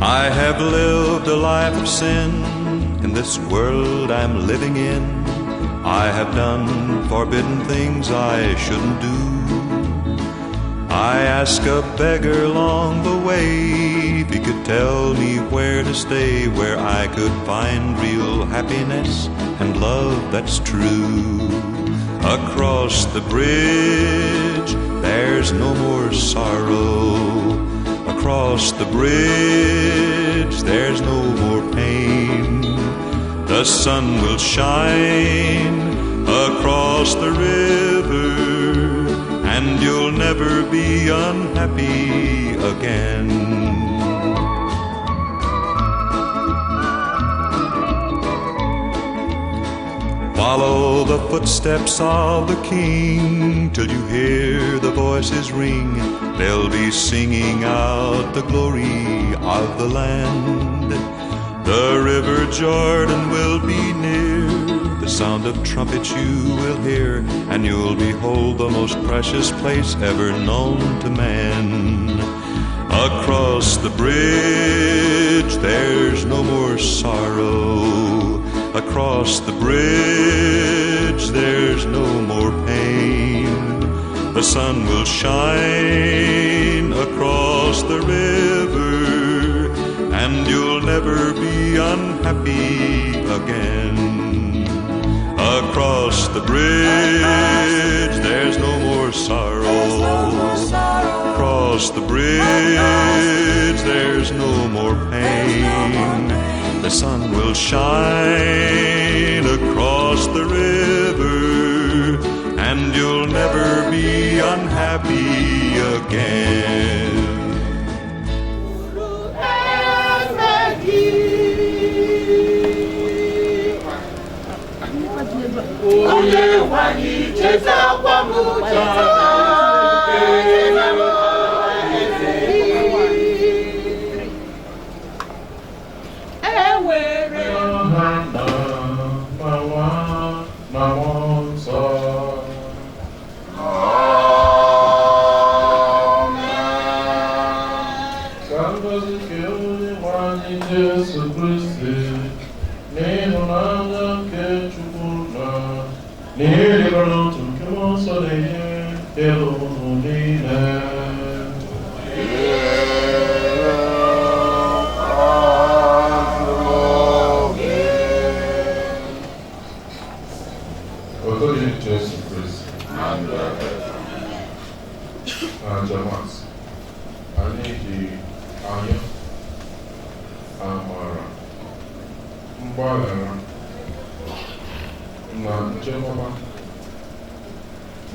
I have lived a life of sin in this world I'm living in. I have done forbidden things I shouldn't do. I asked a beggar along the way if he could tell me where to stay, where I could find real happiness and love that's true. Across the bridge, there's no more sorrow. Across the bridge, there's no more pain. The sun will shine across the river, and you'll never be unhappy again. Follow the footsteps of the King till you hear the voices ring. They'll be singing out the glory of the land. The river Jordan will be near. The sound of trumpets you will hear, and you'll behold the most precious place ever known to man. Across the bridge, there's no more sorrow. Across the bridge, there's no more pain. The sun will shine across the river, and you'll never be unhappy again. Across the bridge, there's no more sorrow. Across the bridge, there's no more pain. The sun will shine across the river, and you'll never be unhappy again.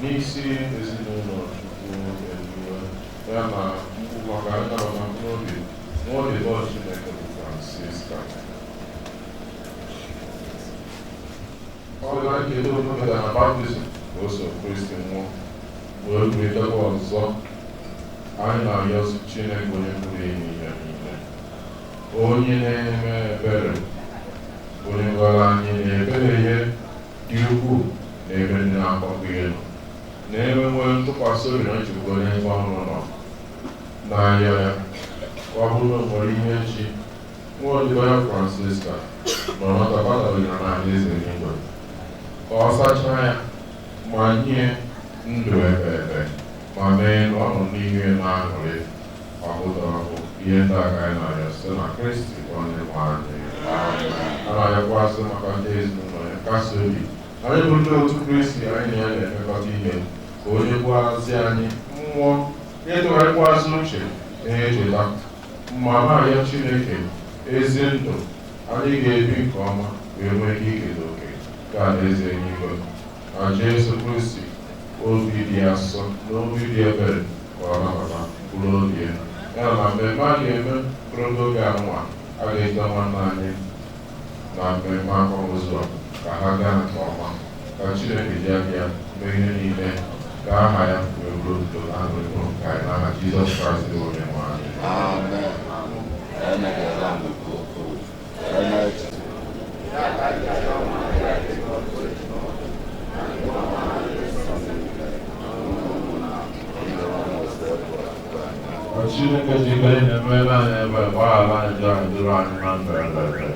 n'isi ezinụlọ Chukwu eluigwe ya na maka ngalaba n'obi nwaodibo Chineke bụ Francisca. Ọ dị na nkele omenala na baptizim ka o so Kristi nwụọ wee rulitekwa ọzọ. Anyị na-arịọzi Chineke onye pụrụ ime ihe niile, onye na-eme ebere, onye gwara anyị na ebere ihe dị ukwuu n'ebe ndị na-akpọkọ elu, na-enwe ntụkwasị obi na nchekwa onye ebe ọhụrụ nọ n'anya ya. Ọ bụrụ na o nwere ihe echi nwaodibo ya Francisca nọ n'ọtabataghị na n'alaeze eluigwe, ka ọ sachaa ya ma nye ndụ ebe ebe ma mee na ọ nọ n'ihe na-aṅụrị ọbụdọrọbụ ihe ndị aka anyị na-arịọ site na Kristi onye nwe anyị. A na-arịọkwasị maka ndị ezinụlọ ya nkasi obi. Anyị bụ ndị otu Kristi anyị na ya na-emekọta ihe, ka onye gwazi anyị mmụọ ịtụgharịkwasị uche ihe echeta ma na-arịọ Chineke ezi ndụ anyị ga-ebi nke ọma wee nwee ike iketa oke ka alaeze eluigwe. Na Jesu Kristi obi dị asọ na obi dị ebere ka ọ nabata mkpụrụ obi ya. Ya na mmemme a ga-eme mkpụrụ oge anwa a ga-ete nwanne anyị na mmemme akwamozu ka ha gaa nke ọma, ka Chineke ji abịa mee ihe niile ka aha ya wee bụrụ udo na aṅụrị nke anyị n'aha Jizọs Kraịst bụ onye nwe anyị. Amen. Chineke jikere na-emere anyị ebe gbaghara anyị njọ anyị duru anyị na mberede.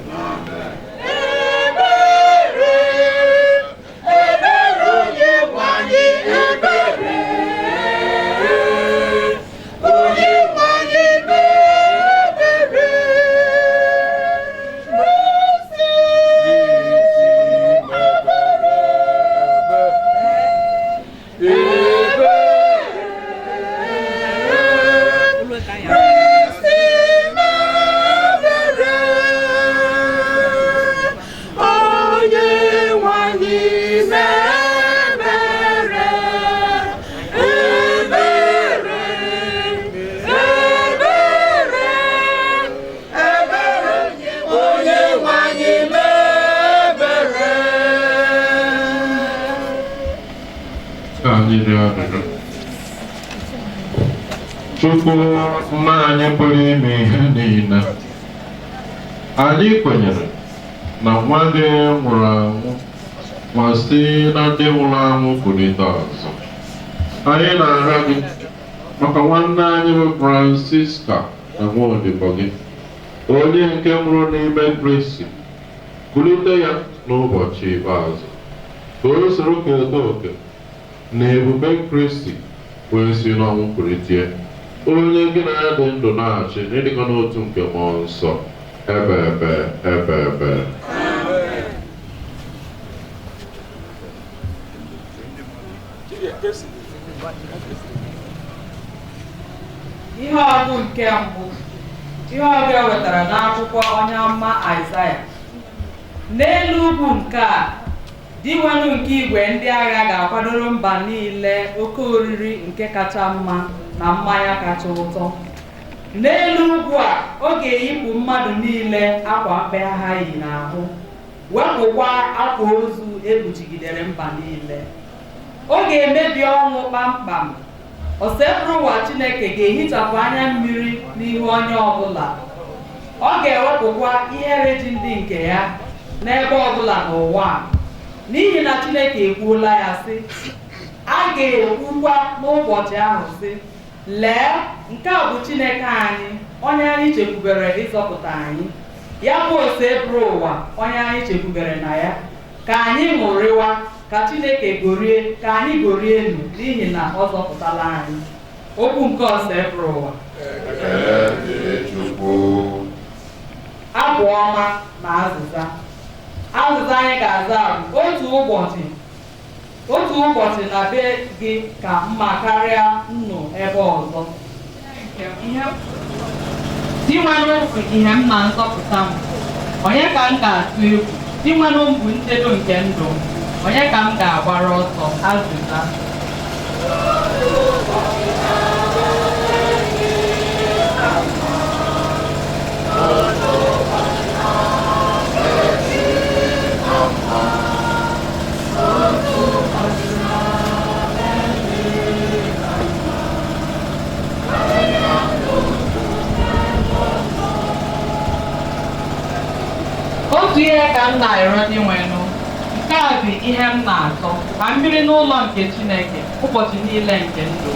Chukwu nna anyị pụrụ ime ihe niile, anyị kwenyere na nwa gị nwụrụ anwụ ma si na ndị nwụrụ anwụ kulite ọzọ. Anyị na-arịọ gị maka nwanne anyị bụ Francisca na nwaodibo gị, onye nke nwụrụ n'ime Kristi, kulite ya n'ụbọchị ikpeazụ ka o soro keta oke na ebube Kristi wee si n'ọnwụ kulite, onye gị na ya dị ndụ na-achị n'ịdịkọ n'otu nke mmụọ nsọ ebe ebe. Ihe ọgụ nke mbụ, ihe ọgụ e wetara n'akwụkwọ onye amụma Aịzaya. N'elu ugwu nke a, diwenụ nke igwe ndị agha ga-akwadoro mba niile oke oriri nke kacha mma na mmanya kacha ụtọ. N'elu ugwu a, ọ ga-eyipụ mmadụ niile akwa mkpe ha yi n'ahụ, wepụkwa akwa ozu ekpuchigidere mba niile. Ọ ga-emebi ọnwụ kpamkpam. Osebụrụ ụwa Chineke ga-ehichapụ anya mmiri n'ihu onye ọbụla. Ọ ga-ewepụkwa ihere ji ndị nke ya n'ebe ọbụla n'ụwa, n'ihi na Chineke ekwuola ya sị, a ga-ekwukwa n'ụbọchị ahụ sị, lee, nke a bụ Chineke anyị, onye anyị chekwubere ịzọpụta anyị, ya bụ osebụrụ ụwa onye anyị chekwubere na ya. Ka anyị ṅụrịwa, ka Chineke gorie, ka anyị gorienu n'ihi na ọ zọpụtala anyị. Okwu nke osebụrụ ụwa. Abụ ọma na azịza. Azịza anyị ga-aza bụ otu ụbọchị na be gị ka mma karịa nnụ ebe ọzọ. Di nwanụ bụ ihe m na nzọpụta m, onye ka m ga-atụ egwu? Di nwanụ m bụ nchedo nke ndụ m, onye ka m ga-agbara ọsọ? Azịza. Otu ihe ka m na-arịọ dị nwenụ, nke a bụ ihe m na-atọ, ka m biri n'ụlọ nke Chineke ụbọchị niile nke ndụ,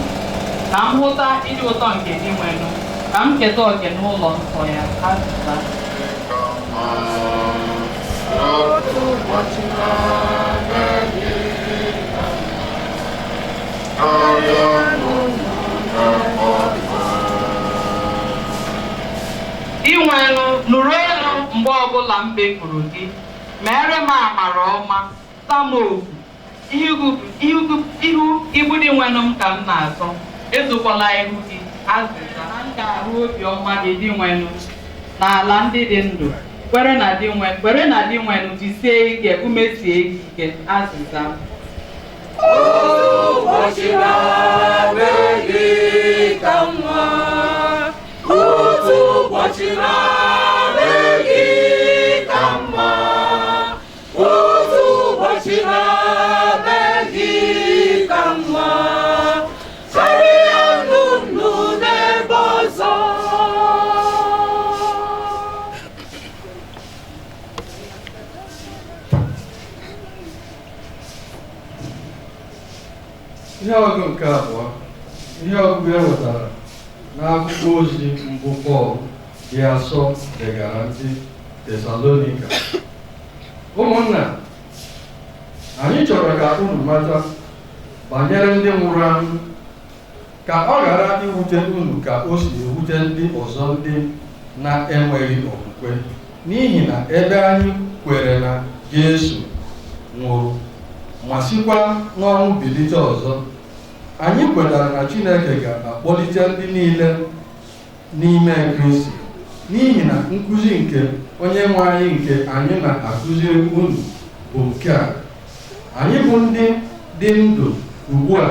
ka m hụta ịdị ụtọ nke dị nwenụ, ka m keta oke n'ụlọ nsọ ya. Azịza. Inwenụ nụrụ elu mgbe ọbụla m bekuru gị, mere m amara ọma, sama okwu, ihu ibu dị nwenụ m ka m na-azọ, ezokwala ihu gị. Azịza. M ga-ahụ obi ọma gị dị nwenụ n'ala ndị dị ndụ, kwere na dị nwenụ jisie ike, umesie gị ike. Azịza. Ụbọchị na-adịghị ka mma, otu ụbọchị na-adịghị ka mma, otu ụbọchị na-adịghị ka mma, karịa nnụnụ n'ebe ọzọ. Ihe ọgụ nke abụọ, ihe ọgụgụ e wetara n'akwụkwọ ozi mbụ Pọl dị asọ degara ndị Tesalonika. Ụmụnna, anyị chọrọ ka unu mata banyere ndị nwụrụ anwụ, ka ọ ghara iwute unu ka o si ewute ndị ọzọ ndị na-enweghị okwukwe, n'ihi na ebe anyị kwere na Jesu nwụrụ ma sikwa n'ọnwụ bilite ọzọ, anyị kwetara na Chineke ga-akpọlite ndị niile n'ime Kristi. N'ihi na nkụzi nke onye nwe anyị nke anyị na-akụziri unu bụ nke a: anyị bụ ndị dị ndụ ugbu a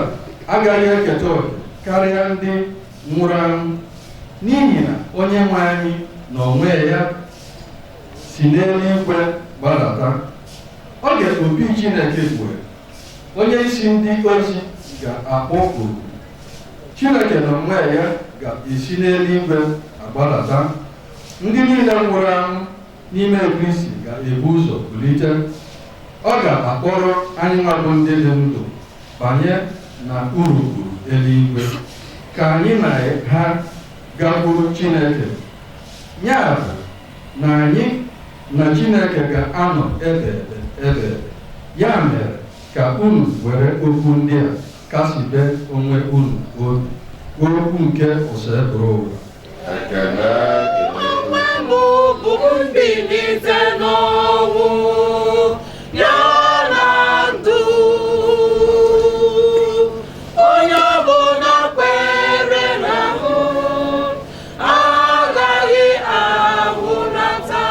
agaghị eketa oke karịa ndị nwụrụ anwụ, n'ihi na onye nwe anyị n'onwe ya si n'eluigwe gbadata. Oge opi Chineke kwere, onye isi ndị ozi ga-akpọ oku, Chineke n'onwe ya ga-esi n'eluigwe agbadata. Ndị niile nwụrụ anwụ n'ime Kristi ga-ebu ụzọ kulite. Ọ ga-akpọrọ anyị nwa bụ ndị dị ndụ banye na urukpuru eluigwe, ka anyị na ha gakwuru Chineke. Ya bụ na anyị na Chineke ga-anọ ebe. Ya mere ka unu were okwu ndị a kasibe onwe unu obi, okwu nke osebụrụ ụwa. Onwe m bụ mbilite n'ọnwụ ya na ndụ. Onye ọbụla kwere na m agaghị anwụnata.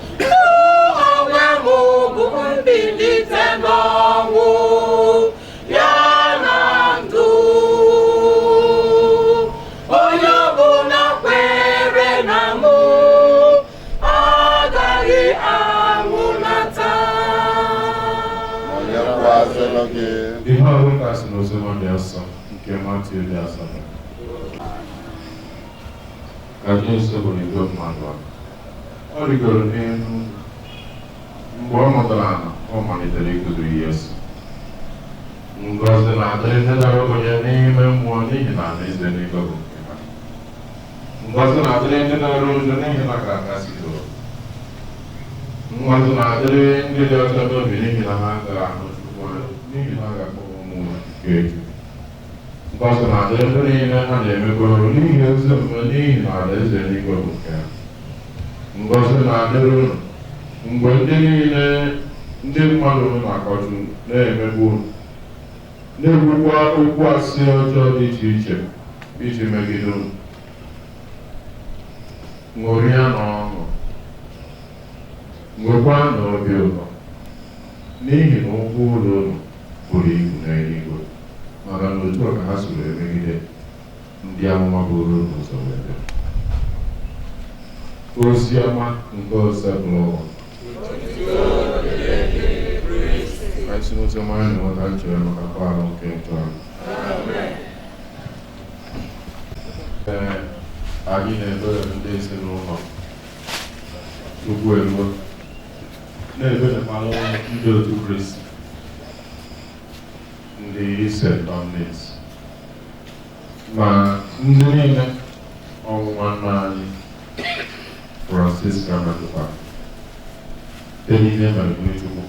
Onwe m bụ mbilite n'ọnwụ ya na ndụ. Onye ọbụla kwere na m agaghị anwụnata. Ihe ọbụla si n'oziọma dị asọ nke Matiu dị asatọ. Ka Jesu hụrụ igwe mmadụ a, ọ rigoro n'elu. Mgbe ọ nọdụrụ ala, ọ malitere ịkụziri ya esi: ngọzi na-adịrị ndị dara ogbenye n'ime mmụọ, n'ihi na alaeze eluigwe bụ nke ha. Ngọzi na-adịrị ndị na-eru uju, n'ihi na ka aka si doo. Ngọzi na-adịrị ndị dị ọcha n'obi, n'ihi na ha ga-ahụ Chukwu anya, n'ihi na ha ga-akpọ ụmụ nke eju. Ngọzi na-adịrị ndị niile ha na-emekwuru n'ihi ezi omume, n'ihi na alaeze eluigwe bụ nke ha. Ngọzi na-adịrị unu mgbe ndị niile ndị mmadụ na-akọcha na-emegbu unu, na-ekwukwa okwu asị ọjọọ dị iche iche iji megide unu. Ṅụrịa n'ọṅụ, nwekwa n'obi ụtọ, n'ihi na ụgwọ ụlọ unu buru ibu n'eluigwe, maka na otu a ka ha soro emegide ndị amụma buru unu ụzọ wee bịa. Ozi ọma nke osebụrụ ụwa. Anyị si n'ozi ọma anyị na-enweta nchere maka mgbaghara nke njọ ahụ. Anyị na-ebere ndị ezinụlọ Chukwu eruo, na-eberekwala ndị otu Kristi, ndị St. Dominic, ma ndị niile ọnwụnwa nna anyị Francisca metụtara site n'ihe mere Chukwu.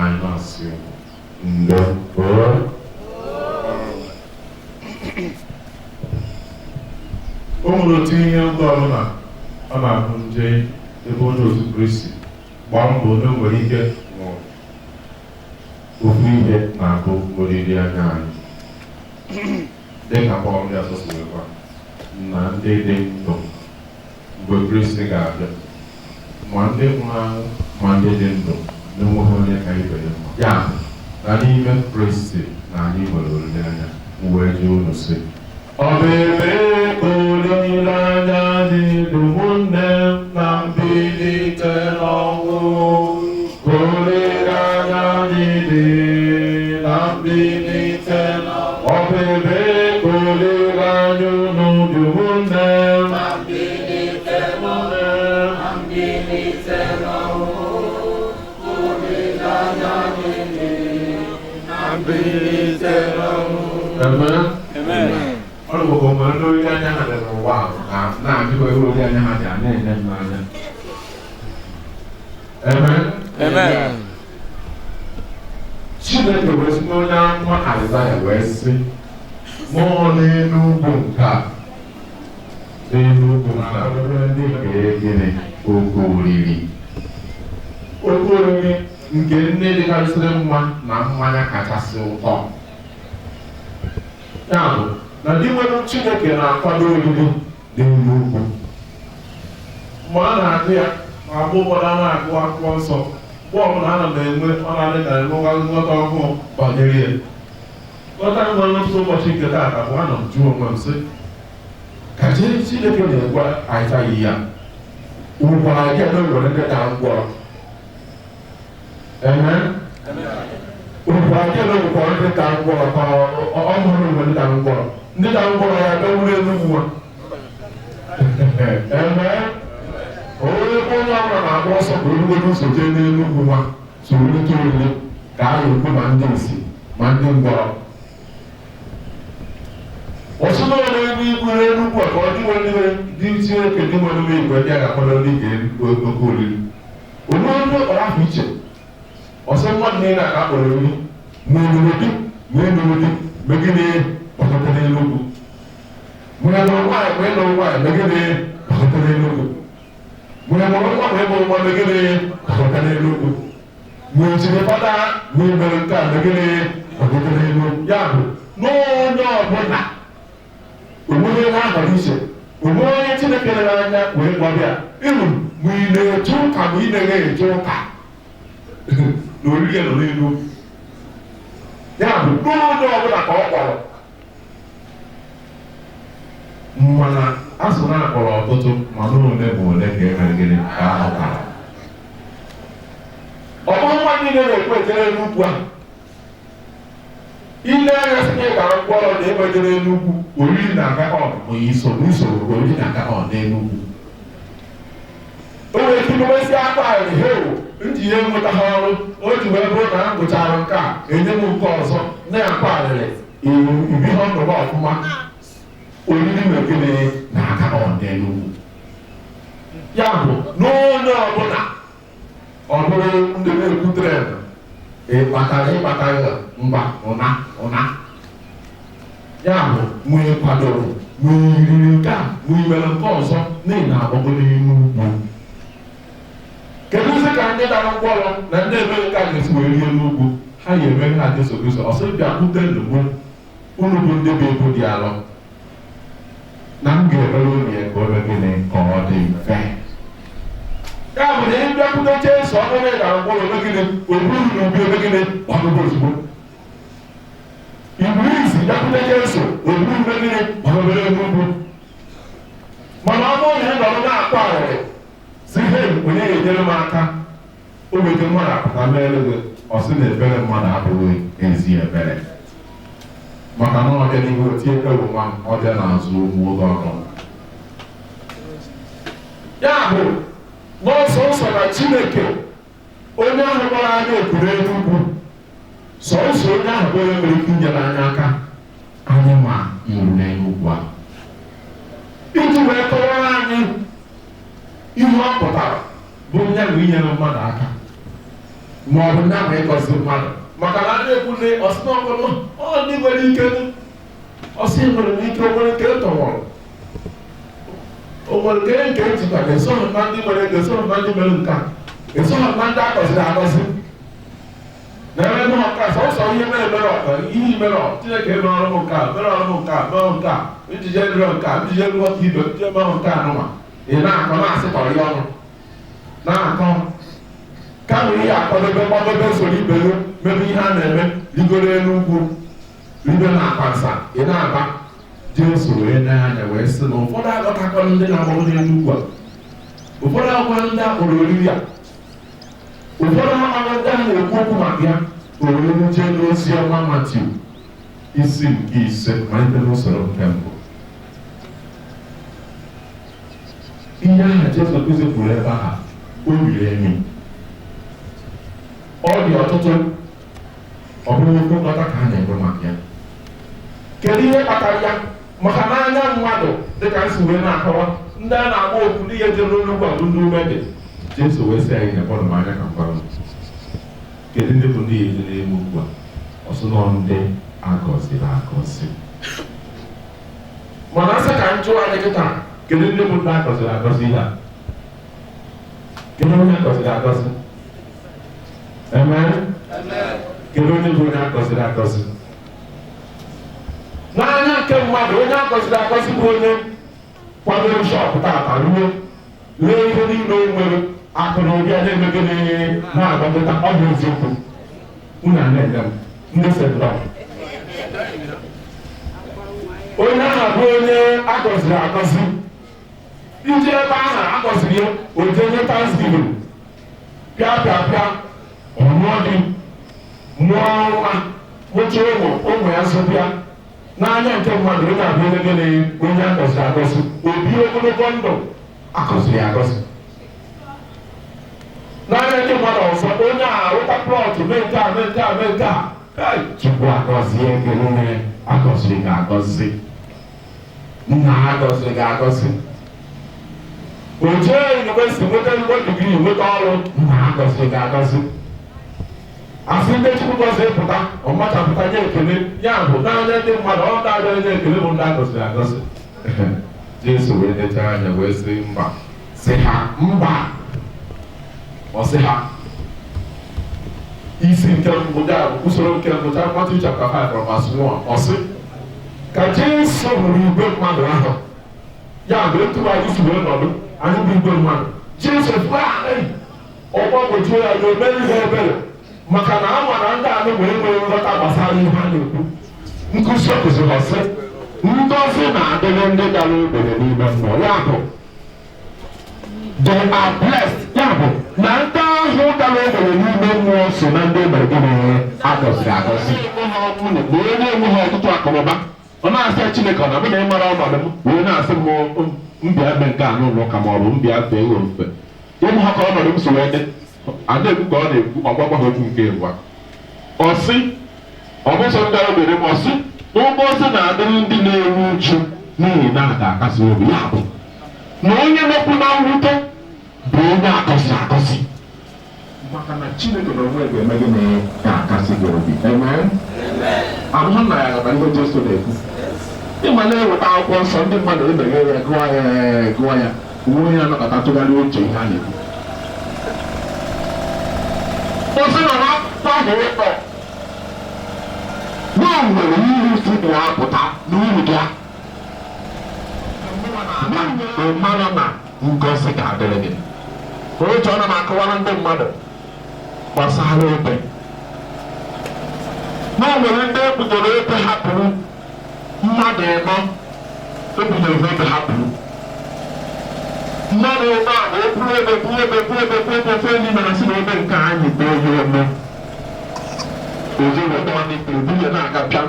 Anyị na-asị ndo. O nwere otu ihe ndị ọbụla a na-ahụ nje ebe onye otu Kristi gbaa mbọ na o nwere ike nwụrụ. Ofu ihe na-abụ oriri anya anyị, dịka Pọl ndị asọ si wekwa na ndị dị ndụ mgbe Kristi ga-abịa, ma ndị nwụrụ anwụ ma ndị dị ndụ na-enweghị onye ka ibe ya mma. Ya na n'ime Kristi na anyị nwere olileanya. Wee ji unu sị: ọ bụ ebe ka olileanya dị ụmụnne m na mbilite n'ọnwụ. Olileanya dị na mbilite n'ọnwụ. Ọ bụ ebe ka olileanya unu dị ụmụnne m na mbilite n'ọnwụ. Olileanya dị na mbilite mbilite n'ọnwụ. Amen. Ọ bụ mgbe ndị ori anya ha dị n'ụwa na-ajụkwa ebe ori anya ha dị a na-enye m n'anya. Amen. Chineke wee site onye amụma Aịzaya wee sị, mmụọ n'elu ugwu nke a, n'elu ugwu nke a, ndị kee gịnị oke oriri. Oke oriri nke nne dịkarịsịrị mma na mmanya kachasị ụtọ. Ya bụ na ndị nwere Chineke na-akwado oriri n'elu ugwu. Mgbe a na-agụ ya ma agba ụfọdụ a na-agụ akwụkwọ nsọ, mgbe ọbụla ana m enwe ọ na-adị ka nghọta ọhụụ banyere ya. Nghọta m nwere n'otu ụbọchị nke taata bụ anọ m jụọ onwe m sị, ka Chineke na-egwa Aịzaya ya ụkwara gị ebe were ndị na ngwọrọ. Ụkwara gị ebe ụkwara ndị ka ngwọrọ ka ọ hụrụ mgbe ndị na ngwọrọ. Ndị na ngwọrọ ya ebe wuru enugwu nwa. Onye ọbụla na-agba ọsọ ka orugodo ụzọ jee n'enugwu nwa soro rute oriri ka a na-ekwu ma ndị isi ma ndị ngwọrọ. Ọsọ na ọrụ ebe igwu n'enugwu a ka ọ dị nwere dị Chineke dị nwere ume igwe ndị a ga-akwado ndị ga-erikwu oke oriri. Onye ndị ọkpara ahụ iche ọsọ mmadụ niile aka akpọrọ nri ma enurodi megide gbakọta n'enugwu. Nwere na nwaanyị ma ịnọ nwaanyị megide gbakọta n'enugwu. Mwenye mwanwa mwebo mwamegele kakotane lugu. Mwenye chimefada mwembele nka megele kakotane lugu. Yabu, no bona. Umwenye wanganishe. Umwenye chinekele nanya mwembwabia. Ilu, mwine chuka mwine chuka. Noriye norilu. Yabu, no bona kwa Mwana asụ na-akpọrọ ọtụtụ mana ole bụ ole ka e mere gịnị ka ahụ kara. Ọkpụkpa niile na-ekwe ejere n'ugwu ahụ. Ile anya sị na ịgara mkpọrọ na emejere n'ugwu oriri na-aga bụ n'usoro oriri na-aga n'enugwu. O nwere ike imesi akpa ahụ hewo nji ihe nweta ha ọrụ o ji wee bụrụ na ha gụchara nke a enye m nke ọzọ na-akpa arịrị ibi ha ọnọdụ ọfụma. Oriri megide na-aga n'enugwu. Ya bụ n'onye ọbụla ọ bụrụ ndị na-ekwu tren ịkpata ya mgba ụna. Ya bụ nwee kwadoro nwee iriri nke a nwee mere nke ọzọ n'ihi na agbọgo n'ime ugwu. Kedu isi ka ndị dara mkpọrọ na ndị eme nke a ga-esi wee rie n'ugwu? Ha ya eme ha Jesu Kristo ọsọ bịa bute ndụ unu bụ ndị bụ ebu dị alọ. Na m ga-emere unu ya ka o mee gịnị ka ọ dị mfe. Ya bụ na ị bịakwute Jesu ọbụrụ ị gara mkpọrọ megide oburu na ubi megide gbagogo ozugbo. Igbu isi bịakwute Jesu oburu megide gbagobere n'ugwu. Mana ọ bụrụ na ị nọrọ na-akpọ arịrị si he onye ga-enyere m aka o wete mmadụ apụta mere gị ọ sị na ebere mmadụ abụghị ezi ebere. Maka na ọbịa n'ihu tie ewu nwa m ọbịa n'azụ ụmụ oge ọrụ. Ya bụ n'ọsọ nsọ na Chineke onye ahụ gbara anya ekuru enugwu sọsọ onye ahụ bụ onye nwere ike inyere anyị aka anyị ma iru n'enugwu a iji wee kọwara anyị ihe ọ pụtara bụ nya bụ inyere mmadụ aka ma ọ bụ nya bụ ịgọzi mmadụ. Maka na ndị ekwu ọsị n'ọkụnụ ọ ndị nwere ike ọsị nwere ike o nwere nke tọwọrọ o nwere nke ejikwa esoghị na ndị nwere ego esoghị na ndị mere nka esoghị na ndị akọziri akọzi na ebe ndị ọka sọsọ ihe mere ọka ihe mere Chineke mere ọrụ m nke a mere ọrụ m nke a mere nke a ijije rịọ nke a ijije rịọ ka ibe ndị mere nke anụma ị na-akọ na-asịkọrọ ya ọnụ na-akọ kama ihe akwadobe gbadobe soro ibe ya mebe ihe a na-eme rigoro enugwu ribe na akpansa ị na-aba jee soro onye n'anya wee sị na ụfọdụ agọtakọ ndị na-agbago n'enugwu a ụfọdụ agwa ndị akpọrọ oriri a ụfọdụ amaghị ndị a na-ekwu okwu maka ya oriri jee n'ozi ọma Matiu isi nke 5 malite n'usoro nke mbụ. Ihe aha Jesu Kristo kwuru ebe aha o riri emi. Ọ dị ọtụtụ ọ bụrụ okwu nghọta ka a na-ekwe maka ya. Kedu ihe kpatara ya? Maka na anya mmadụ dịka nsi wee na-akọwa ndị a na-agba okwu ndị ihe jere n'olugbo ọdụ ndị ume dị Jesu wee sị anyị na-ekpọrọ m anya ka mkpara. Kedu ndị bụ ndị ya ejere eme ugbu a? Ọsụ nọ ndị agọziri agọzi. Mana asị ka m jụọ anyị kịta, kedu ndị bụ ndị agọziri agọzi ihe a? Kedu onye agọziri agọzi? Amen. Kedu onye bụ onye agọziri agọzi? N'anya nke mmadụ, onye agọziri agọzi bụ onye kwadoro shọpụ tata ruo lee ihe niile o nwere akụ na ụbịa na-emego na-agọpụta ọ bụ eziokwu. Unu na-ege m ndị sedrọ. Onye ahụ bụ onye agọziri agọzi. Iji ebe ahụ agọziri ya o jee nye Thanksgiving pịa ọmụọ dị mụọ nwa mụcha ụmụ ya so bịa. N'anya nke mmadụ onye abụ onye agọziri agọzi obi ogologo ndụ agọziri agọzi. N'anya nke mmadụ ọzọ onye arụta plọtụ mee nke a Chukwu agọzie gị nne agọziri gị agọzi, nna agọziri gị agọzi. O jee yunivesiti nweta ezigbo digrii nweta ọrụ, nna agọziri gị agọzi. Asị ndị Chukwu gọzie pụta ọ machapụta nye ekele ya bụ n'anya ndị mmadụ ọ na-abịa nye ekele bụ ndị agọziri agọzi. Jesu wee nechaa anya wee sị mba, sị ha mba. Ọ sị ha isi nke mbụ ya bụ usoro nke mbụ Matthew chapter 5 from verse 1. Ọ sị ka Jesu hụrụ igwe mmadụ ahụ, ya bụ etu anyị si wee nọdụ anyị bụ igwe mmadụ. Jesu ọgbagwojuo ya na omere ihe ebere maka na a nwara ndị anụ wee nwere nghọta gbasara ihe a na-ekwu. Nkụzi kụziri ọsị ngọzi na-adịrị ndị gara ogbenye n'ime mmụọ, ya bụ they are blessed, ya bụ na ndị ahụ gara ogbenye n'ime mmụọ so na ndị mere agọziri agọzi. Ma onye enweghị ọtụtụ akụnụba ọ na-asị Chineke ọ na mụ na ịmara ọnọdụ m wee na-asị m mbịa ebe nke a n'ụlọ ụka ma ọ bụ mbịa fee ya ofufe ịmụ ha ka ọnọdụ m so wee dị adekwu ka ọ na-ekwu ọgbagba ha okwu nke ngwa. Ọ sị ọ bụ sọ ndị ogbenye m, ọ sị ụgbọ ozi na-adịrị ndị na-eru uju n'ihi na a ga-akasị obi, ya bụ na onye nọkwu na mwute bụ onye agọziri agọzi maka na Chineke na onwe ga-eme gị na ga-akasị gị obi. Amen. Ahụhụ na ya gaba ihe Jesu na-ekwu ịma na-eweta akwụkwọ nsọ ndị mmadụ emeghe ya gụọ ya uwe onye anọkọta tụgharị uche ihe a na-ekwu. Ozi nọ n'akwụkwọ ahụ ịkpọ nwa nwere ihe si na-apụta n'uru gị mara na ngọzi ga-adịrị gị. Oche ọ na m akọwara ndị mmadụ gbasara ebe na o nwere ndị ebudoro ebe hapụrụ mmadụ ịnọ ebudoro ebe hapụrụ mmadụ ịnọ a na-eburu ebe n'ime si na ebe nke anyị bụ onye ome oje weta ebunye na-aga pịam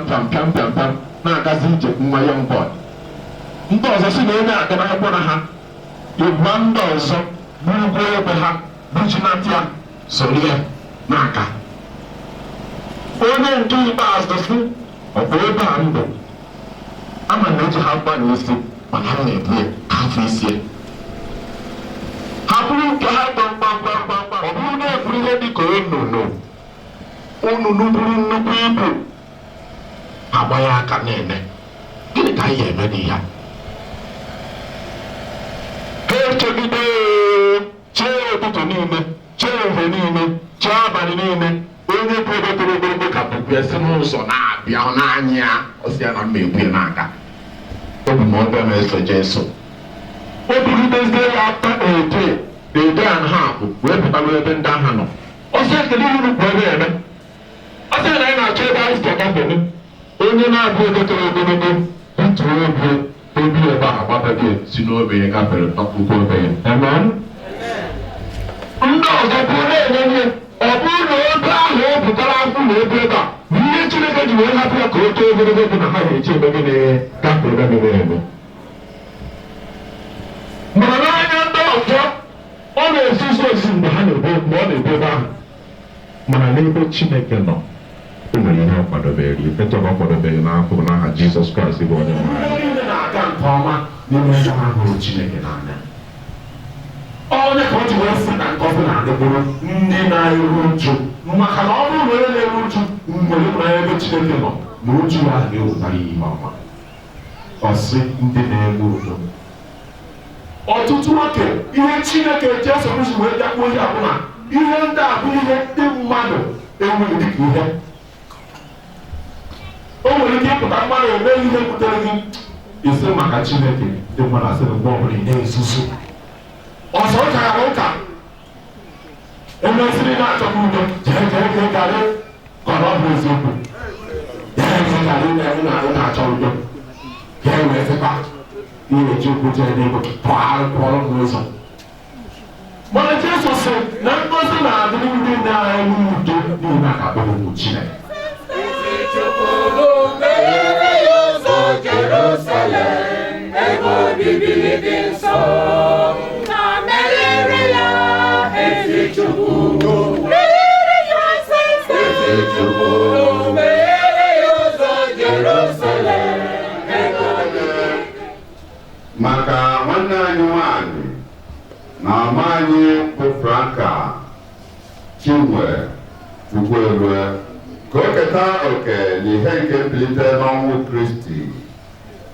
na-agazi ije mmanya mbọ. Ndị ọzọ si na onye aga n'akwụkwọ na ha ebua ndị ọzọ burugwo ebe ha bujinata ya soro ya n'aka. Onye nke ikpeazụ sị ọ bụ ebe a ndụ ama na eji ha mgba n'isi mana ha na-ebu ya afọ isi ha bụrụ nke ha gbamgbamgbamgbam. Ọ bụrụ na eburu ihe dị ka unu buru nnukwu ibu agba ya aka na-eme gịnị ka anyị ga-eme n'ihe a? Ha echegide chee ụtụtụ niile, chee ohe niile, chee abalị niile. Onye bụ ebe toro ogologo ka bụbu esi n'ụzọ na-abịa n'anya ya ọsị ya na mma egwu ya n'aka. Obi ma ọbịa na-eso Jesu o bugidezie ya ata ede a ha bụ wee pụtara ebe ndị agha nọ. Ọsị ekele uru bụ ebe eme ọsị na anyị na-achọ ebe anyị si agafere. Onye na-abụ ebe toro ogologo ntụrụ obi ebe ahụ gbataghị si n'obe ya gafere ọkpụkpọ obe ya. Amen. Ndị ọzọ bụ na-enye ọ bụrụ na ebe ahụ o pụtara afọ na ebe ebe a bụ ihe Chineke ji wee hapụ ya ka o too ogologo bụ na ha ga-eji ebe gị gafere ebe mere eme. Mana n'anya ndị ọzọ ọ na-esi isi osisi mgbe ọ na-ebu ebe ahụ. Mana n'ebe Chineke nọ enwere ihe ọ kwadobere ifecha ọ kwadobeghị n'afọ n'aha Jizọs Kraịst bụ onye nwe anyị. Ndị na-aga nke ọma n'ime ndị ha hụrụ Chineke n'anya. Onye ka o ji wee sị na ngọzi na-adịbụrụ ndị na-eru uju, maka na ọ bụrụ na onye na-eru uju nwere mmanya ebe Chineke nọ na uju ya ga-ewetara ihe ọma. Ọ sị ndị na-eme udo. Ọtụtụ oge ihe Chineke Jesu Kristi wee bịakwuo ihe abụla ihe ndị a bụ ihe ndị mmadụ enweghị dịka ihe. O nwere ike ịpụta mmadụ eme ihe butere gị isi maka Chineke ndị mmadụ asị na mgbe ọbụla ị na-ezuzu. Ọzọ ụka ụka emesiri na-achọghị udo jee garị kọrọ ọ bụ eziokwu. Jee garị na-achọ udo ga-enwe sịkwa ihe ji okwu jee n'ego pụọrọ n'ụzọ. Mana Jesu sị na ngọzi na-adịrị ndị na-enwe udo n'ihi na ka abụghị Chineke. Meghere ya ụzọ Jerusalem, ebe obibi dị nsọ. Na meghere ya ezi Chukwu. Meghere ya ezi Chukwu. Meghere ya ụzọ Jerusalem, ebe obibi. Maka nwanne anyị nwanyị na ama anyị bụ Franka Chinwe Chukwuelue ka o keta oke n'ihe nke mbilite n'ọnwụ Kristi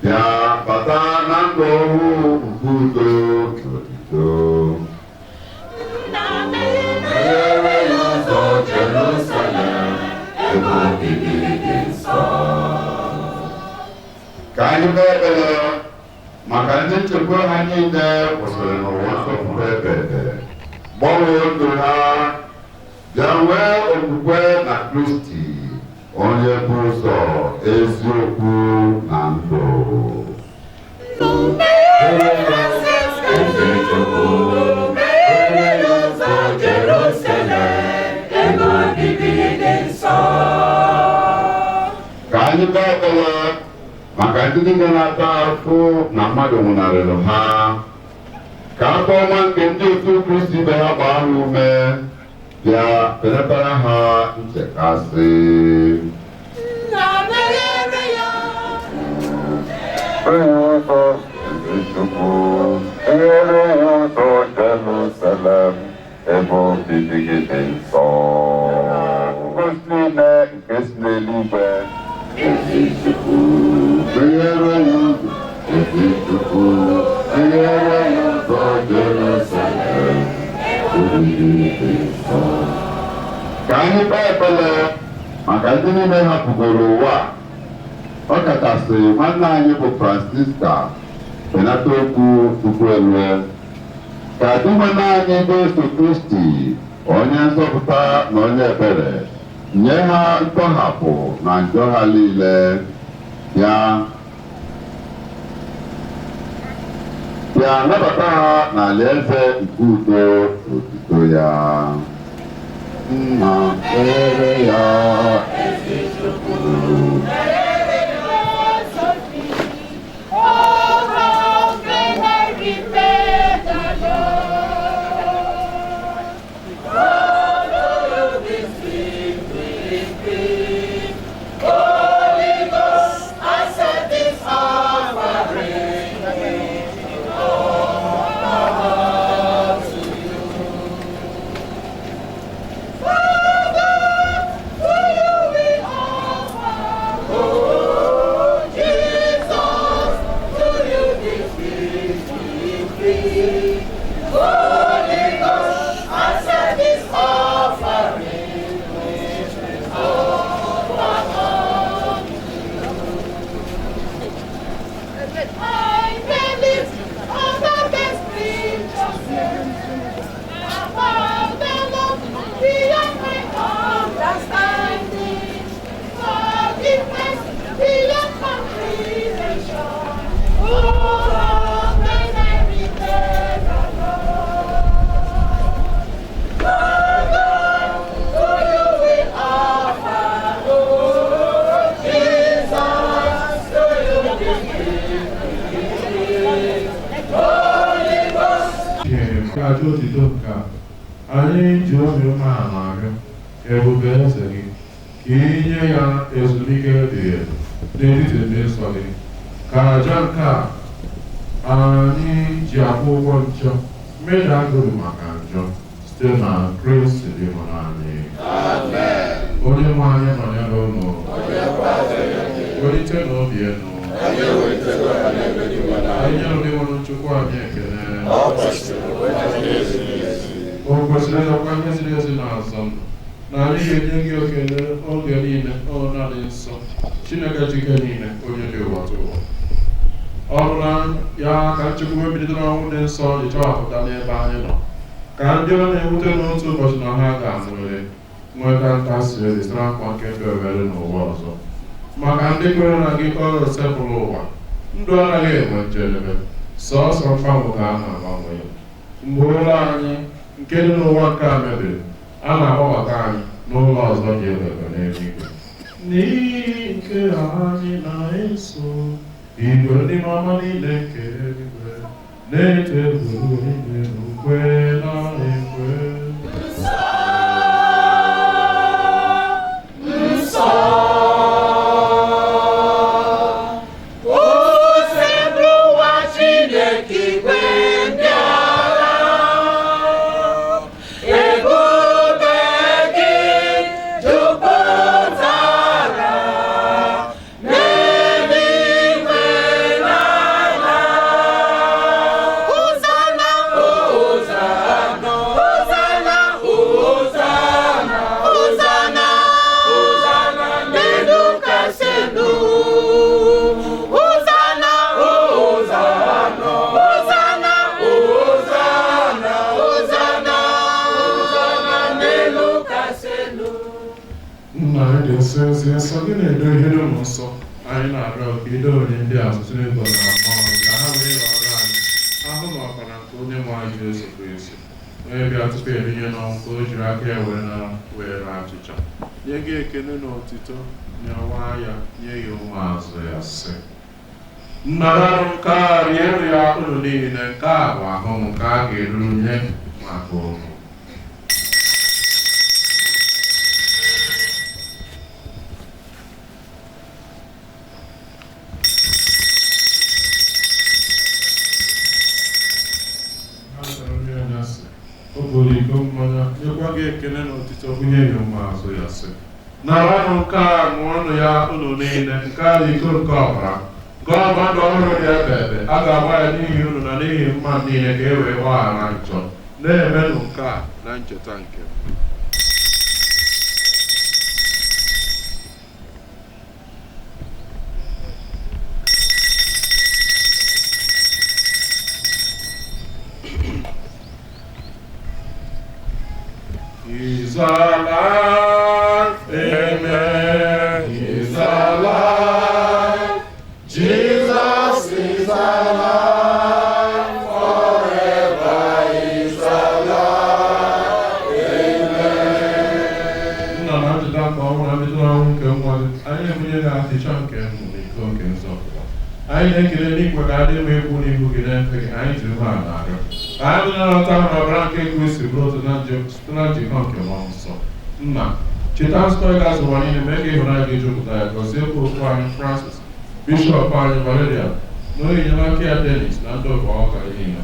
bịa bata na ndụ ọhụụ nke udo na otuto. Meghere ya ụzọ Jerusalem, ebe obibi dị nsọ. Ka anyị kpee ekpere maka ndị nchekwa ha niile kwụsịrị n'ụwa nsọpụrụ ebede, gbanwee ndụ ha, bịa nwee okwukwe na Kristi onye bụ ụzọ, eziokwu na ndụ. Meghere ya ezi Chukwu. Meghere ya ụzọ Jerusalem, ebe obibi dị nsọ. Ka anyị kpee ekpere maka ndị niile na-ata afụ na mmadụ nwụnarịrị ha, ka afọ ọma nke ndị otu Kristi ibe ha gbaa ha ume, bịa pelatara ha nchekasị. Na meghere ya ụzọ ezi Chukwu, meghere ya ụzọ Jerusalem, ebe obibi gị dị nsọ. Ngozi niile nke si n'eluigwe, ezi Chukwu. meghere ya ụzọ ezi Chukwu, meghere ya ụzọ Jerusalem, ebe obibi gị dị nsọ. Ka anyị kpee ekpere maka ndị niile hapụgoro ụwa, ọ kachasị nwanne anyị bụ Francisca Penata Okwu Chukwuelue, ka di nwanne anyị Jesu Kristi onye nzọpụta na onye ebere nye ha ntọhapụ na njọ ha niile, bịa nabata ha n'alaeze nke udo otuto ya. Nna ere ya Ezi Chukwu. Meghere ya ụzọ gị. Ọrụ ofe na-erife dada. Follow the stream, Holy Ghost, accept this offering. Anyị ji obi umeala arịọ ka ebube eze gị ka inye ya ezumike dị elu n'etiti ndị nsọ gị ka aja nke a anyị ji akwụ ụgwọ njọ mmehie agụrụ maka njọ site na Kristi dị hụrụ anyị. Onye nwe anyị nọnyere unu welite n'obi enu anyị nyere ndị nwere Chukwu anyị ekele o kwesịrị ịzọkwa ihe ziri ezi na-azọ ndụ na anyị ga-enye gị okele oge niile ọ na-adị nsọ Chineke Chike niile onye dị ụwa tụwa ọ bụla ya ka nchekwube bilitere ọnwụ dị nsọ dị chọwapụta n'ebe anyị nọ ka ndị ọ na-ewute n'otu ụbọchị na ha ga-anwere nweta ntasị obi site n'akwa nke ndụ ewere n'ụwa ọzọ maka ndị kwere na gị ọrụ sepụrụ ụwa ndụ anaghị enwe njedebe sọọsọ mgbanwe ka a na-agbanwe ya mgbe ụlọ anyị nke dị n'ụwa nke a mebiri a na-agbabata anyị n'ụlọ ọzọ dị ebebe n'eluigwe n'ihi nke anyị na-eso igwe ndị mama niile nke eluigwe na-eto egwuru niile n'ukwe na ekwe nsọ gị na-edo ihe dị ụmụ nsọ anyị na-arịọ ka ido onye ndị asụsụ n'ego na mmụọ ka ha wee ọrụ anyị ahụ na ọbara nke onye nwe anyị Jesu Kristi onye bịa tupu ebinye n'ọnwụ ka o jiri aka ya were achịcha nye gị ekele na otito nyewa ya nye ya ụmụ azụ ya sị nnararụ nke a rienụ ya unu niile nke a bụ ahụ m ka a ga-eru nye maka ụmụ nyekwa gị ekele na otito bunye ya ụmụazụ ya sị naranụ nke a ṅụọnụ ya unu niile nke a bụ iko nke ọbara nke ọma ndụ ọhụrụ dị ebe ebe a ga-agba ya n'ihi unu na n'ihi mmadụ niile ka e wee gbaghara njọ na-emenụ nke a na ncheta nke He's alive, amen, he's alive, Jesus is alive, forever he's alive, amen. Nna na ajụta ka ọ bụla ndị tụrụ ahụ nke mmadụ, anyị na-ebunye gị achịcha nke ndụ na iko nke nzọpụta. Anyị na-ekele n'ikwe ka adị m ekwu n'ihu gị na-efe gị, anyị jiri ha na-arịọ. Anyị bụ na-anọta na ọbara nke Kristi bụrụ otu na site na njikọ nke mmụọ nsọ. Nna, cheta nzukọ ị ga-azụ ụwa niile mee ka ịhụnanya gị jupụta ya gọzie okwu anyị Francis, bishọp anyị Valeria, na onye enyemaka ya Dennis na ndị ọgọ ọka niile.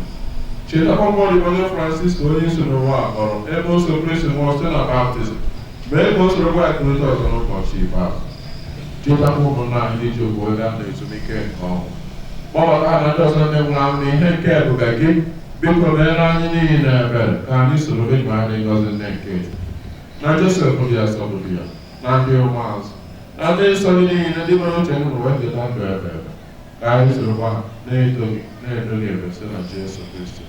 Chetakwa mmụọ Igbo Francis ka onye isi n'ụwa a kpọrọ ebe o so Kristi nwụọ site na baptizim mee ka o soro gwa ekerịta ọzọ n'ụbọchị ikpeazụ. Chetakwa ụmụnna anyị ndị ji okwu gaa na ezumike nke ọnwụ. Kpọbata ha na ndị ọzọ ndị nwụrụ anwụ na ihe nke ebube gị biko meere anyị niile ebere ka anyị soro gị ma anyị ngọzi nne nke na Josef dị asọbụrụ ya na ndị ụmụazụ na ndị nsọ gị niile ndị nwere uche ndụ wee keta ndụ ebe ebe ka anyị sorokwa na-edo gị ebe site na Jesu Kristi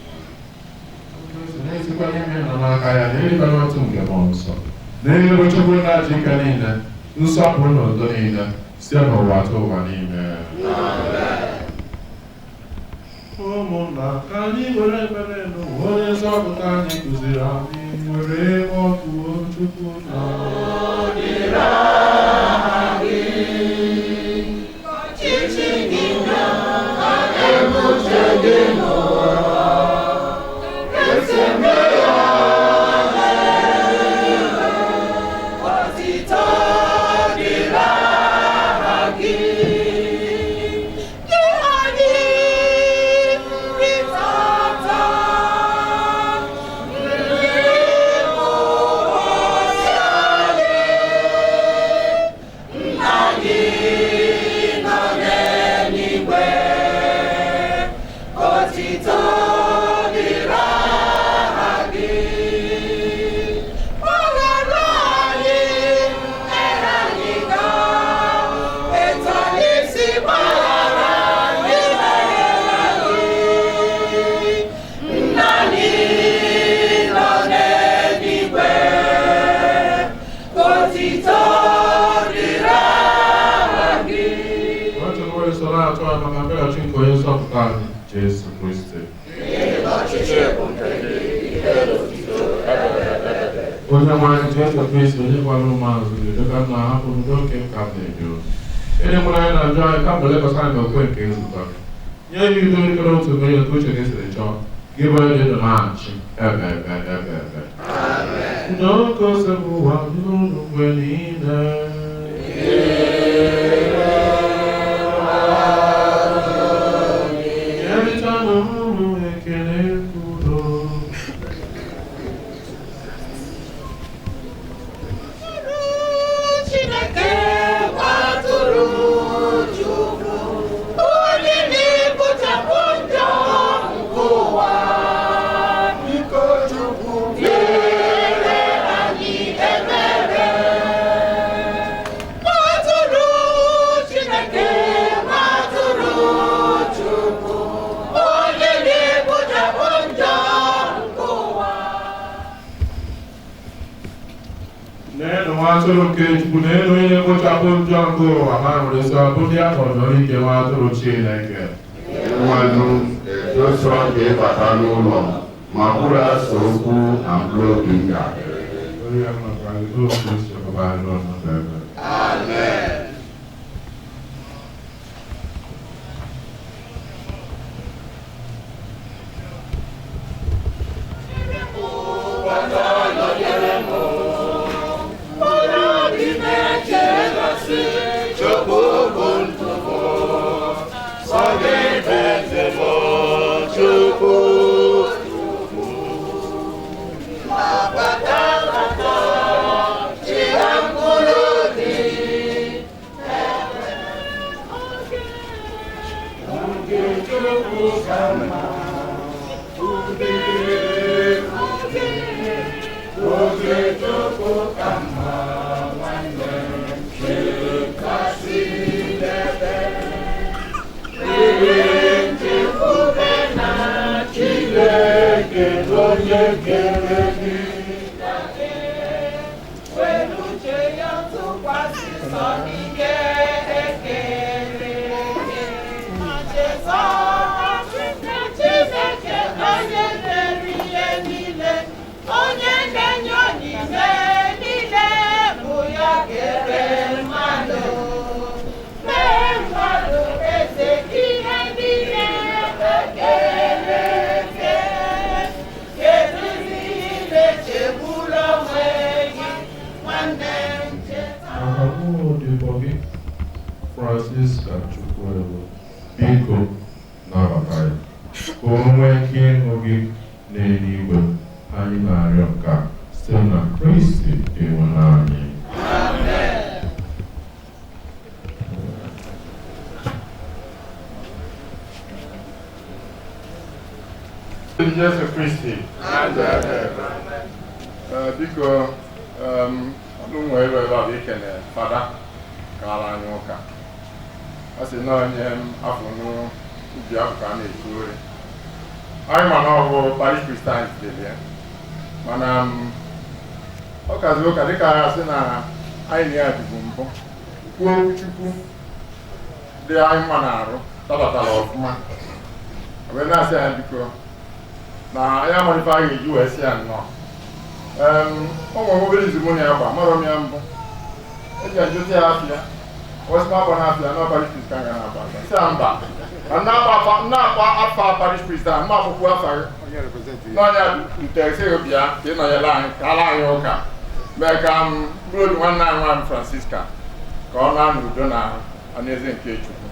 na-esikwa n'ime nọ n'aka ya na ịrịba n'otu nke mmụọ nsọ na ịrịba Chukwu na-achị ike niile nsọpụrụ na udo niile site n'ụwa atọ ụwa niile. Ụmụnna ka anyị were ekpere n'ụwa onye nzọpụta anyị kụziri anyị were ọkụ Chukwu na ọchịchị gị na ebute gị n'ụwa esemokwu ya otito were soro atụ a maka mbịaghachi nke onye nzọpụta anyị Jesu Kristi. Onye nwe anyị Jesu Kristi onye gwara ụmụazụ gị dịka nna hapụrụ n'oke nka na-edo ịdị mụrụ anyị na-ajụ anyị ka mgbe lekwasị anyị n'okwe nke nzukọ nye ya udo dịkara otu onye otu uche gị siri chọọ gị bụ onye dị na-achị ebe n'oke osebụ ụwa dị n'ụlọ mgbe niile. Atụrụ nke Chukwu na-elu onye kpochapụ njọ nke ụwa ma nwere sọ bụ ndị akpọrọ ike nwa atụrụ Chineke. Mmadụ edosa oge ịbata n'ụlọ ma bụrụ asa okwu na mkpụrụ obi nga. Amen. Francis Chukwuewu biko nabata ya ka o nwee ike ịhụ gị n'eluigwe. Anyị na-arịọ nke a site na Kristi enwere anyị. Jesu Kristi biko ọdụ nwere ebe ọ bụ ikene fada gara anyị ụka a sị na onye afọ n'ubi afọ ka a na-echu ori anyị ma na ọ bụ parish Christian dịbịa mana ọ kazi ụka dịka a sị na anyị na ya dịbu mbụ kwuo okwu Chukwu dị anyị mma na-arụ tabatara ọfụma wee na-asị anyị biko na anyị amalife a ga-eji wee sị ya nnọọ ụmụ obere izimoni ya kwa marọ m ya mbụ eji ajụta ya afịa wasịma akwa na afịa na parish Christian ga na-aba isi a mba na-akpa afa parish Christian mma akwụkwọ afa n'ọnya ntesi bịa ka ị nọnyere anyị ka ala anyị ụka mee ka mkpụrụ obi nwanne anyị nwaanyị Francisca ka ọ na n'udo na anaeze nke Chukwu.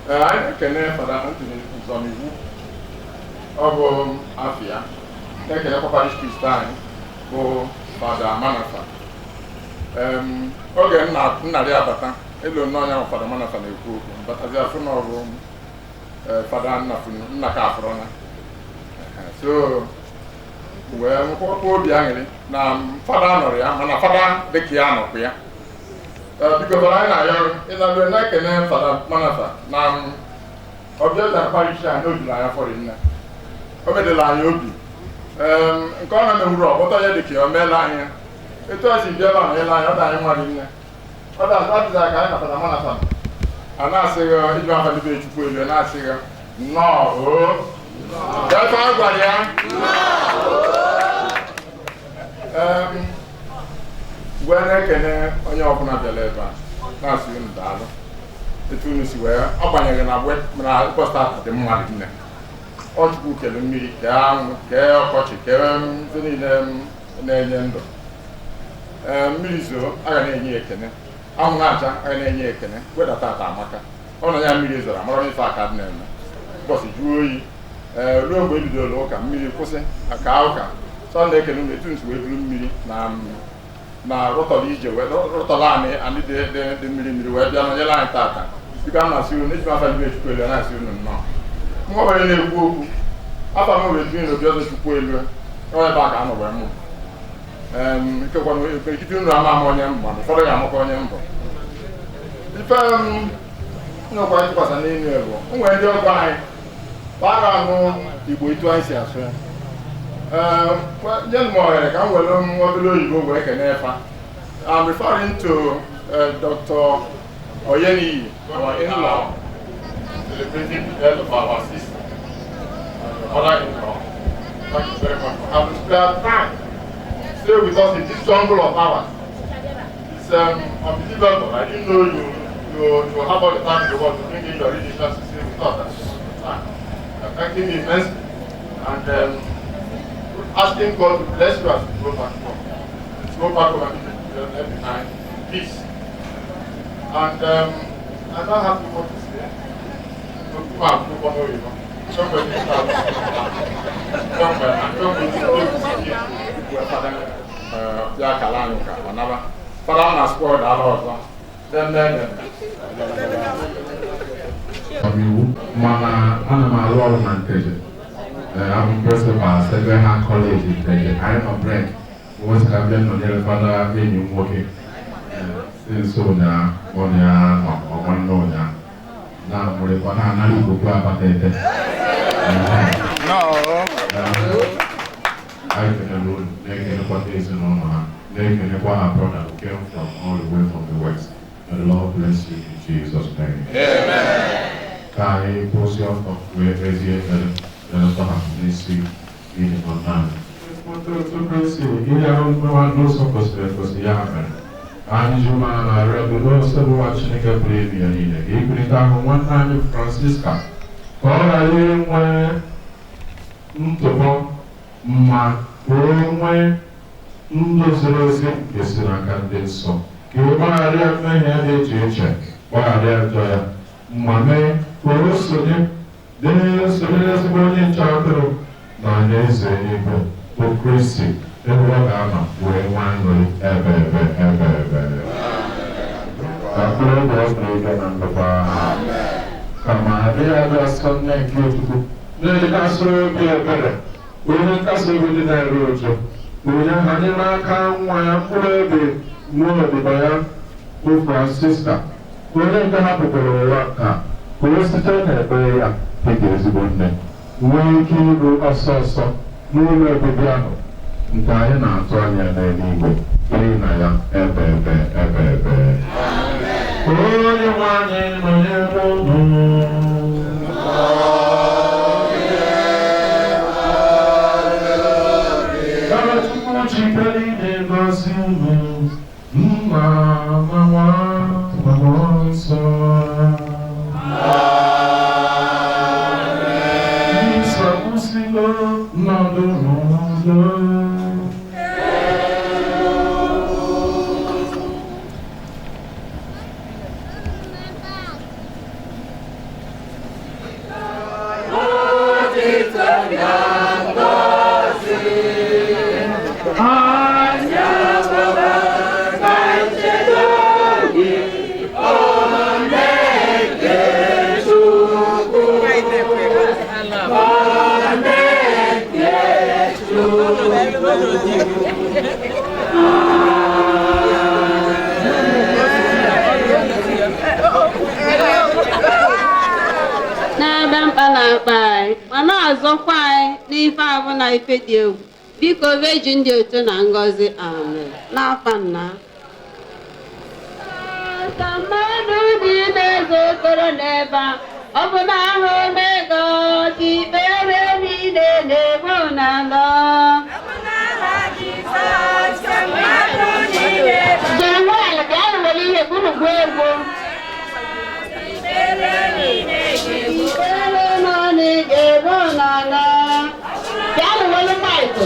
Anyị na-ekene Fada Anthony Nzọmiwu ọ bụ afịa na-ekenekwa parish Christian bụ Fada Manafa. Oge nnarị abata elu n'ọnya bụ Fada Manafa na-ekwu okwu batazi afọ na ọ bụ Fada Nnaka Afrọna so wee nkwụkwọ obi aṅụrị na fada nọrọ ya mana fada dịka ya nọkwa ya biko fara anyị na-ayọ ịnabere na-ekene Fada Manafa na ọbịa na parish anyị ojuru anya fọrọ nne o medela anyị obi nke ọ na-emewuru ọkpọtọ ya dịka ya o meela anyị etu o si bịa ebe a na ele anyị ọ dị anyị nwa dị nne ọ dị azụ adịghị aka anyị na Fada Manafa anasịghị iji afa ndị Chukwu elu na-asịghị nnọọ o data gwara ya wee na-ekene onye ọbụla bịara ebe a na-asị unu daalụ etu unu si wee ọ gbanyeghị na ụbọchị dị mmadụ nne ọ Chukwu kele mmiri kee anwụ kee ọkọchị kee ife niile na-enye ndụ mmiri zoo aga na-enye ekene anwụ na-acha aga na-enye ekene wedata ata amaka ọ na ya mmiri zoro amara ife aka dị na-eme ụbọchị jụọ oyi ruo mgbe ebidoro ụka mmiri kwụsị ka ụka sọ na-ekene unu etu nsi wee buru mmiri na rụtọrọ ije wee rụtọrọ anyị dị mmiri wee bịa nọnyere anyị tata biko a na-asị unu eji afa ndị Chukwu elu na-asị unu nnọọ mụ nwere na-ekwu okwu afa m wee biri n'obi ọzọ Chukwu elu ebe a ka a nọ wee mụ ikekite unu ama onye mbụ mana ụfọdụ ga-amakwa onye mbụ ife nnọkwa ịtụkwasị n'elu ebo o nwere ndị ọgọ anyị gbara anụ Igbo itu anyị si asụ ya nye m ohere ka m were obere oyibo wee kene efa. I'm referring to Dr. Oyeniyi, our in-law, celebrating the death of our sister, mother-in-law. Thank you very much for having spared time. Stay with us in this jungle of ours. It's unbelievable. I didn't know you have all the time in the world to bring in your religious to stay with us at this time. Thanking me immensely and asking God to bless you as you go back home. Go back home and left behind peace. And I don't have to go to say. Mana ana m arụ ọrụ na Nteje. I'm principal Sacred Heart College in Nteje. I am a break. Once ka bịa nọnyere fada enyi m nwoke si nso ụnyaa ọnwanne ụnyaa na mụrịkwa na-anaghị Igbo abata ete. Anyị kenere unu na-ekenekwa ezinụlọ ha na-ekenekwa ha brother who came from all the way from the west. May the Lord bless you in Jesus' name. Amen. Ka anyị kwụsị ọkọ wee kpezie ekpere na-eleta ha n'isi ili ọntaanyị. Ihe ahụ n'ụzọ kwesịrị ekwesị ya mere. Anyị ji ụmụ na arịọ bụ n'ose bụwa Chineke pụrụ ebi ya niile ka ikwurịta ahụ nwanne anyị Francisca ka ọ ghara inwe ntụpọ ma wee nwee ndụ ziri ezi nke si n'aka ndị nsọ ka ị gbagharịa mmehie dị iche iche gbagharịa njọ ya ma mee ka o sonye ezigbo onye nche atụrụ na anya eze eluigwe bụ Kristi ebe ọ ga-anọ wee nwa aṅụrị ebe ka mkpụrụ obi ọ bụrụ ike na ndụkwa ka ma adịghị adị asọ nne nke Chukwu na-edekasịrị obi ebere onye nkasi obi dị na-eru ụjọ onye hanyere aka nwa ya mkpụrụ obi nwa odibo ya bụ Francisca onye nke hapụkwara ụwa ka o site n'ekpere ya dịka ezigbo nne nwee ike iru ọsọ ọsọ n'ụlọ obibi ahụ nke anyị na-atụ anya n'eluigwe iri na ya ebe onye nwe anyị nọnyere unu kama Chukwu jikere ide ngozi unu nna na nwa na mmụọ nsọ n'ịsọpụsịgo nnọdụ n'ụlọ n'ebe mkpa na-akpa anyị ma na-azọkwa anyị n'ife abụ na ife dị egwu biko veji ndị otu na ngọzi amen n'afa nna ka mmadụ dị n'eze okoro n'ebe a, ọ bụ n'aha omega ka ikpere niile na-egbu n'ala. Jeruel bịa were ihe gburugburu egwu. Ikpere nọ n'egbu n'ala. Bịa were maịkụ.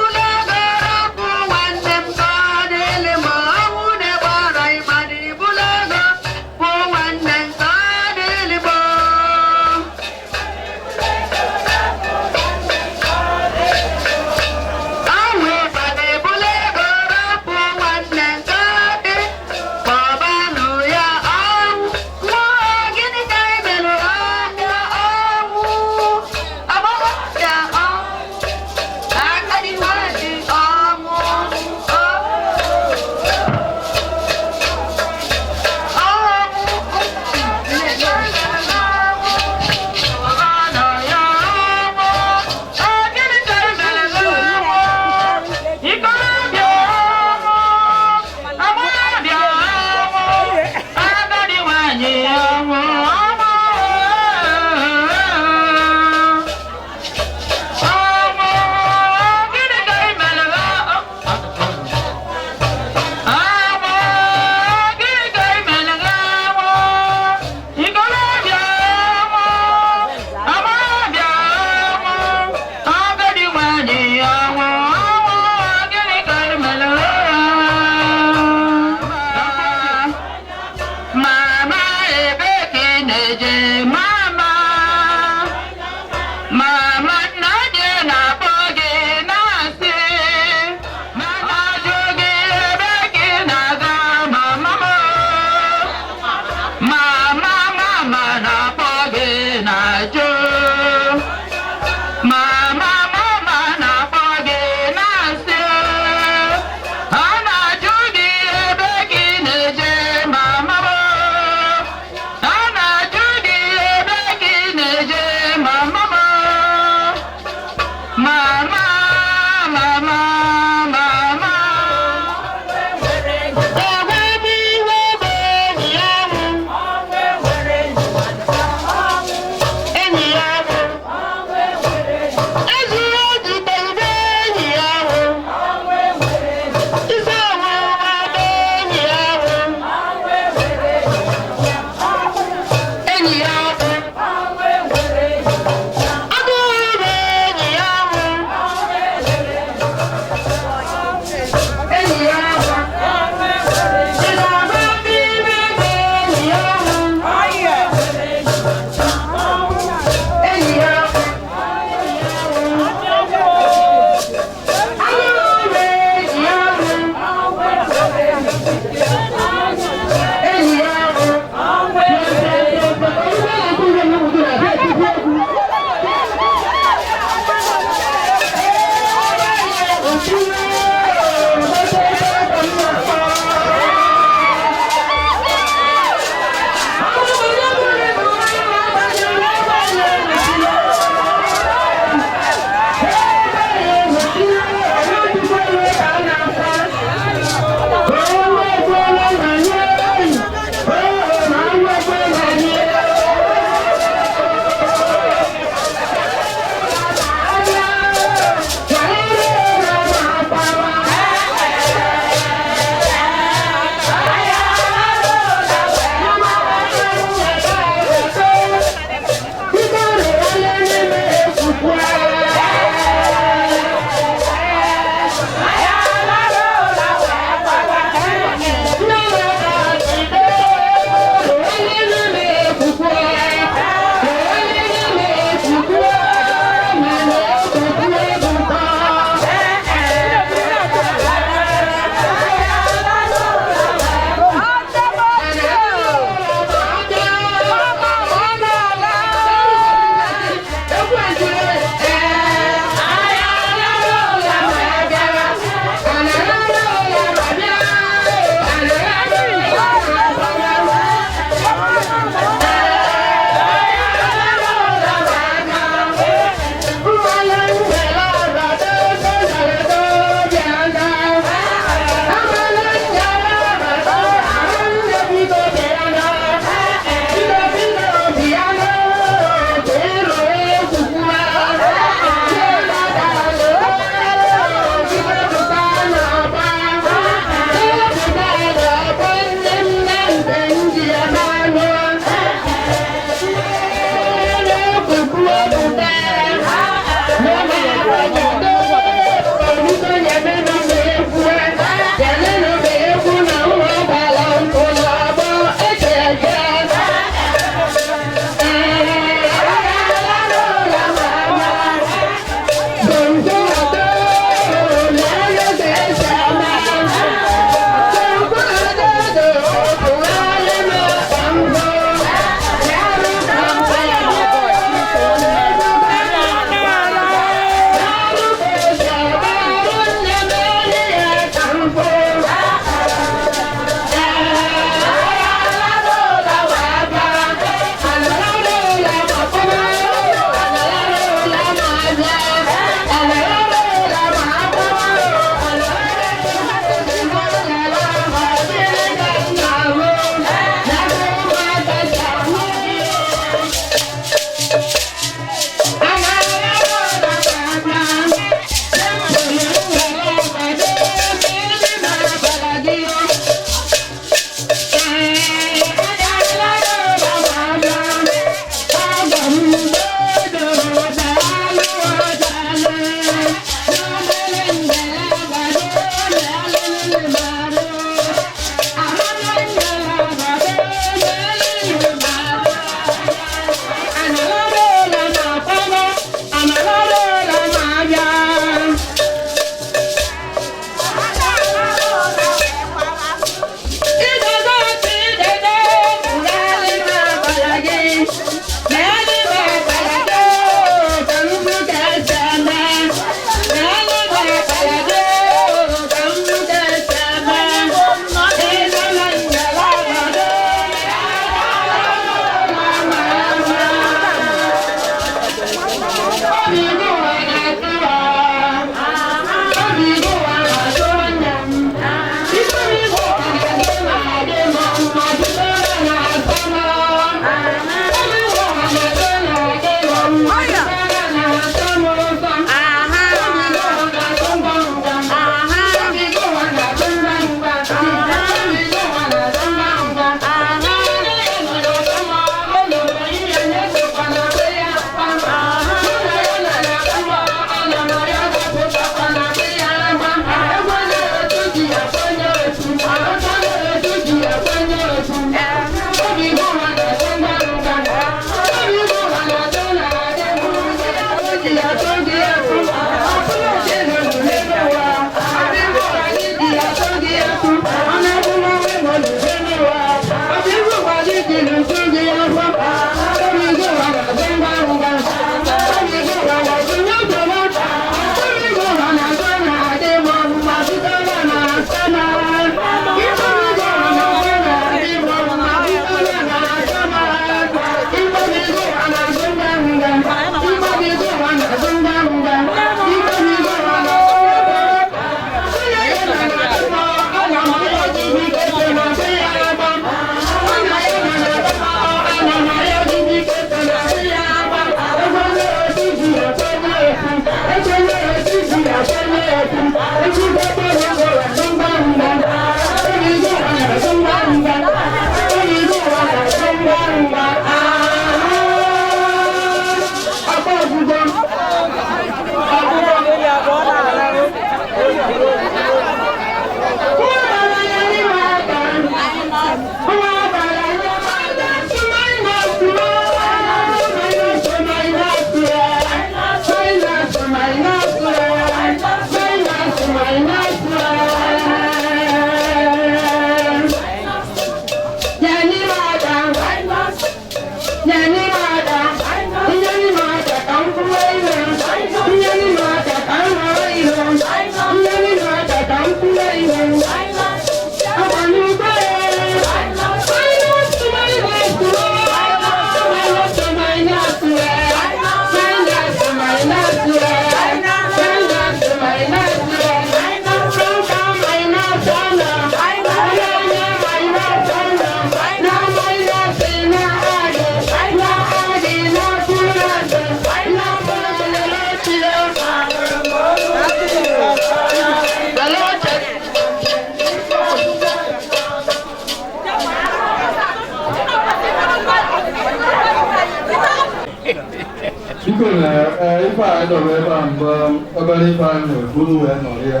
ife a dọrọ ebe a mgbe obere ife a na-eburu wee nọrọ ya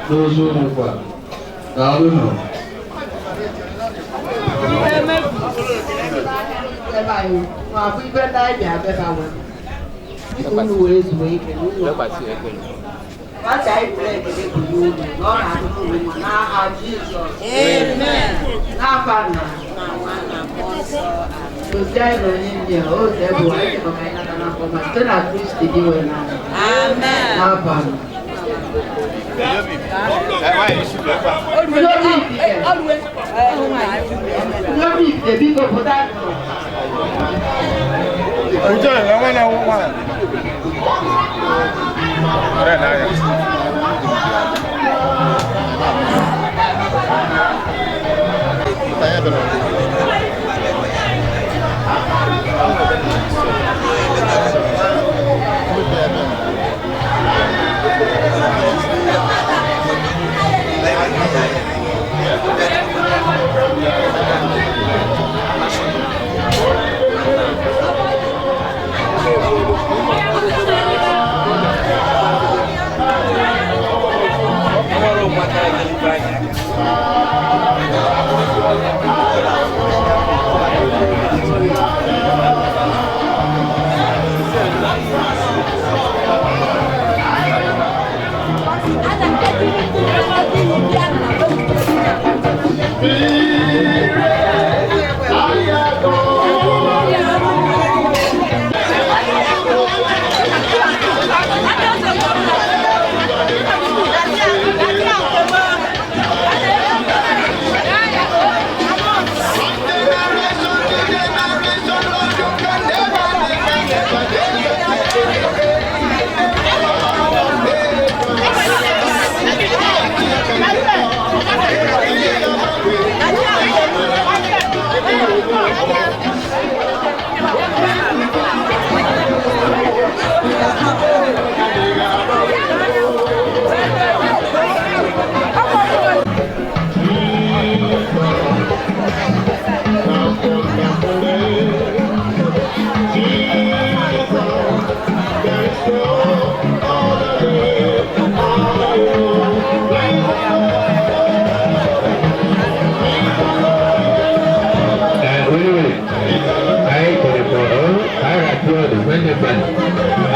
n'ozu n'ụkwa daalụ nọ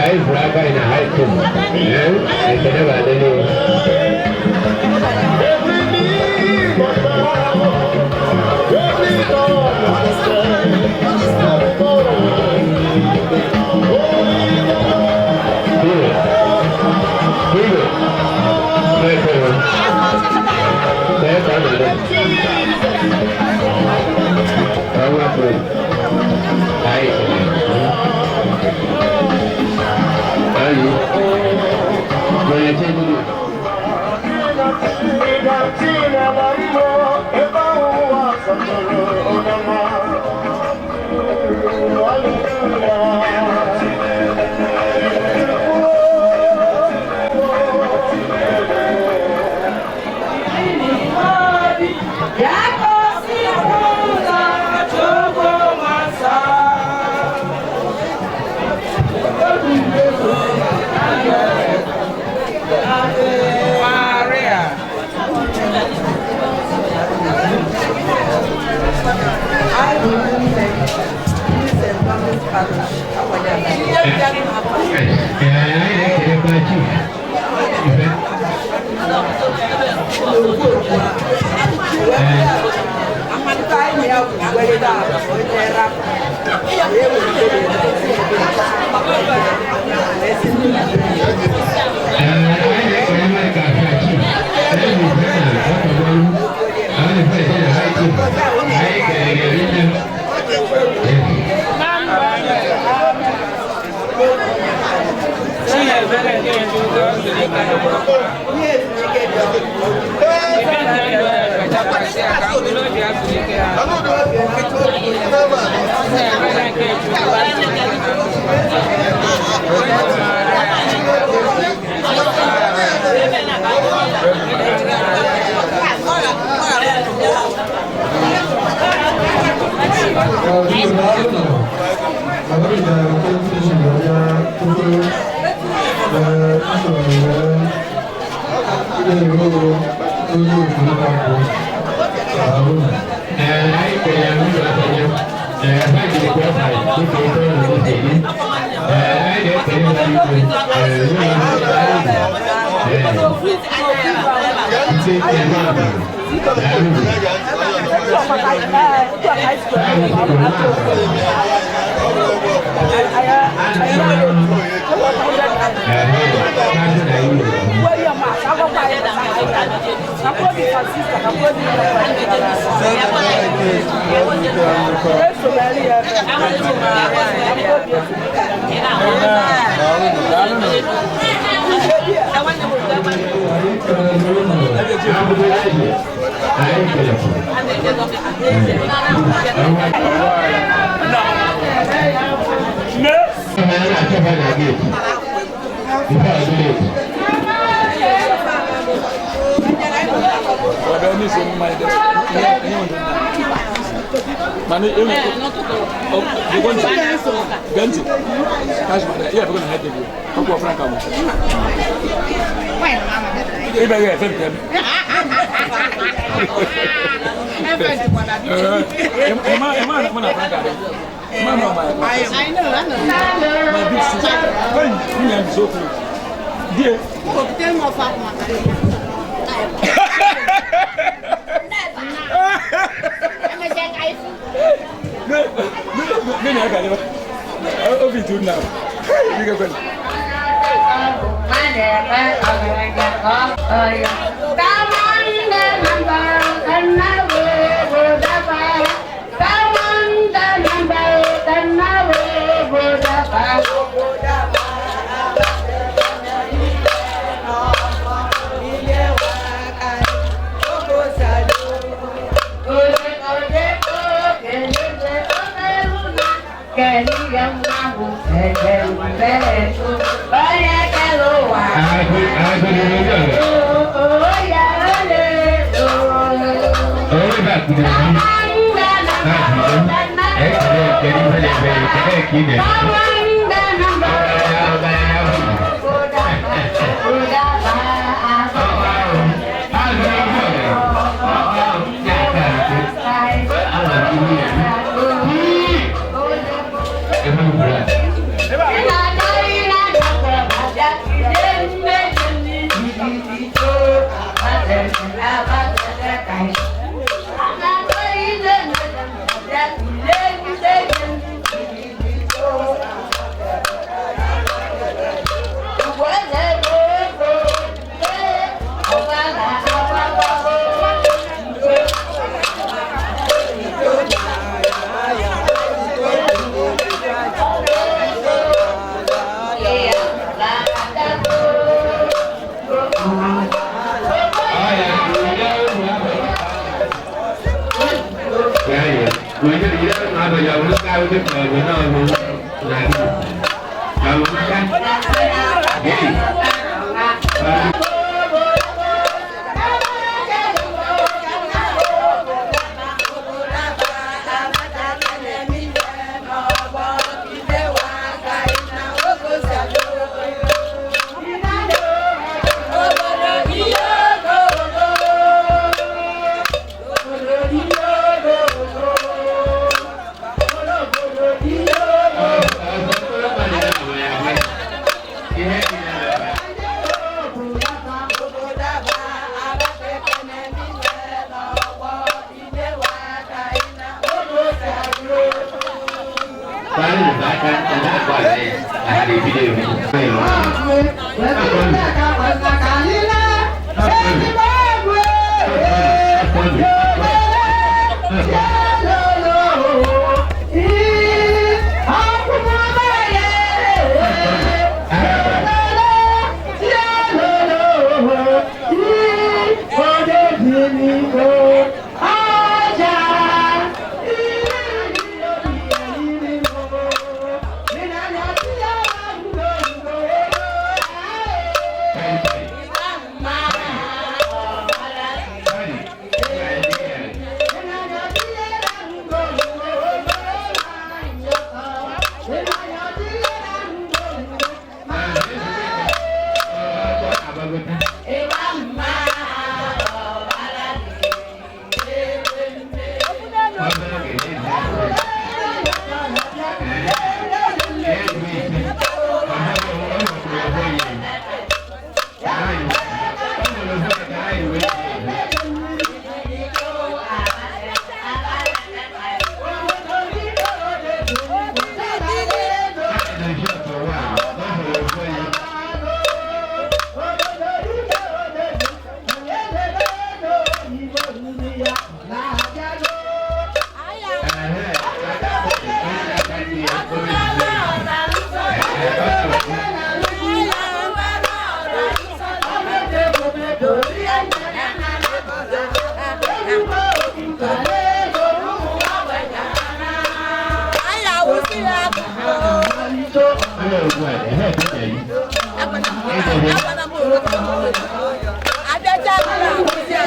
Ai berapa ini hai tu? Kita dah ada ni. Saya tak ada. Tahu apa? Hai. Ayo, boleh cek dulu. Manu, you know, you're going to Ganti. Cash money, yeah, we're going to head to you. Come on, Frank. If I get them. I know. My big sister. When you are so close. Dear. Tell me about my I'll be doing now. You go. Kalau kita benar lagi. Kalau makan, jadi. Hari video ini. Hãy subscribe cho kênh Ghiền Mì Gõ để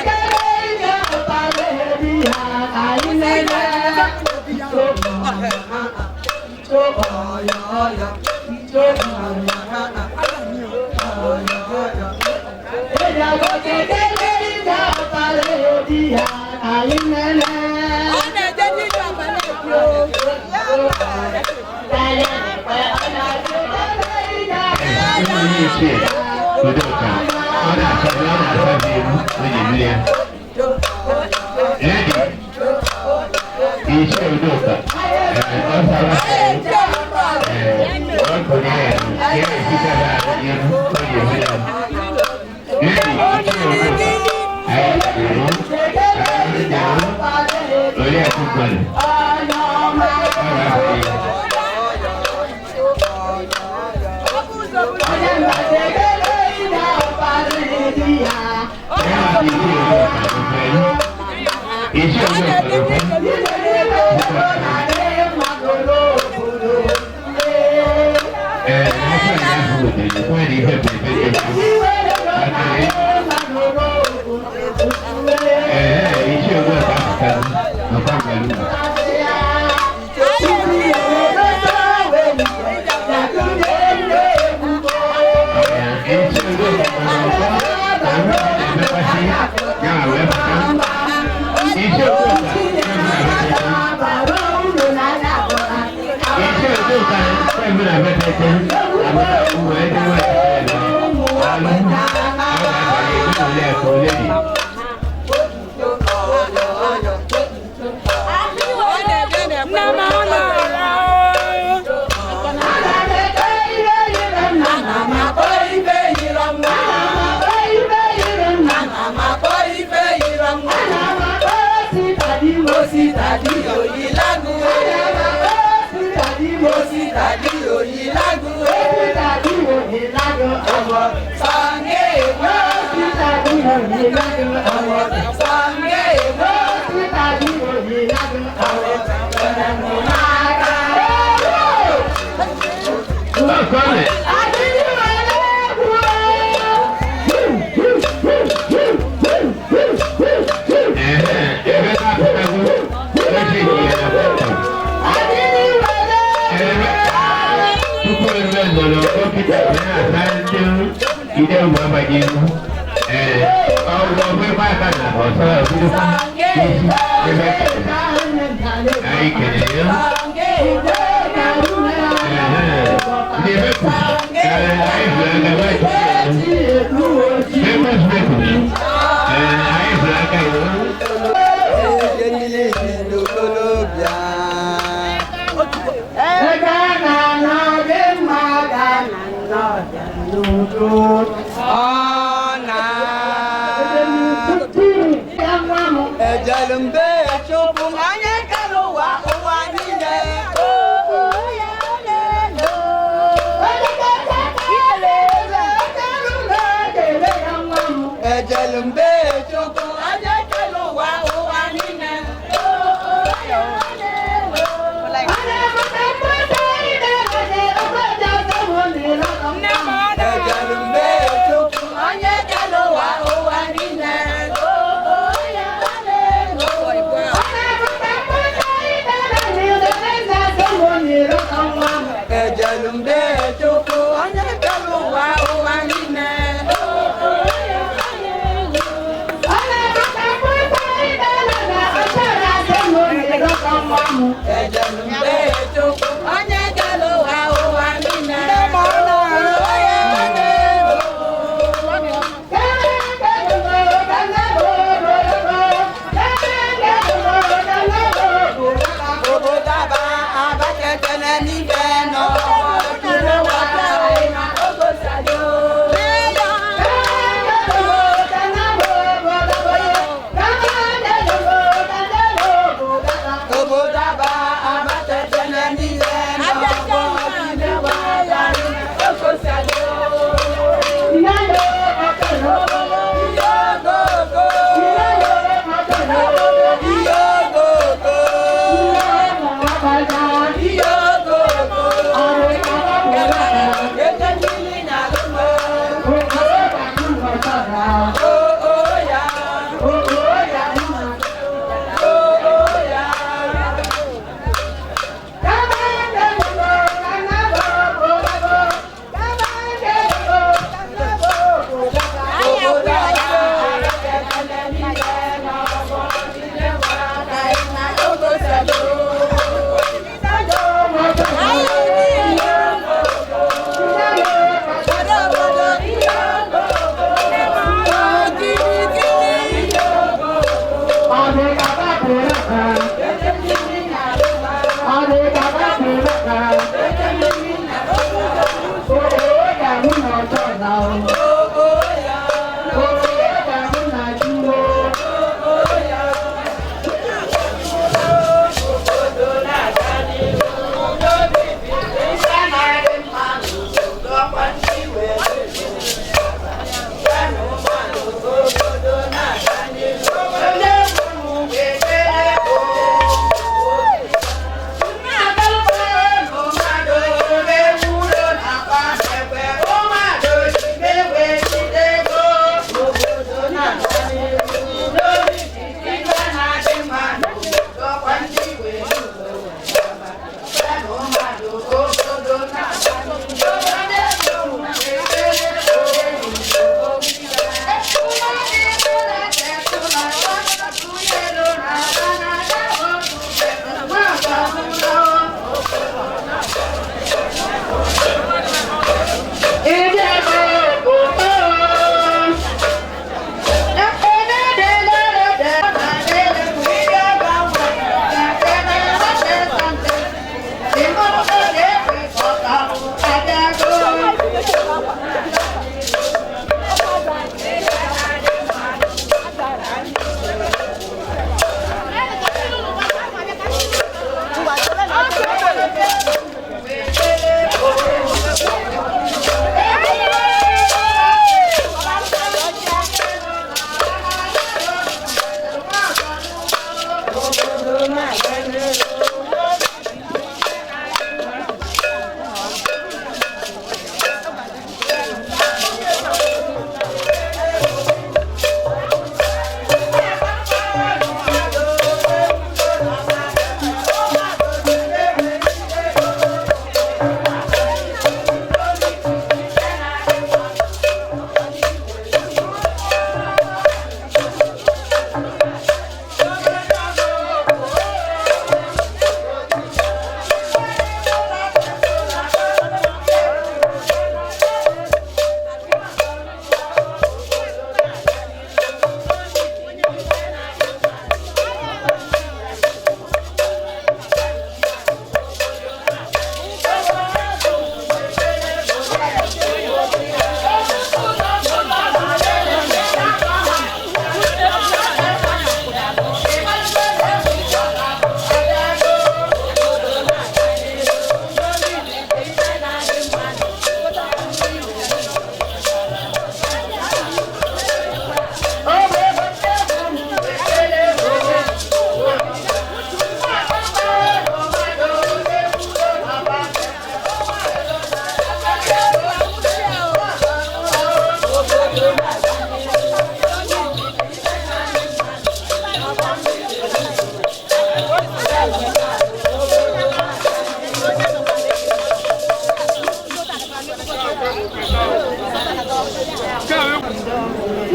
không bỏ lỡ những video hấp dẫn. kita satu kita berapa jam? Kalau berapa kan? Kalau kita Ai kene. Dia betul. Ai belakang lagi. Bebas betul. Ai belakang itu.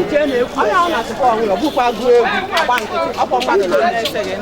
Uche na-ekwu onye ahụ na-atụkwa ọnwụ ya bụkwa gụọ egwu agba nkịtị ọkpọ mmadụ na na-ese gị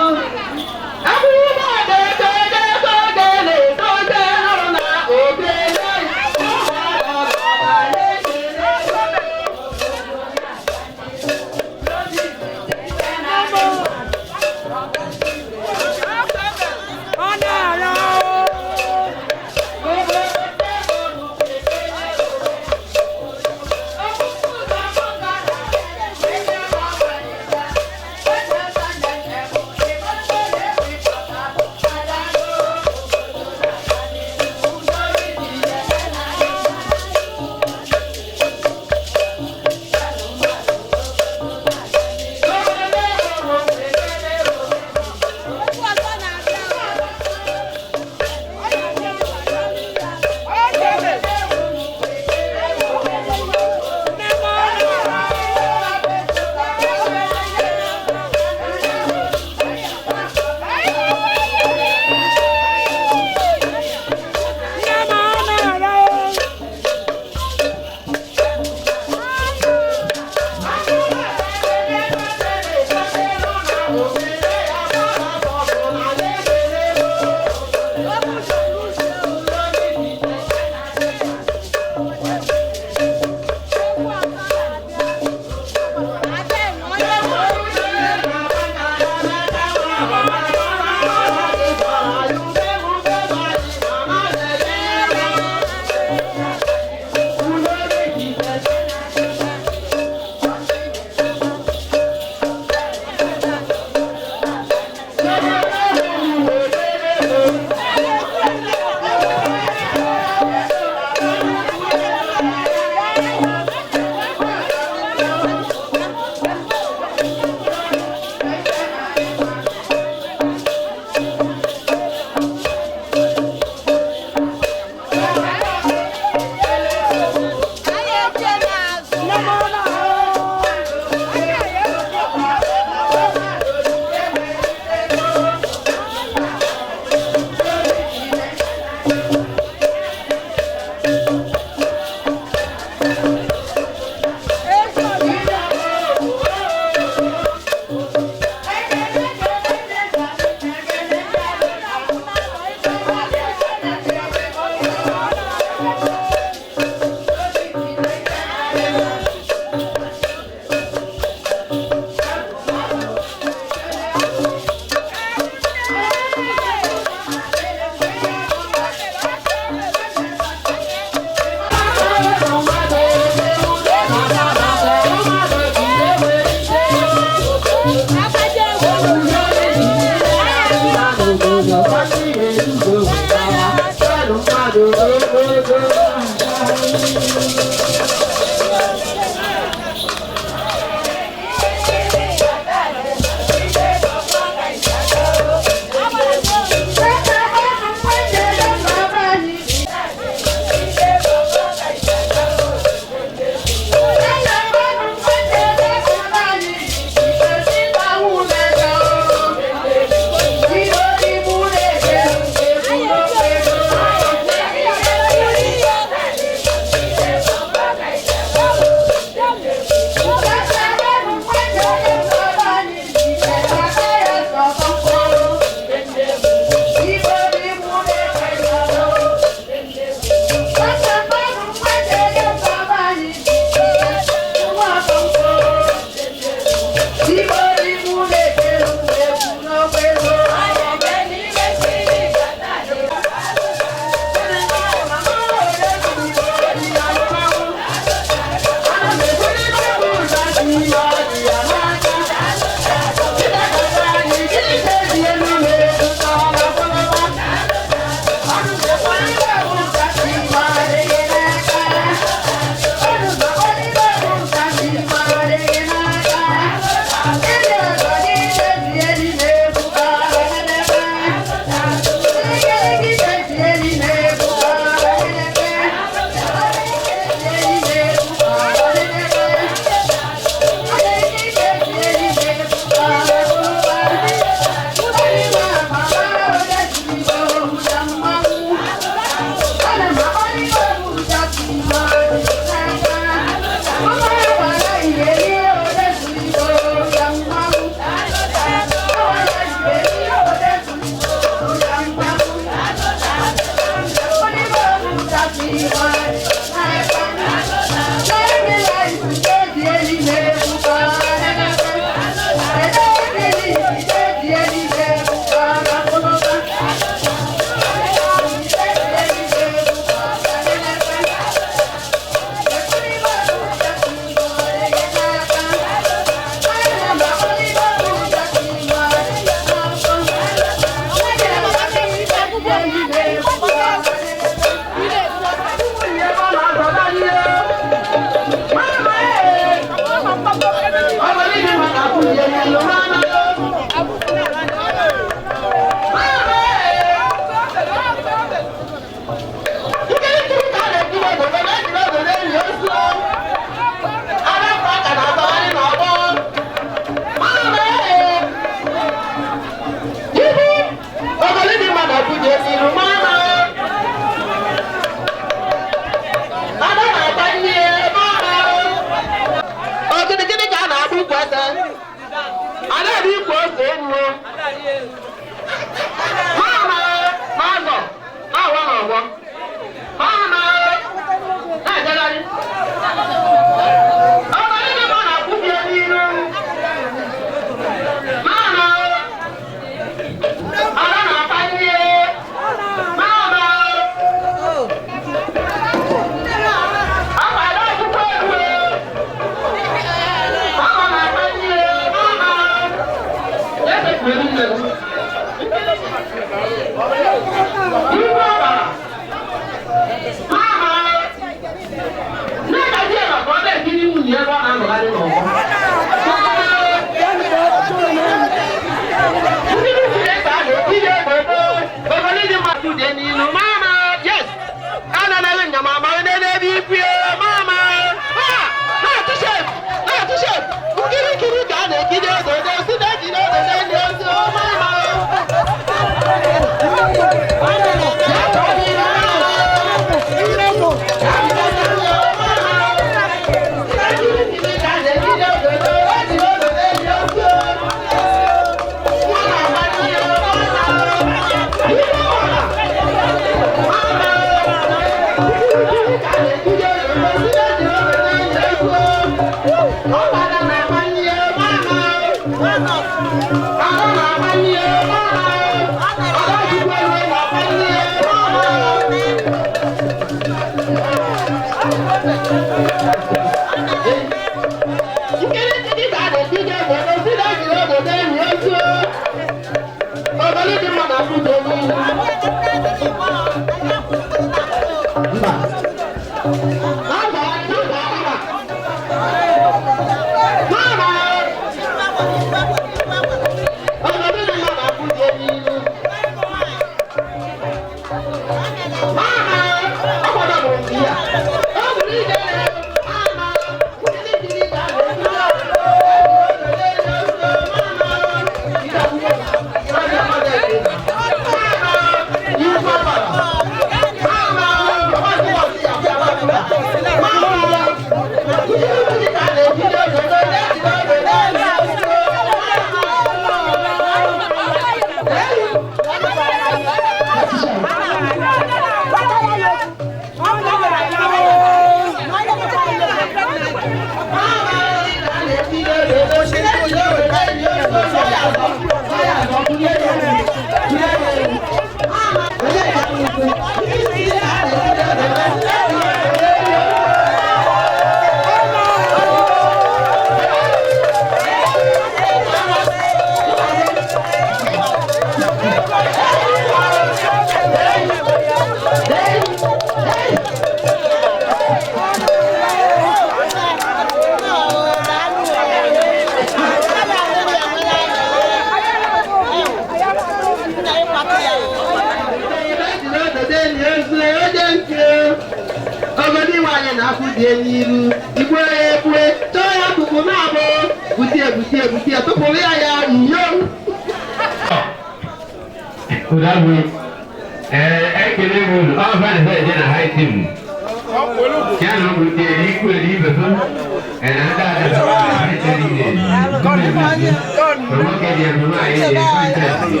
Con dia mama ai dia fantastic.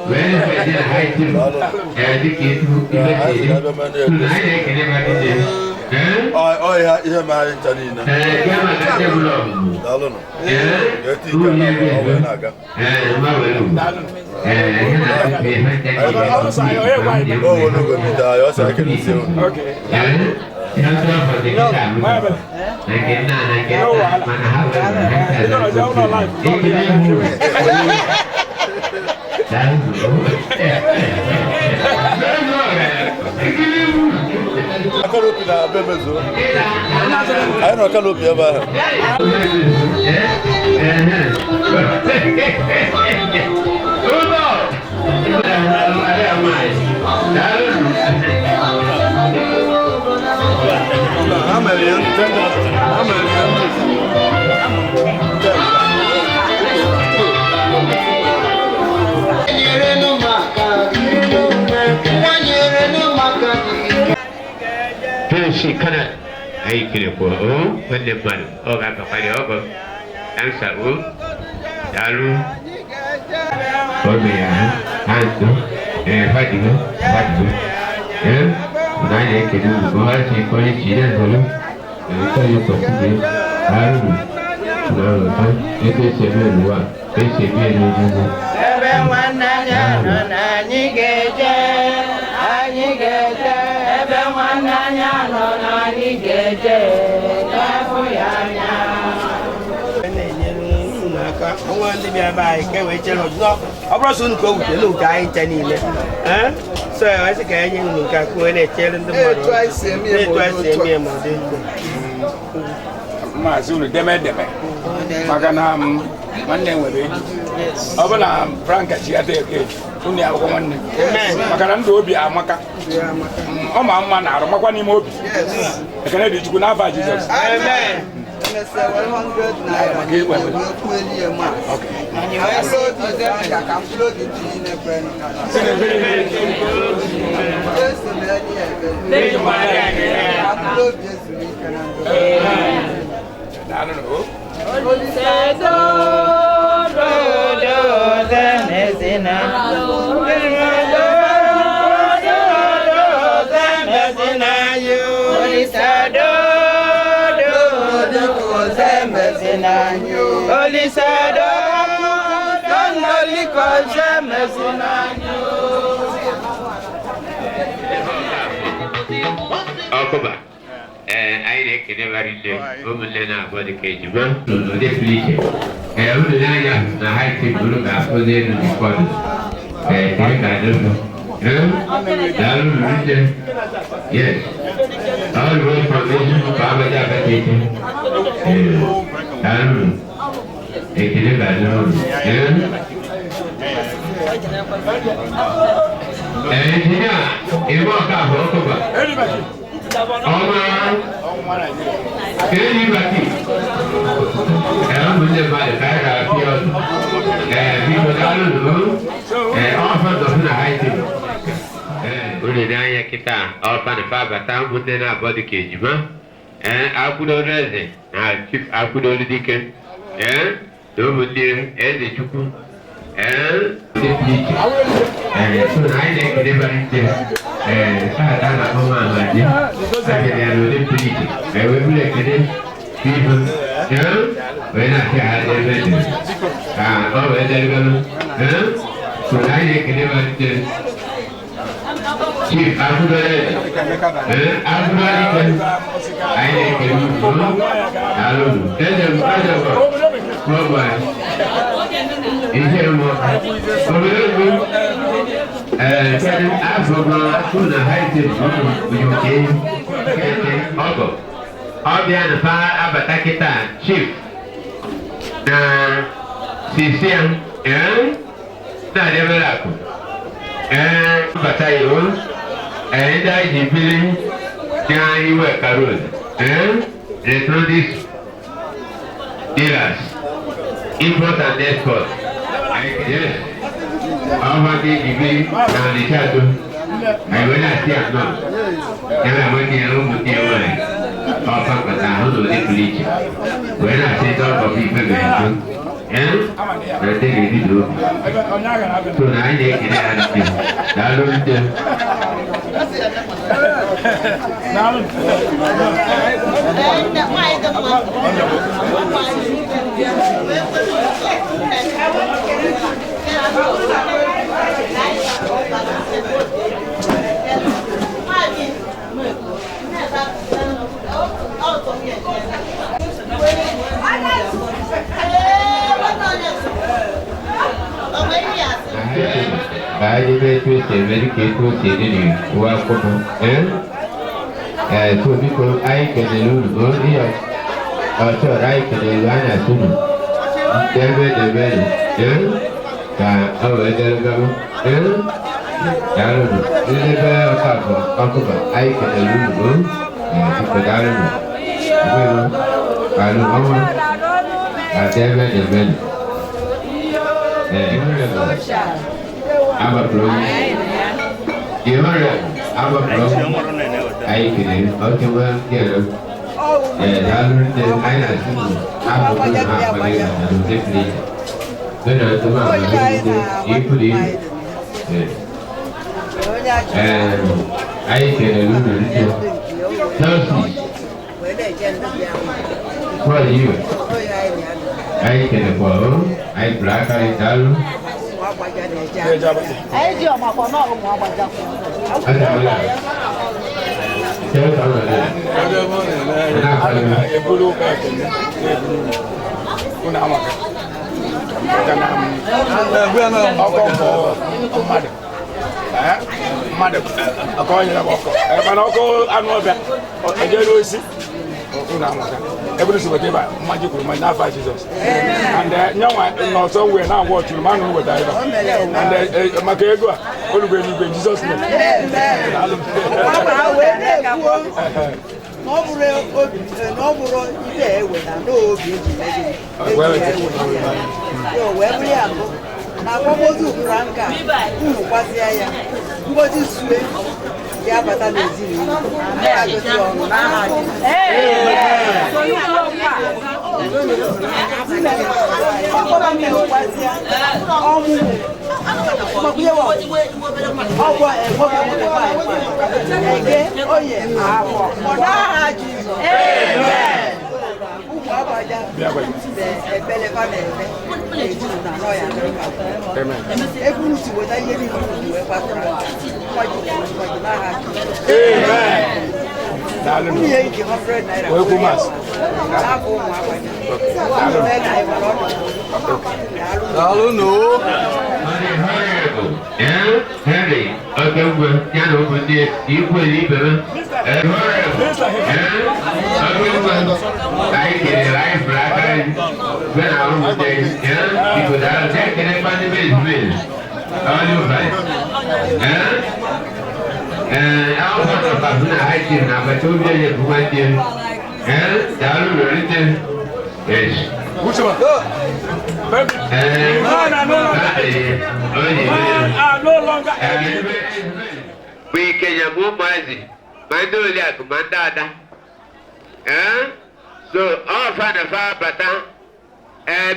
When I did a high tip, and the kid who I can never do. Oh, yeah, my Janina. Gamma got them long. I don't know. Yeah, who I don't know if she cannot. I can go when the man or I can find over. Answer, Dalu. Oh, yeah, and fighting, I can do go out and call it children. And tell you something. I don't know. It is a very one. It's a very so I think I can go and tell them Okoba, I never read the woman about the cage. Well, no, they please. I would like the high tip to look after the recording. I don't know. Yes. All the way from this, Baba Jabba. Unidaya kita apa ni Baba tahu mungkin nak buat kerja mah? Aku dah rasa, chief aku dah diken, tu mungkin ada cukup, so naik ke depan itu, saya tak nak mama lagi, saya dia ada politik, saya boleh kerja, people, mana saya ada betul, oh ada kalau, so naik ke depan itu. Chief, aku dah ikan. Air kering dulu. Lalu, ada apa? Ini semua. Kemudian, kan aku nak hadir ujung apa? Abian apa abata kita, Chief. Dan sisian, dah dia berlaku. Bataillon, and I did Can work a road? Electronics dealers, import and export. Yes, how the degree and the shadow? I will not see a no. Never went in a room with your mind. Or fuck, but I don't know the bleach. When I say talk of people, nanti gini dulu. So na ini kini nanti. Lalu itu. Bayi betul sebeli kita sendiri buat kono, tu biko air kedelu, dia, tu air kedelu anak sunu, debel, kan awal dalam, dalam, ini apa air kedelu, kita dalam, kalau kamu, debel. Apa belum? Gimana? Apa belum? Air kini, okey bang, kira. Lalu dia air nasi, apa belum? Apa lagi? Lalu dia beli. Benar tu mah, dia beli. Air kini dulu dia. Terus. What you? Air kini bawa, air belakang air dalam. Ayo dia mau kono mau baca. Ada mana? Saya tahu ada. Ada. Ibu kan. Kuna ama. Kana. Gua nak aku mad. Mad. Aku ni nak aku. Mana aku anu be. Aje roisi. Kuna ama. Every single day, magic will not fight Jesus. And now, no, so we're not watching man who would die. And Makego, all when you bring Jesus' name. Ya bata mezi ni. Lalu no. Henry, okay, well, can open this. You put it in. Okay, well, I get a life black when I was there. Because I was taking it by the business. All you fight. I was a person I did not, but 2 years ago, I did. Yes. Which one? No longer. We can move Mazi. Mandolia, Mandada. So, all Fana Bata.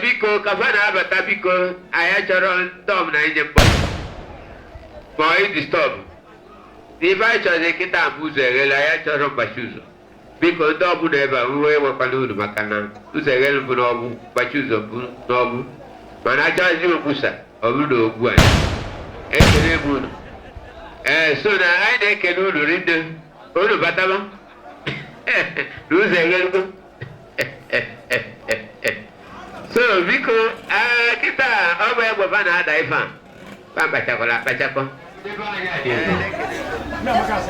Biko, Kafana Bata, Biko, I had your own Tom Nine. Boy, disturb. If I chose a kita muse, I had your own Bashuzo. Because Dobu never, we were Palu, Macana, who say, Elbonobu, Bashuzo, Nobu. Man, I charge you, Musa, or Ludo, Gwen. Ekenebu. So now I can read the Olu Batama. Lose a little. So, Vico, Kita, over Bavana, Daifa. Papa Chacola, Pachaco.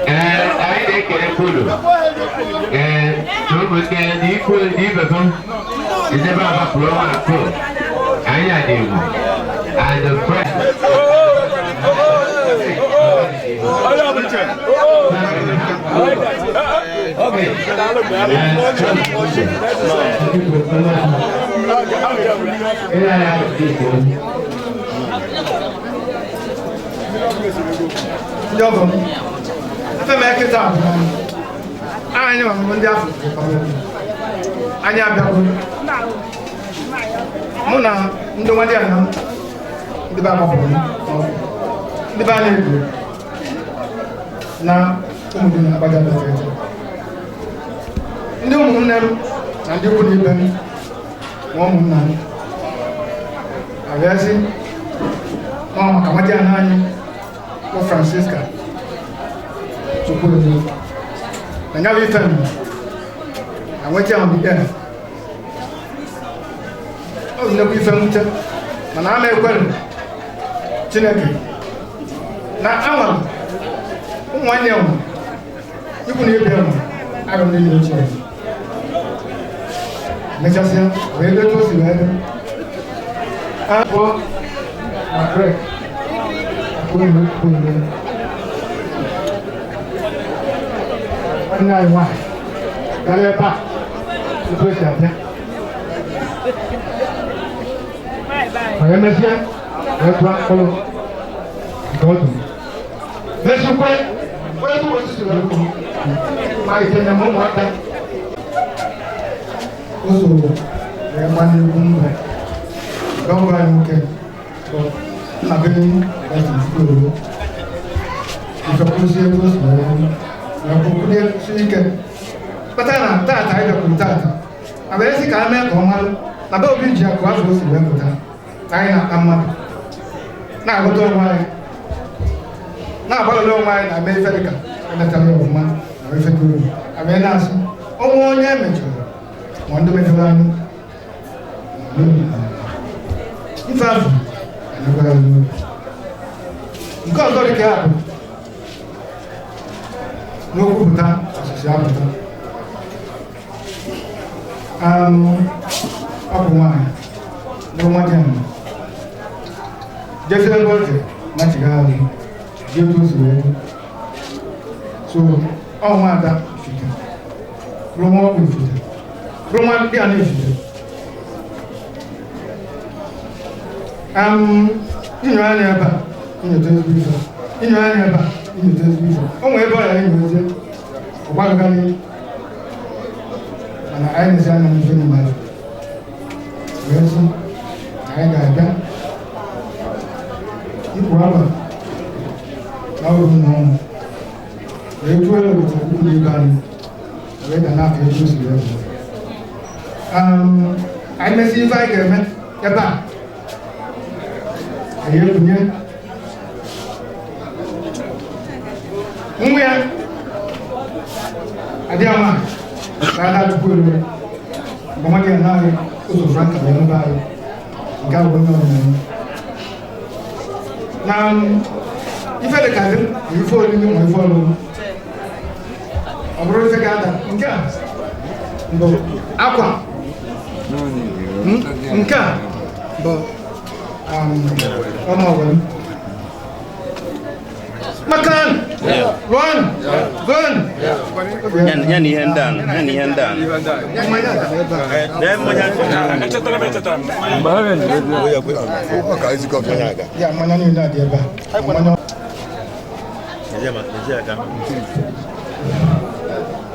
I take a pulu. No, can equal Liverpool. It's about a pro. I do. And the friend. Jogo. Feme kita. Ani wa mun dia fu. Ani abia ko. mụ na ndị nwa dị ana ndị be agbapụrụ ndị be a na-egwu na ụmụdị na agbaja bịara ndị ụmụnne m na ndị ikwu na ibe m na ụmụnna m abịazi maka nwa dị ana anyị bụ Francisca Chukwudo na nyabụ ife m na nweta ahụ dị ya ọ bụ nnekwu ife mwute mana ama ekwere Chineke na anwa ụmụ nwanne ya ikwu na ibe ya arụ ndị niile Chineke mechasịa wee letu o si wee dị abụọ na brek akwụghị nwanne anyị nwaanyị gara ebe a tupu esi abịa ma ya mezie wee tụọ mkpụrụ nke otu mesịkwe wee tụọ osisi wee kwuru ma itenye m ụmụaka o soro wee gba n'egwu mbe dọgba anyị nwoke bụ nna be ezi Chukwudo ifekwụzi ego o si wee kwukwude si ike kpata na taata anyị bịakwuru taata abịa esi ka a mee ka ọ marụ na be obi ji akụ afọ o si wee pụta anyị na-akpa mmadụ na-agụta onwe anyị na-agbalịla onwe anyị na-eme ife dịka emetara ya ọfụma na ife dị uru abịa na-asị ọnwụ onye emechọrọ ma ndị mejọrọ anyị ife afọ enyegwara n'obi nke ọzọ dịka ya bụ n'okwupụta ọsịsị apụta ọ bụ nwaanyị n'ọnwa Jenụwarị jesi ebe ọ dị machiga azụ ji etu o si wee so ọnwa ada ifite bụrụ nwa ọkụ ifite bụrụ nwa ndị a na-efite inyo anya ebe a inyote ezigbo ife inyo anya ebe a inyote ezigbo ife o nwere ebe ọ ya enyote ọgbagagharị mana anyị na-esi anya n'ife mmadụ wee sị anyị ga-abịa ikwu aba na ọrụ na ọnwụ wee tụọ ya obodo ukwu ibe anyị wee ga na-afọ etu o si wee bụ anyị mesị ife anyị ga-eme ebe a anyị ebunye nwa ya adịghị ama na-ada Chukwudo mgbe nwa ya naghị ụzọ Franka wee mebe anyị nke abụọ onye ọmụmụ na ife dị ka dị ma ife olili ma ife ọlụlụ ọ bụrụ ife ga-ada nke a bụ akwa nke a bụ ọmụọgwụ makan run gun yan ihe ndị a yan ihe ndị a ya mmanya niile a dị ebe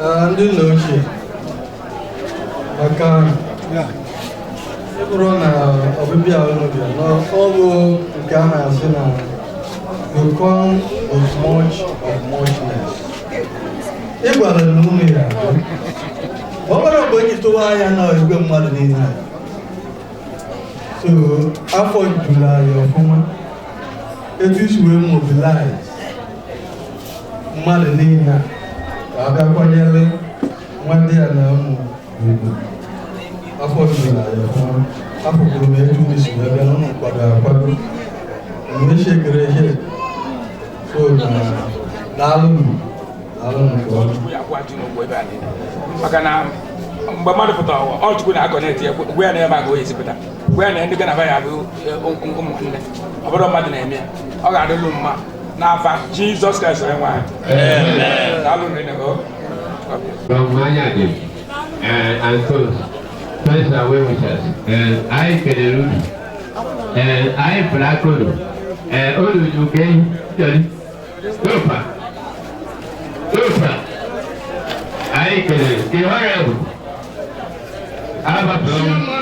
a ndị nna ochie maka ịbụrụ na ọbịbịa unu bịa ọ bụ nke a na-asị na you come with much of muchness. Ị gwara na ụmụ ya ọ bụrụ mgbe eji tụwa anya na igwe mmadụ niile so afọ juru anyị ọfụma etu isi wee mobilize mmadụ niile ka a bịa kwanyere nwanne ya na ụmụ igbo afọ juru anyị ọfụma afọkwuru m etu isi wee bịa na ụmụ kwado akwado mgbe shekere ihe so daalụ maka na mgbe mmadụ pụtara ọ Chukwu na-akọnetị ya gwe ya na ebe a ga esi pụta gwe ya na ndị gana ya bụ ụmụnne obodo mmadụ na-eme ya ọ ga-adịlụ mma n'afa Jizọs Kraịst onye nwanyị daalụ and so friends are well with us I kelere unu I black unu unu juke jọrị Opa! Opa! Aí, querido, que hora é? Aba, pelo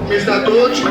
Mr. Tochi,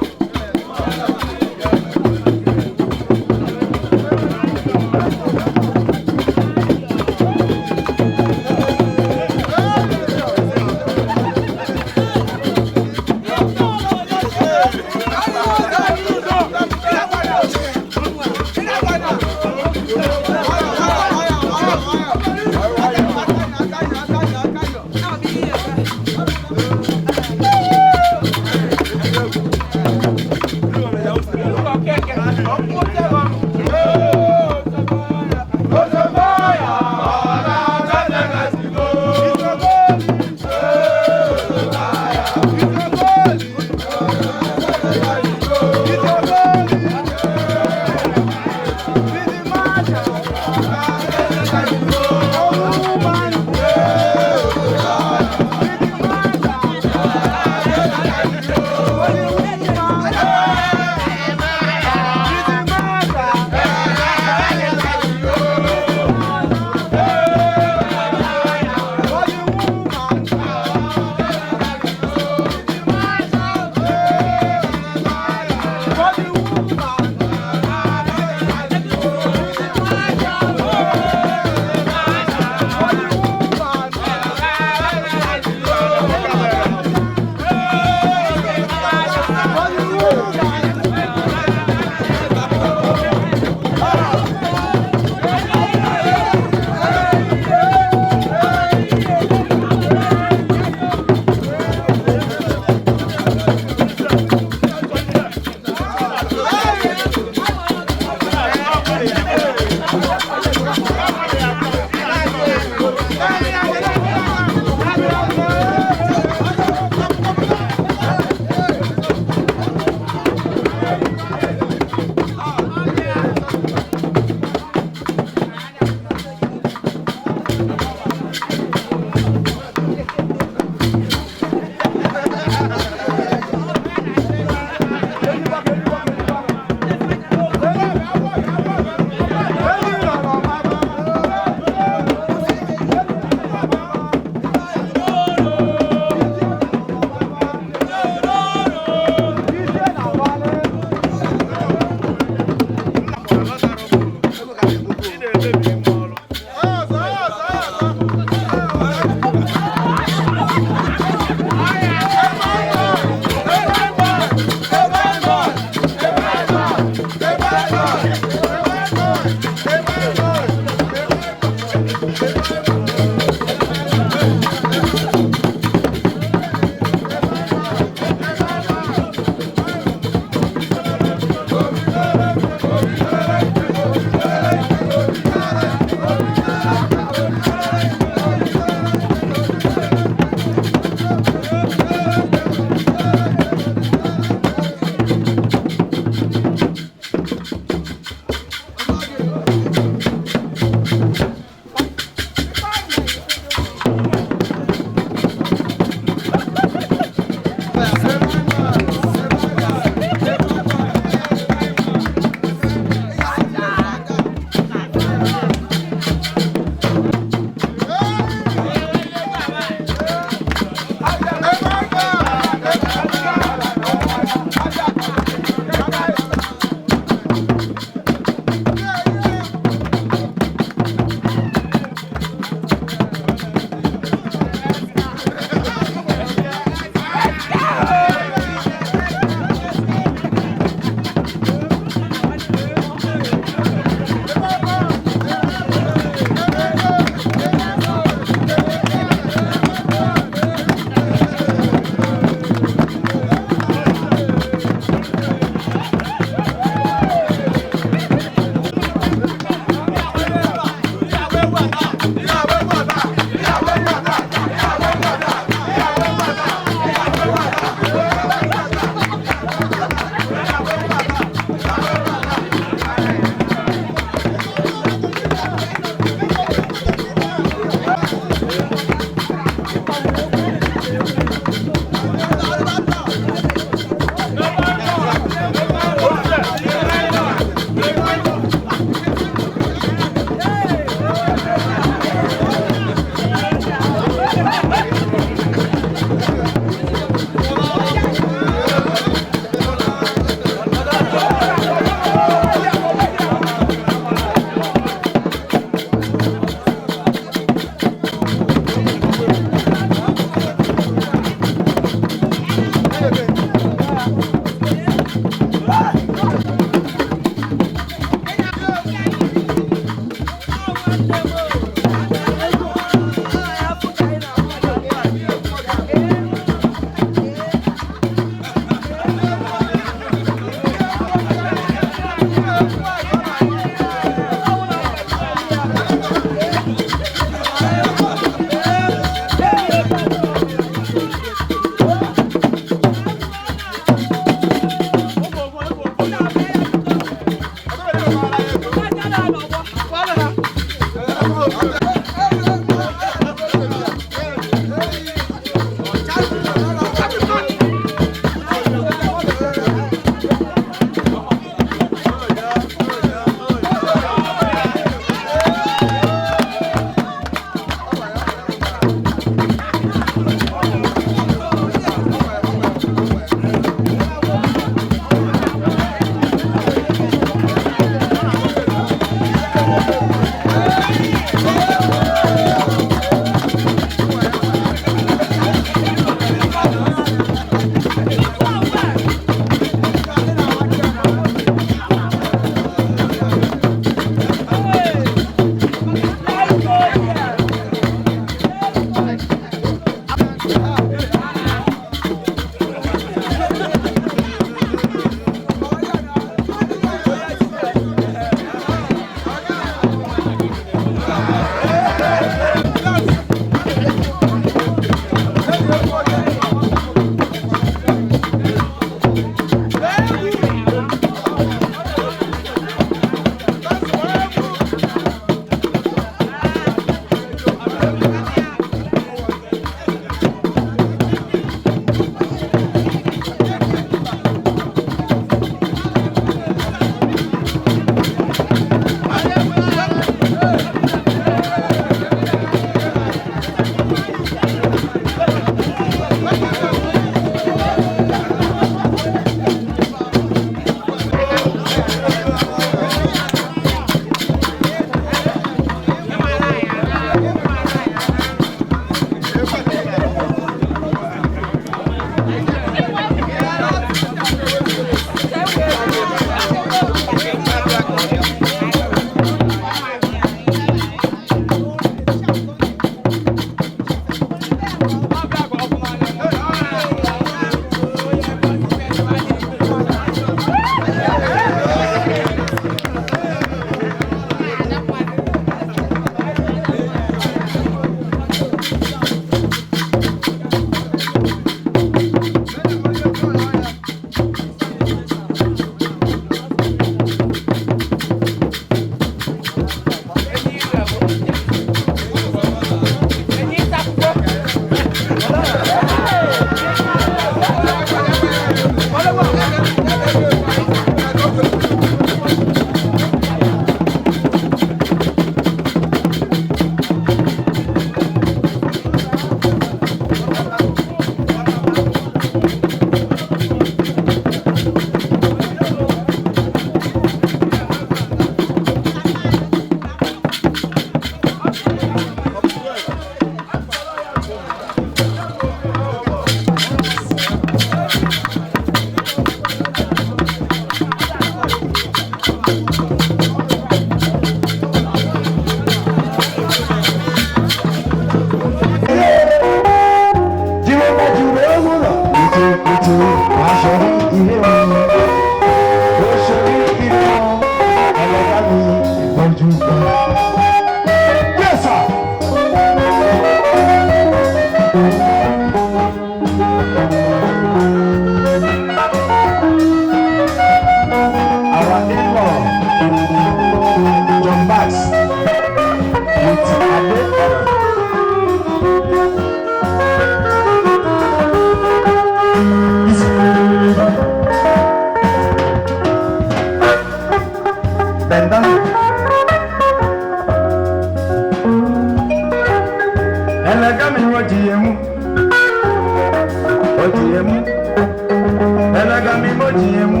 ni mo jiemu.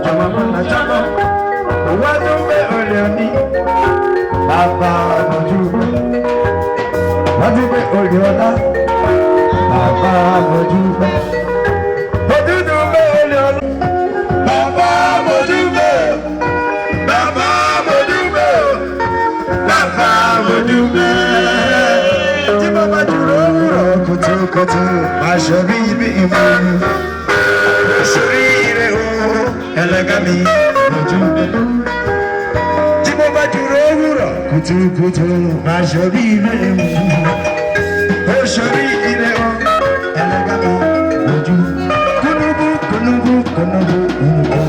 Jọmọ mọ na jọmọ. Owó tó ń bẹ olè òní. Bàbá àmójú gbẹ. Wọ́n ti gbé olè ọlá. Bàbá àmójú gbẹ. Òdúdú gbé olè ọlá. Bàbá àmójú gbẹ. Bàbá àmójú gbẹ. Bàbá àmójú gbẹ. Tí mo bá dúró wúrọ̀ kùtùkùtù, máa ṣe bí ibi ìmọ̀. Sórí ire o, ẹlẹ́gà mi lójú gbẹ. Tí mo bá dúró wúrọ̀ kùtùkùtù, máa ṣe bí ibi ìmọ̀. Ó sórí ire o, ẹlẹ́gà mi lójú. Kúnúbú kúnúbú kúnúbú kúnúbú.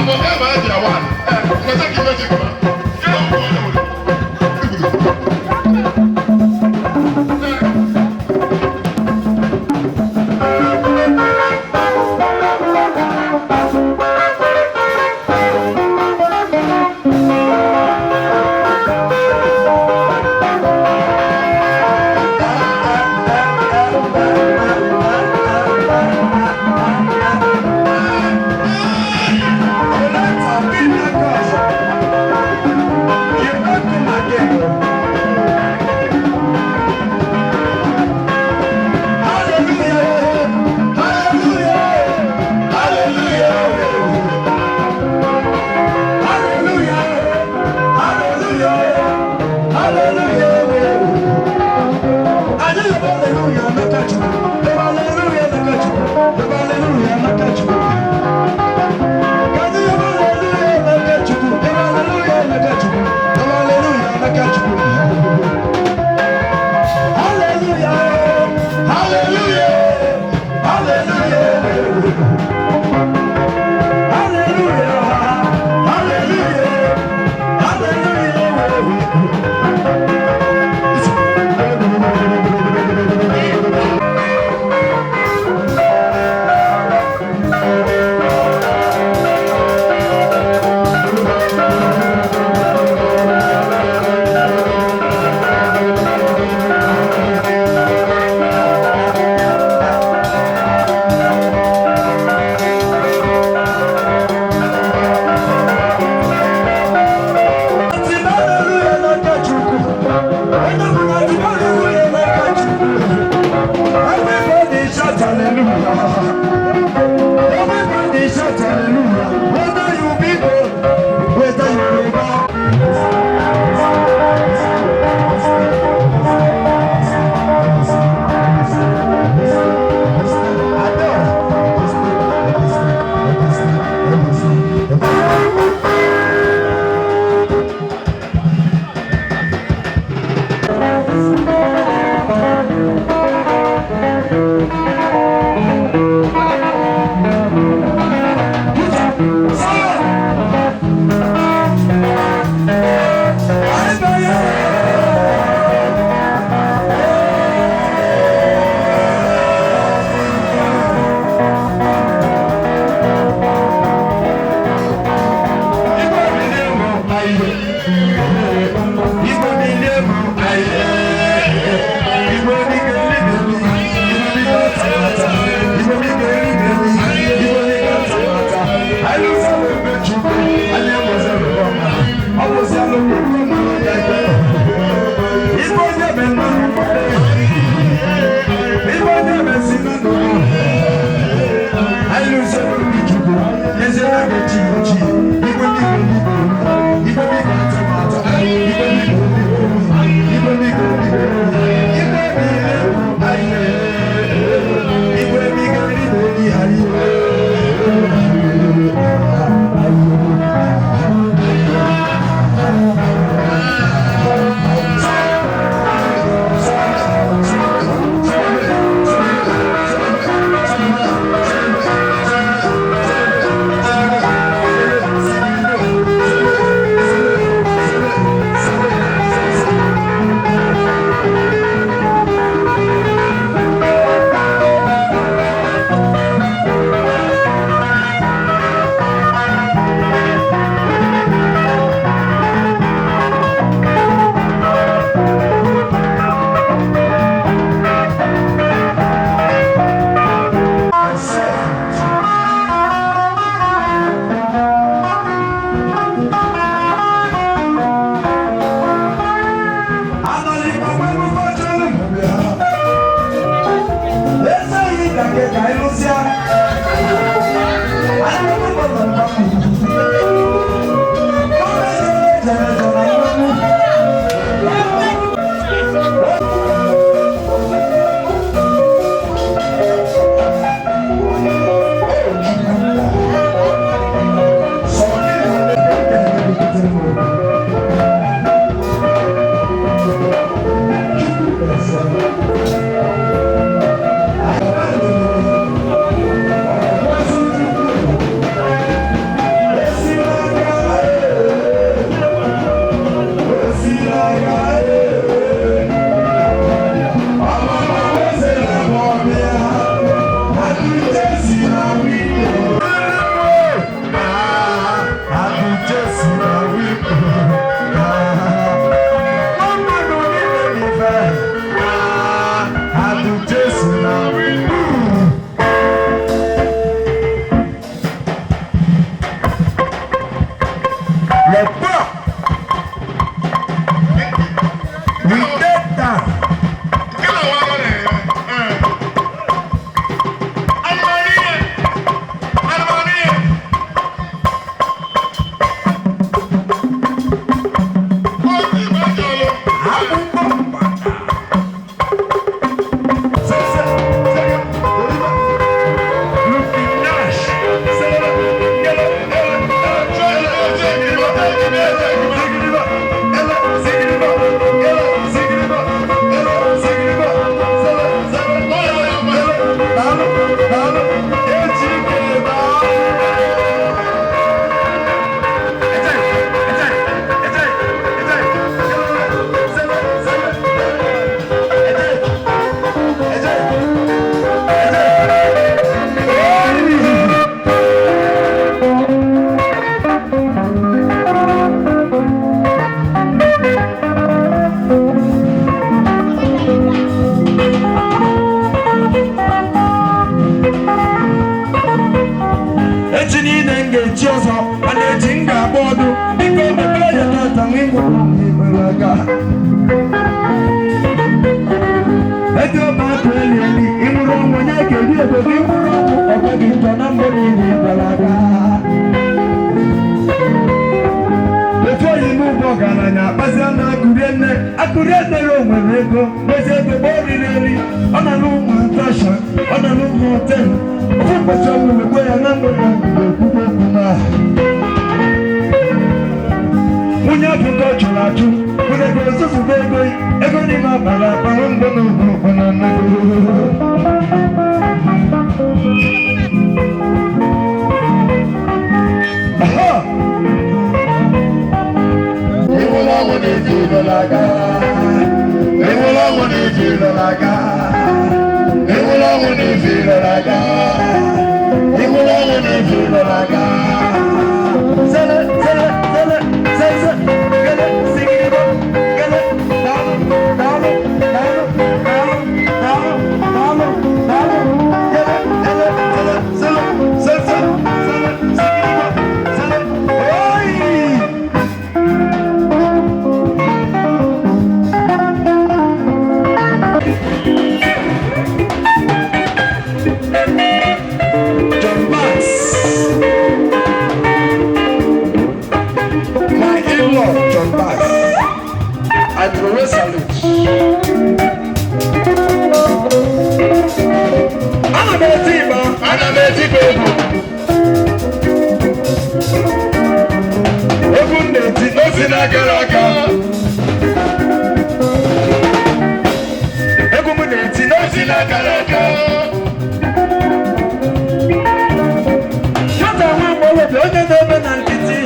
Thank you. ego gị mkpụrụ ọgwụ ọka gị njọ na mbọ niile ịgbalaga ofu oyi n'ụgbọ ọgaranya akpazia na akụrie nnere onwere ego mezi ego gba oriri nri ọ nọ n'ụmụ atasha ọ nọ n'ụmụ họtelụ ofu ụbọchị ọgwụ mekwe ya na mgbede ekwugo okwu na nwunye afụta ọ chụrụ achụ nwere ego zụzụba ego n'ime abalị akpara mbọ na ogbo na nnagoro Ewolongo ni jilolaga, ewolongo ni jilolaga, ewolongo ni jilolaga, ewolongo ni jilolaga. Sele, gele, sigibo, gele, dalo, gele, John Bass, I throw a salute. I'm a baby baby. Ogun neti no sinagaraga. Ogun neti no sinagaraga. Shut up, one more of your name and kitty.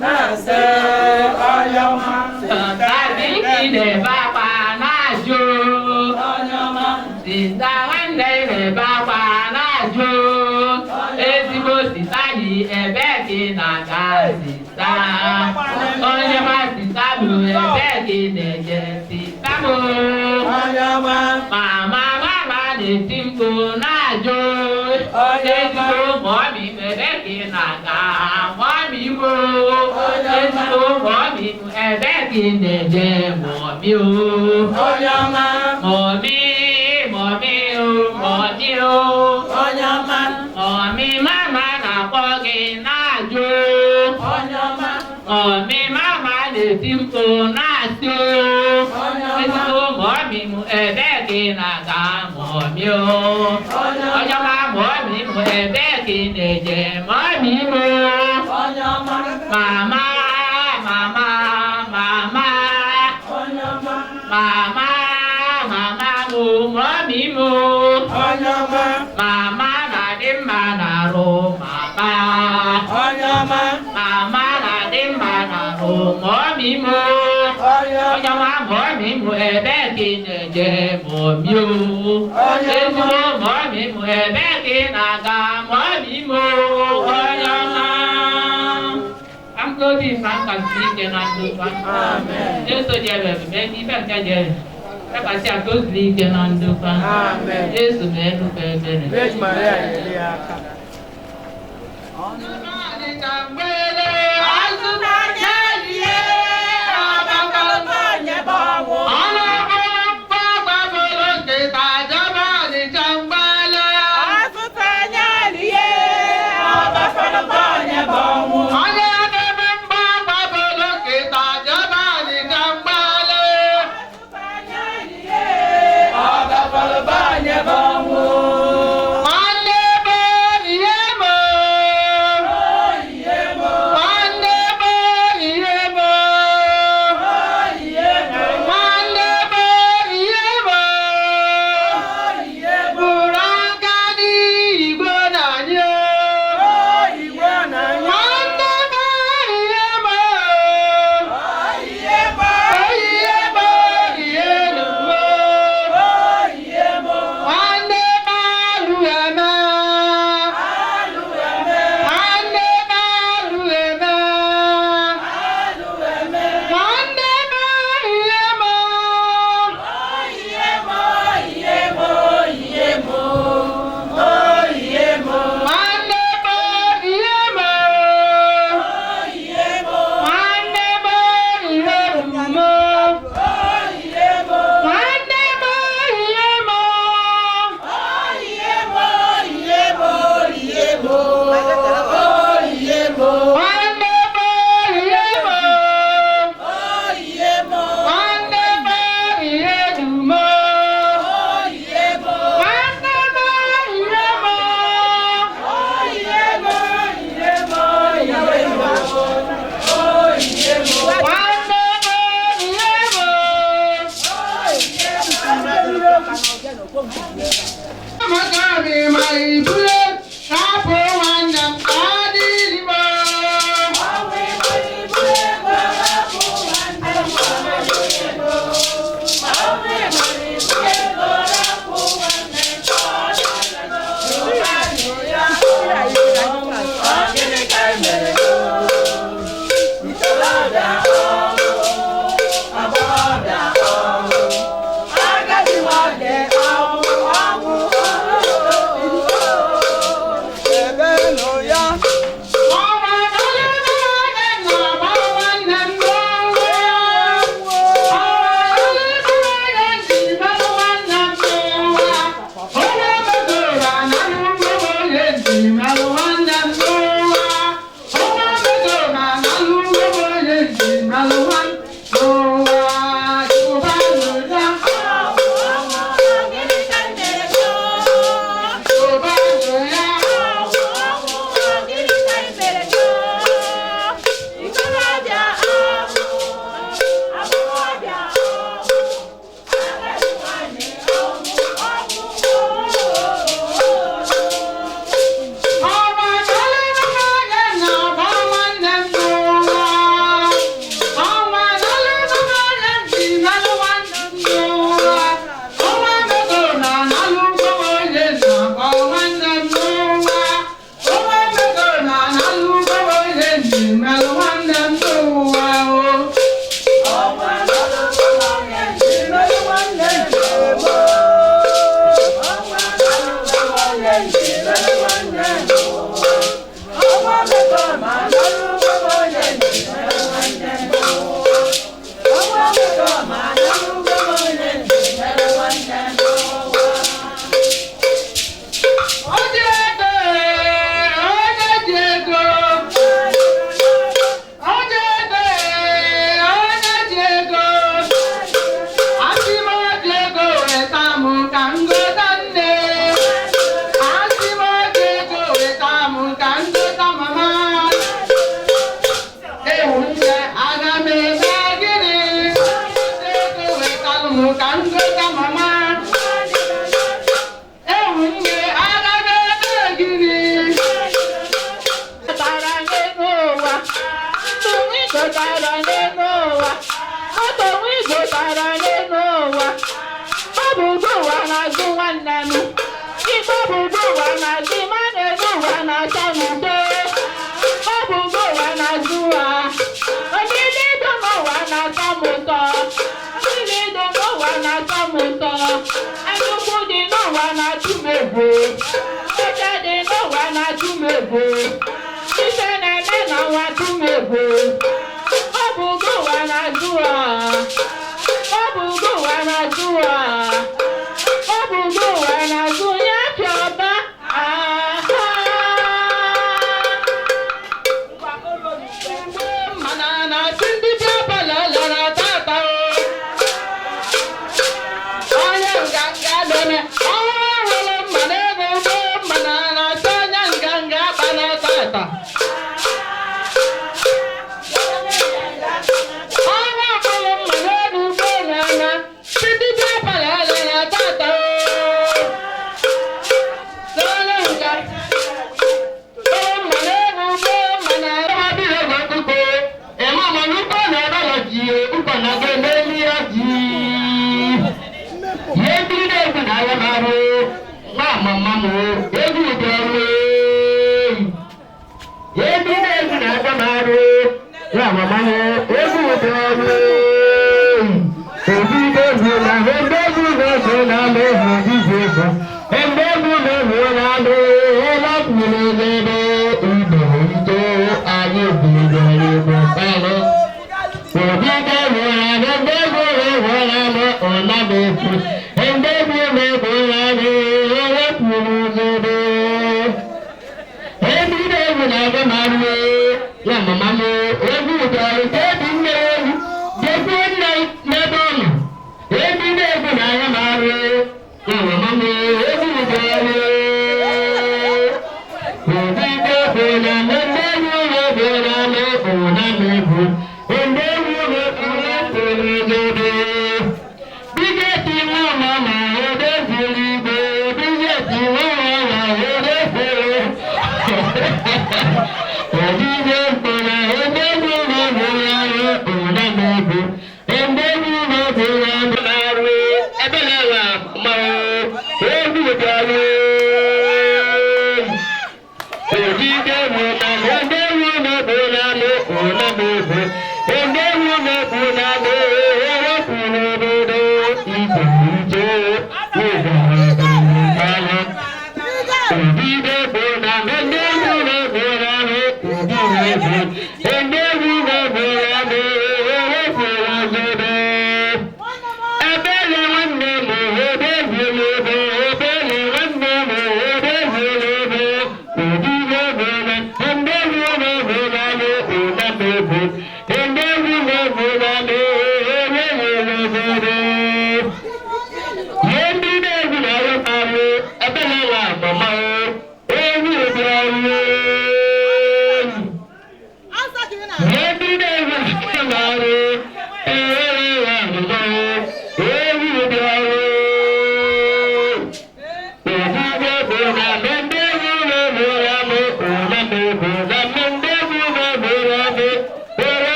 Nase, na-ebe akwa na-ajụ sita nwanne na-ebe akwa na-ajụ ezigbo sita yi ebe gị na-aga sita onye ma sita bụ ebe gị na-eje sita bụ mama na-eti mkpu na-ajụ ezigbo mọmị ebe gị na-aga mọmị bụ ezigbo mọmị ebe gị na-eje mọmị o mọmị mọmị mama na-akpọ gị na-ajụ mọmị mama na-eti mkpu na-asị ezigbo mọmị ebe gị na-aga mọmị o onye ọma mọmị ebe gị na-eje mọmị o mama mụ mọmị mụ mama na-adị mma na-arụ mama na-adị mma na-arụ mọmị mụ onye ọma mọmị mụ ebe gị na-eje mọmị o ezigbo mọmị mụ ebe gị na-aga mọmị mụ onye ọma Angodi Franka Sike na ndokwa Yesu dị ebebe mee ibe nke dị Ekasi atozili ike na ndokwa Yesu mee nnukwu ebere Oh na-azụ nwanne m. Igbo bụ ụwa na-azụ ma na-ezu ụwa na-acha n'udo. Ọ bụ ụwa na-azụ ụwa. Omili ịdụ n'ụwa na-atọ m ụtọ. Omili ịdụ n'ụwa na-atọ m ụtọ. Anyụkwu dị n'ụwa na-atụ m egwu. Oche dị n'ụwa na-atụ m egwu. Ife na-eme n'ụwa atụ m egwu. Ọ bụ ụwa na-azụ ụwa. Ọ bụ ụwa na-azụ ụwa. Ọ bụ ụwa na-azụ ya chọba. Mana na-asị ndị bi abalị lara tata o. Onye nganga dome ọhụrụ hụrụ mmanụ ego ugbo mana na-asị onye nganga akpala tata.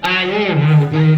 I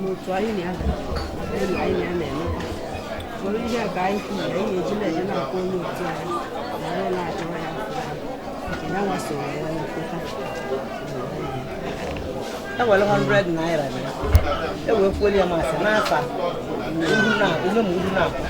n'otu anyị na-ada na anyị na-eme nwere ihe ka anyị kwuru anyị ga-eji na-eje na-akpọ onye otu anyị na anyị na-achọrọ ya nke ya nwasoro ya n'ekweta ewere 100 naira ewekwuola ya masị n'afa ime ma uru na-akụ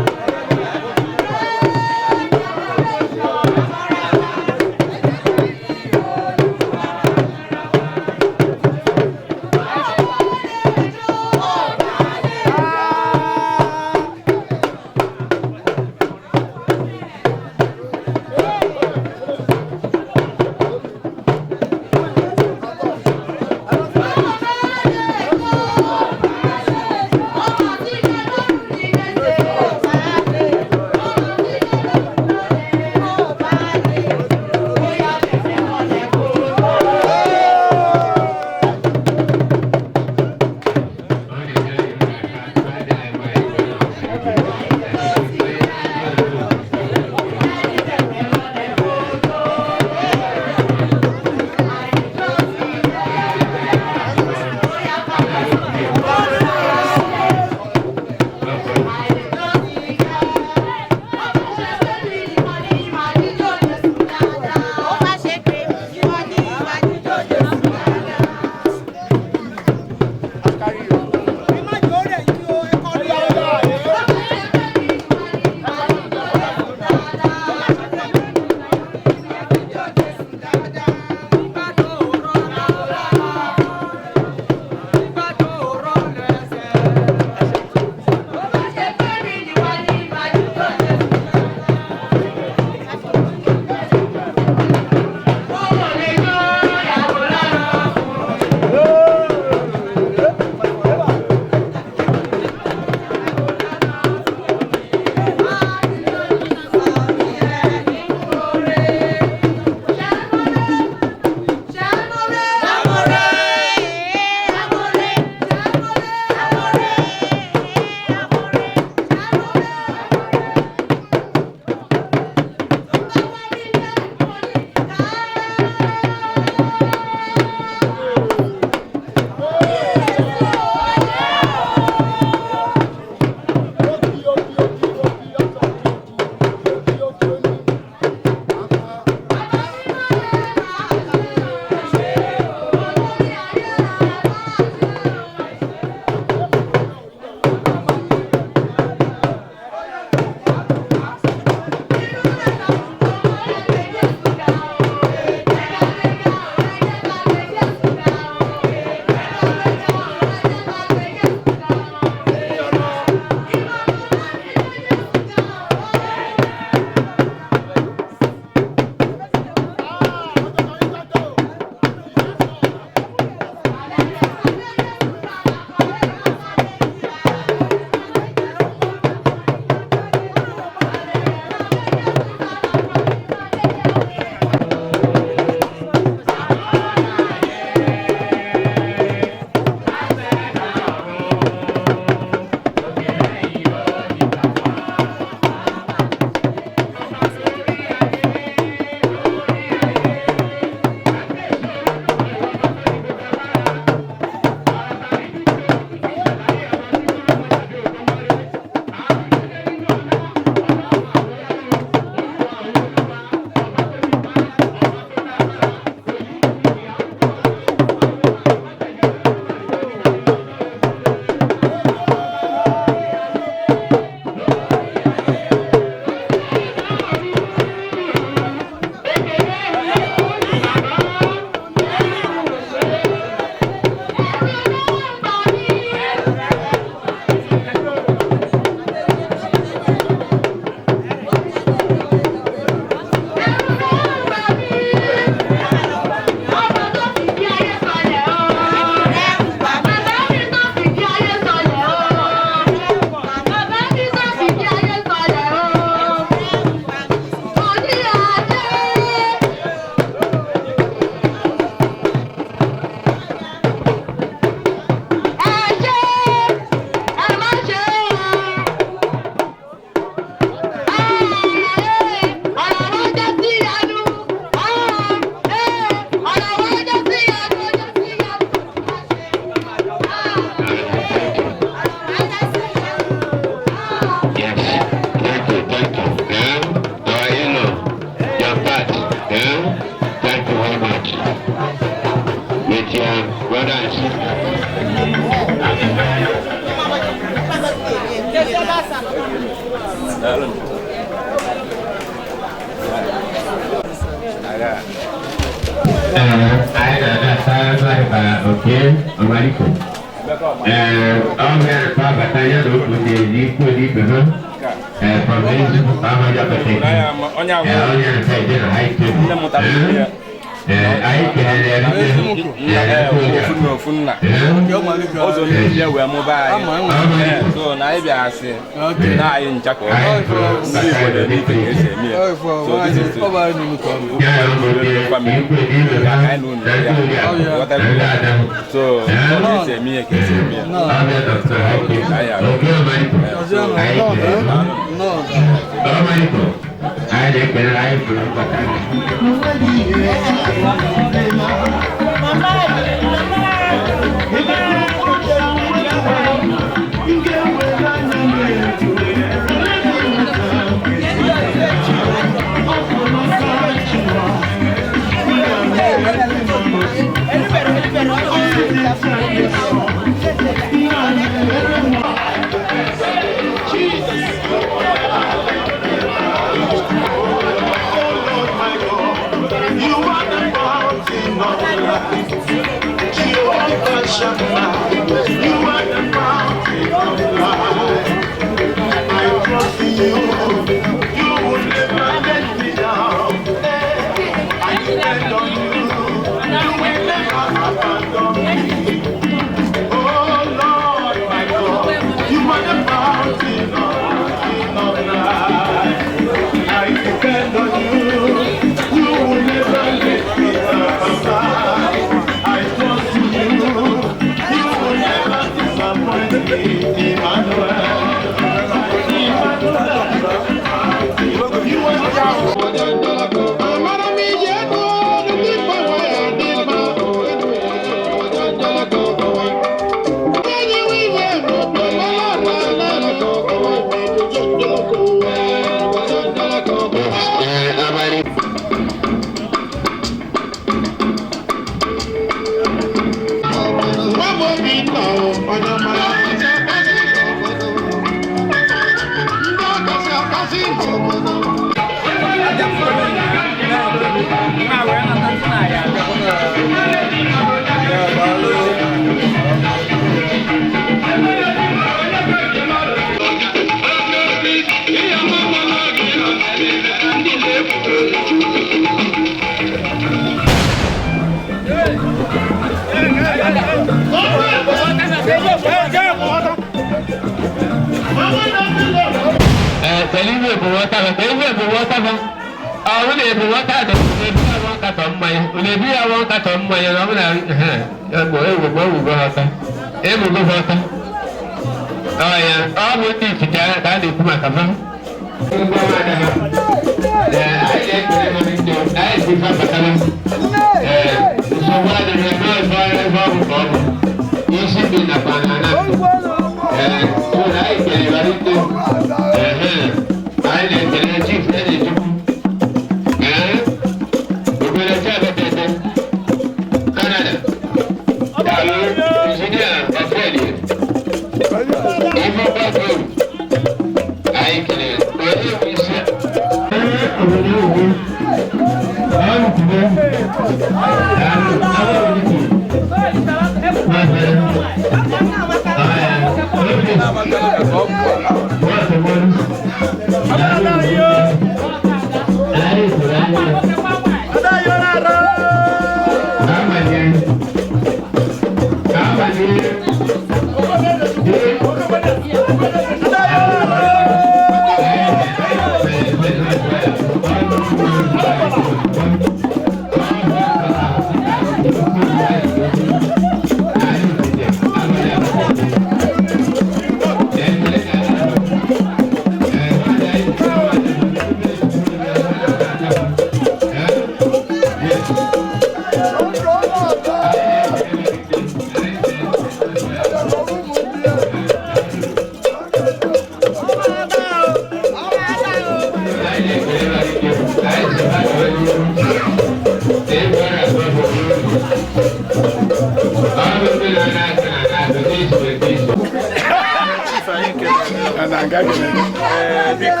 biko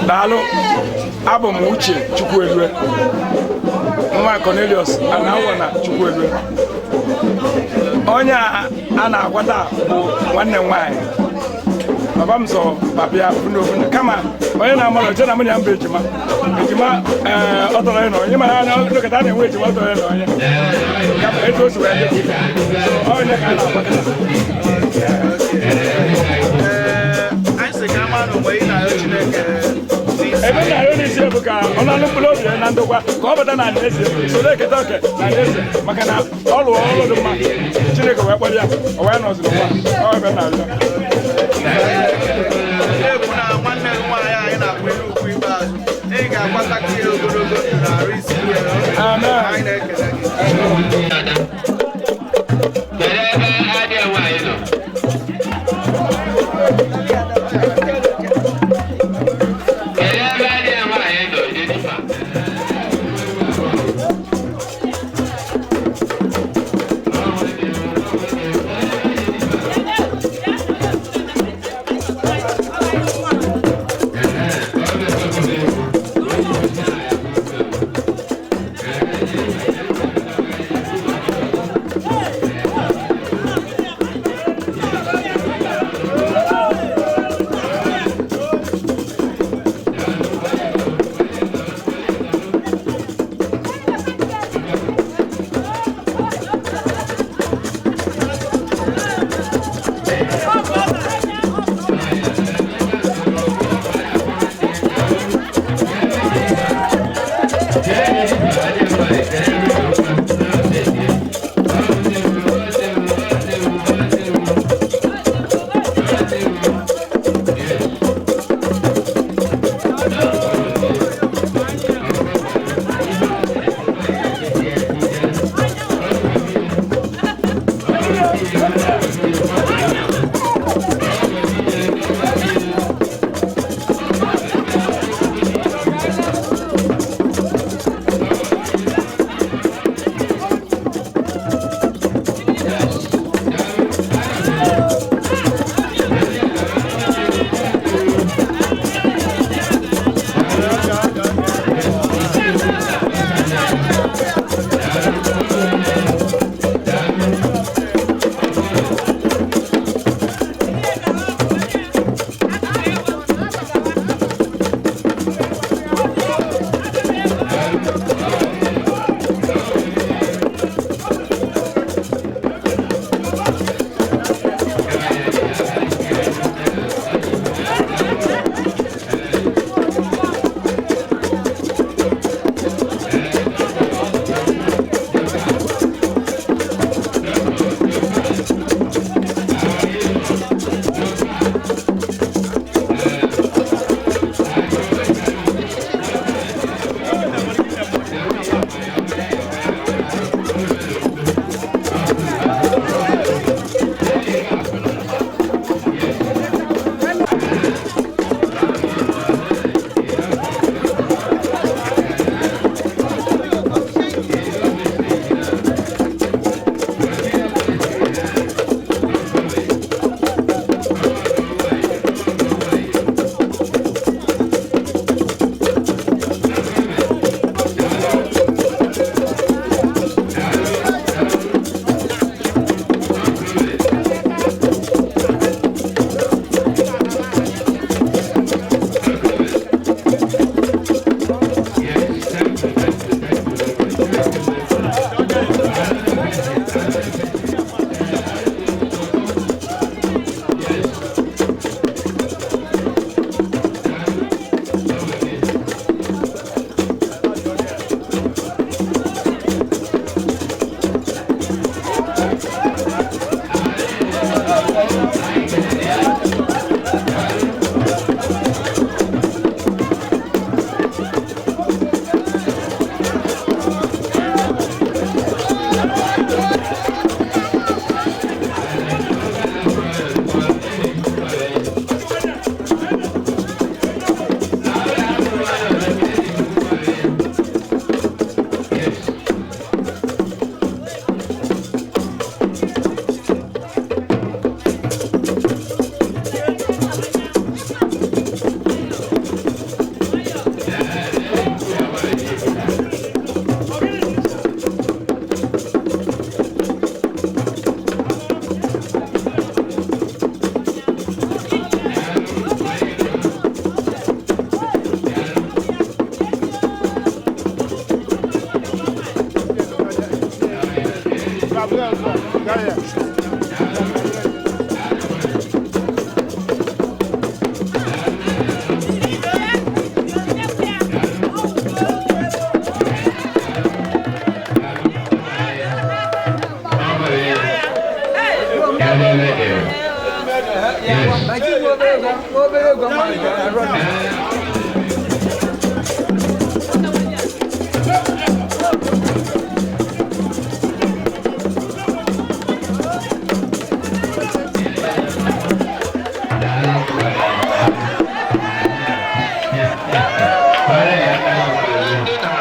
daalụ abụ m Uche Chukwuelue nwa Cornelius Anawana Chukwuelue onye a na-agwata bụ nwanne m nwaanyị baba m sọ papa ya bụ kama onye na-amara oche na mụ ya mba ejima ọ tọrọ ya na onye mara anya dọkịta na-enwe ejima ọ tọrọ ya na onye kama etu o si wee dị onye ka a na-agwata ebe na-arịọ n'isi bụ ka ọ na-alụ mkpụrụ obi ya na ndokwa ka ọ bata na alaeze soro eketa oke na alaeze maka na ọ lụọ ọrụ dị mma Chineke wee kpọrọ ya o wee nọziri nwa ọ ebe na-arịọ nwanne m nwaanyị anyị na-akpọ ihe ukwu ikpeazụ ị ga-agbata ka ihe ogologo na arụ isi anyị na-ekele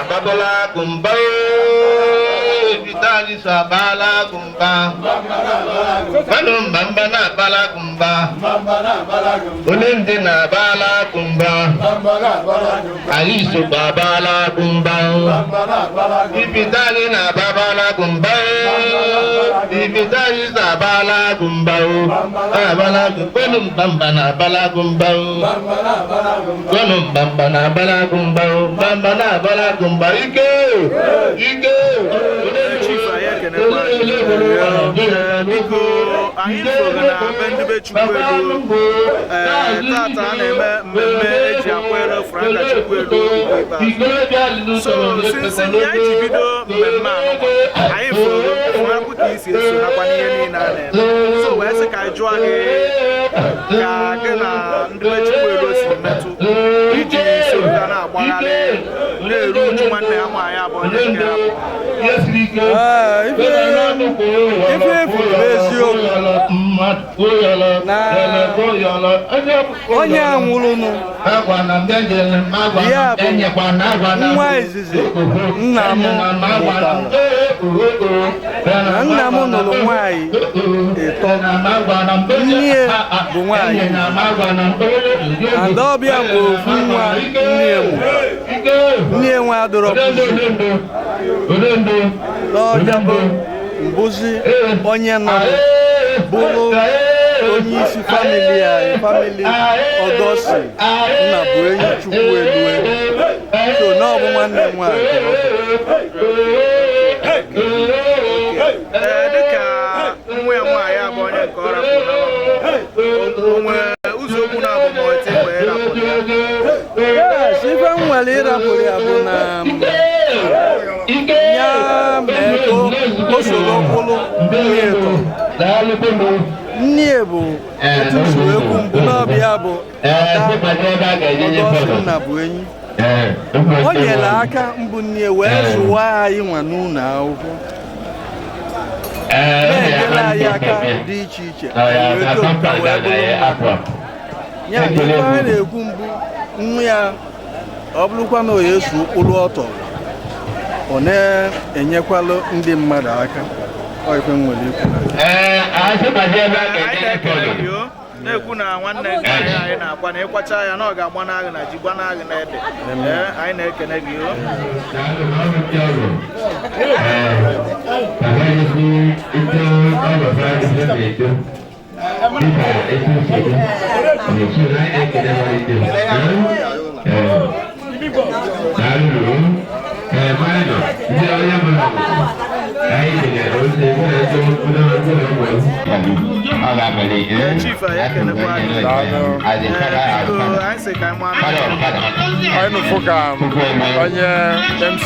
Babala kumba, vitali sabala kumba, balum bamba na bala kumba, ulende na bala kumba, aliso babala kumba, vitali na babala kumba, vitali sabala kumba, babala balum bamba na bala kumba, balum bamba na bala kumba, bamba na bala kumba. Ike. Chief ayekene biko anyị fọrọ na bendube Chukwuelu tata na-eme mmemme eji akwere Franka Chukwuelu so since anyị ji bido mmemme anyị fọrọ ka isi eso nakwa n'ihe niile a na-eme so wee sị ka anyị jụọ gị ka gị na ndị Chukwuelu si metụ iji soro ga na-agbagharị na-eru uju nwanne ya nwaanyị abụọ onye nke ya onye a nwụrụnụ ya bụ nwa izizi nna m mụtara na nna m nụrụ nwaanyị ịtọ nne bụ nwaanyị adọbịa bụ ofu nwa nne nwe adọrọ n'ọbịa bụ mbụzi onye nọ bụrụ onye isi famili anyị famili Ọgọsị nna bụ enyi Chukwuelu so na ọ bụ nwanne nwaanyị dịka nwa ya nwaanyị abụ onye nke ọ rapụrụ onwe ụzọ okwu na-abụmọtị wee rapụrụ ife m nwere ịrapụrụ ya bụ na ya mee ka o soro kwụrụ nne bụ otu usoro egwu mbụ n'ọbịa bụ Ọgọsị nna bụ enyi o nyere aka mbụ nne wee zụwa anyị nwa n'ụlọ akwụkwọ na-enyere anyị aka dị iche iche wee topụta wee bụrụ ya ka ife anyị na-ekwu mbụ nwa ya ọ bụrụkwa na o yesu ụkpụrụ ọtọ ọ na-enyekwalụ ndị mmadụ aka ọ ife nwere ikwu na-ekwu na nwanne nke anyị na-akwa na ịkwacha ya na ọ ga-agba n'agha na ji gba n'agha na ede anyị na-ekene gị Chief ayekene kwa anyị sị ka anyị nụfụ ka onye MC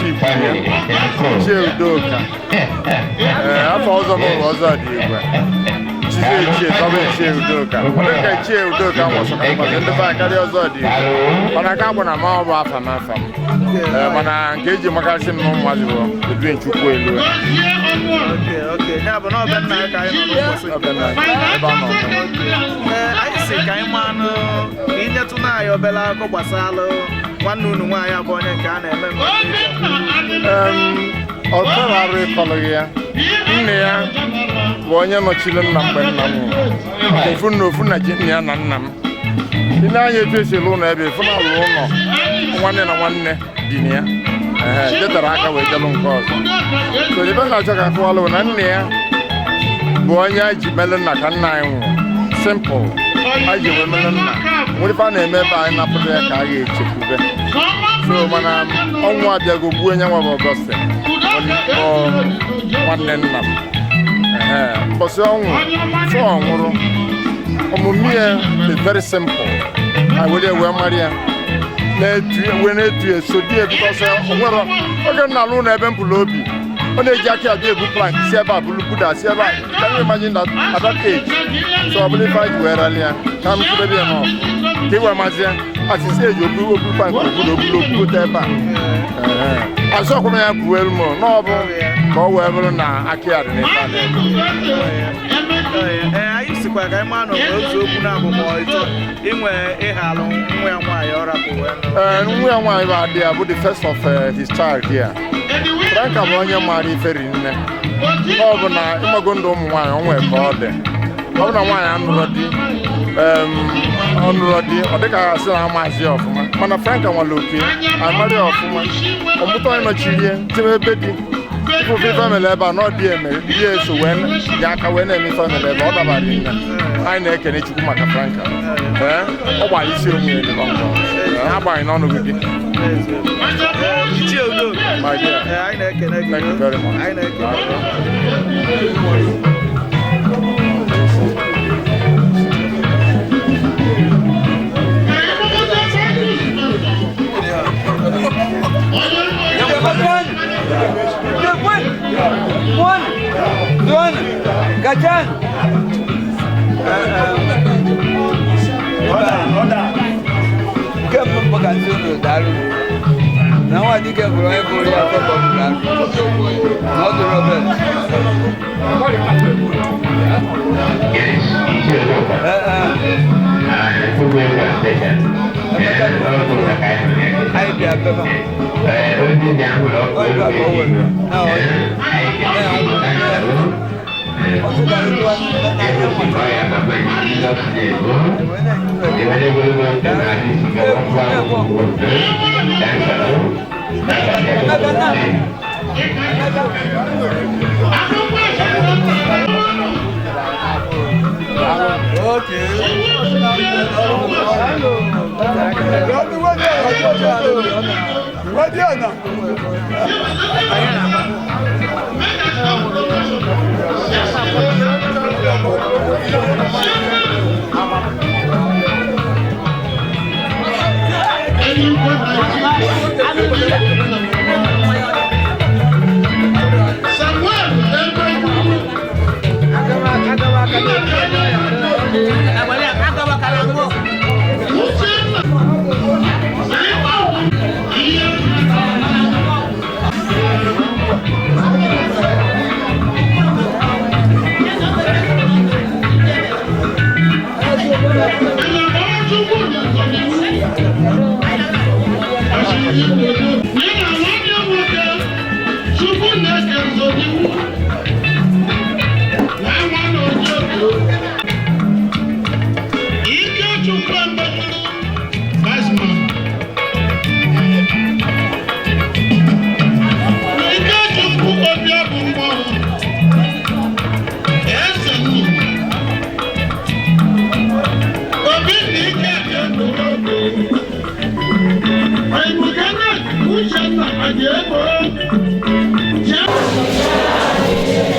Chie Udoka afọ ọzọ n'ụlọ ọzọ dị igwe Chie Tọba Chie Udoka dịka Chie Udoka nwụsịrị maka ndị be karịa ọzọ dị igwe mana ka bụ na ma ọ bụ afa n'afa m mana nke eji makarịsị m n'ụmụazị bụ Edwin Chukwuelu anyị si ka anyị manụ ka inyetụ na anyị obere akụkọ gbasara nwanne unu nwaanyị abụ onye nke a na-eme ọtụrụ arụ ịkọlụghị ya nne ya bụ onye nọchiri nna mgbe nna m nwụrụ ofu na ji nne ya na nna m dị n'anya etu esi lụ ụlọ ebe efu na alụ ụlọ nwanne na nwanne dị na ya jetara aka wee jelụ nke ọzọ so ebe na-achọ ka akụwalụ na nne ya bụ onye anyị ji mere nna ka nna anyị nwụrụ simpụl anyị ji wee mere nna nwere ife a na-eme ebe anyị napụta ya ka a ga-echekwube so mana ọnwụ abịago gbuo onye nwa bụ Ọgọstị nwanne nna m mbọsị ọnwụ so ọ nwụrụ ọmụmụ ya dị very simple anyị were wee mara ya na-etu ya so die bikọsọ onwere oge nna alụ na ebe mpụrụ obi ọ na-eji aka abịa ebu plank si ebe a bụrụ buda si ebe a can you imagine that at that age so ọ bụrụ ife anyị wee rali ya ka m kwuru ebe ya nọ ka iwe mazi ya asịsị eji obu plank obodo obulobugote ebe a azụ ọkwụna ya bụ elu mụ na ọ bụ ka ọ wee bụrụ na aka ya dị n'ebe a na-ebe chọkwa ka ịma nọ otu okwu na-abụ ma ịchọ inwe ịhalụ nwa ya nwaanyị ọ rapụ wee nwa ya nwaanyị bụ adị ya bụ the first of his child here. Franka bụ onye maara ife ri nne. Ọ bụ na ịmago ndụ ụmụ nwaanyị o nwee ka ọ dị. Ọ bụ na nwaanyị anụrụ di ọ dịka ha sị na amazi ọfụma mana Franka nwere oke amarị ọfụma ọmụta onye nọchirie tibe ebe dị ife family ebe a na ọ dị eme di eso wee ya aka wee na-eme family ebe ọ dabara nne anyị na-ekene Chukwu maka Franka ọ gbara isi onwe ya dịba nkọ ha gbanyị n'ọnụ gị my dear thank you very much. Gajan. Kamu makan dulu daru. Nawa di ke Korea apa popular. How to Robert. Hai dia apa? Yeah.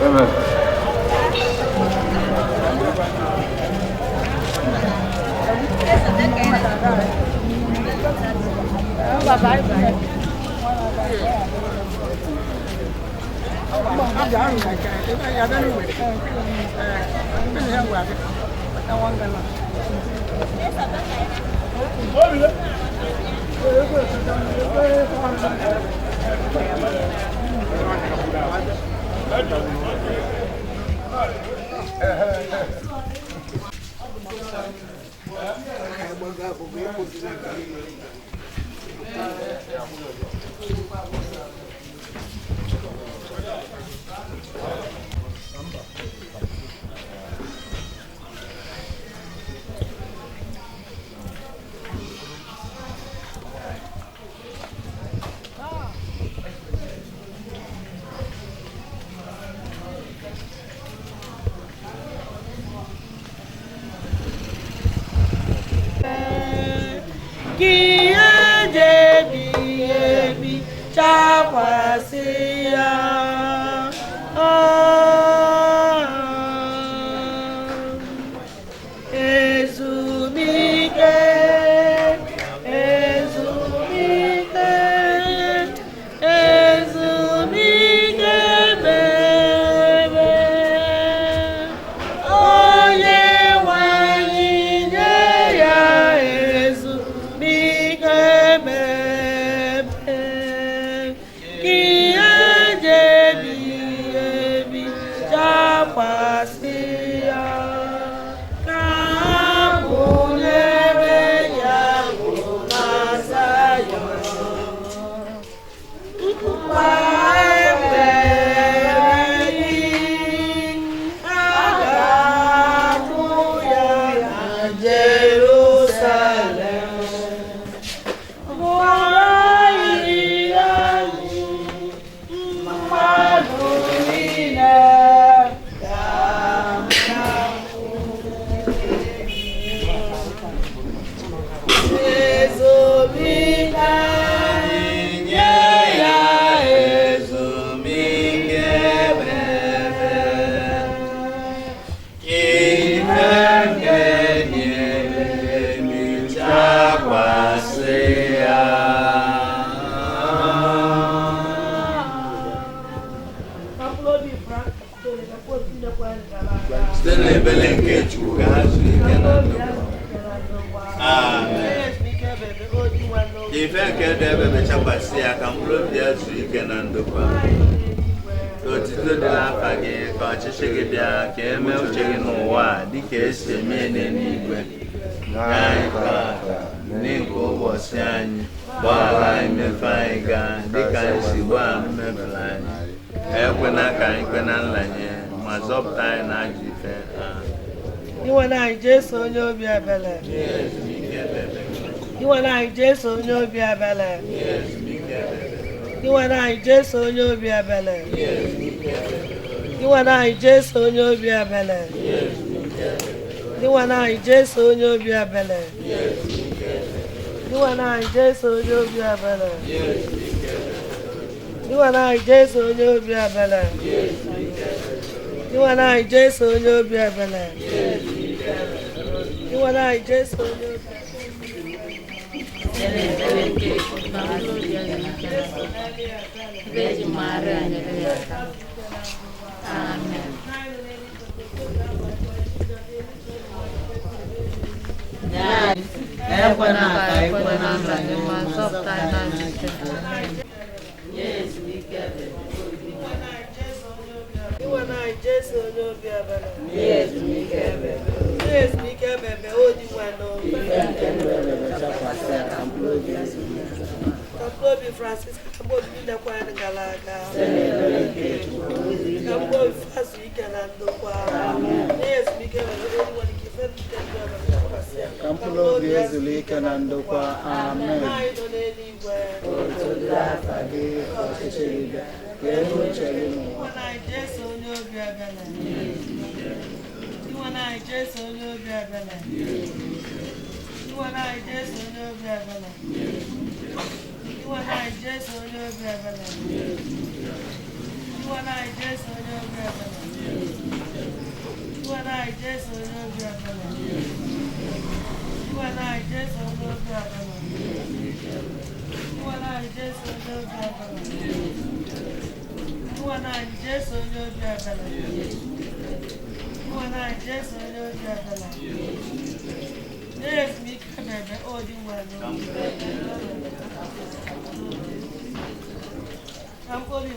Amen.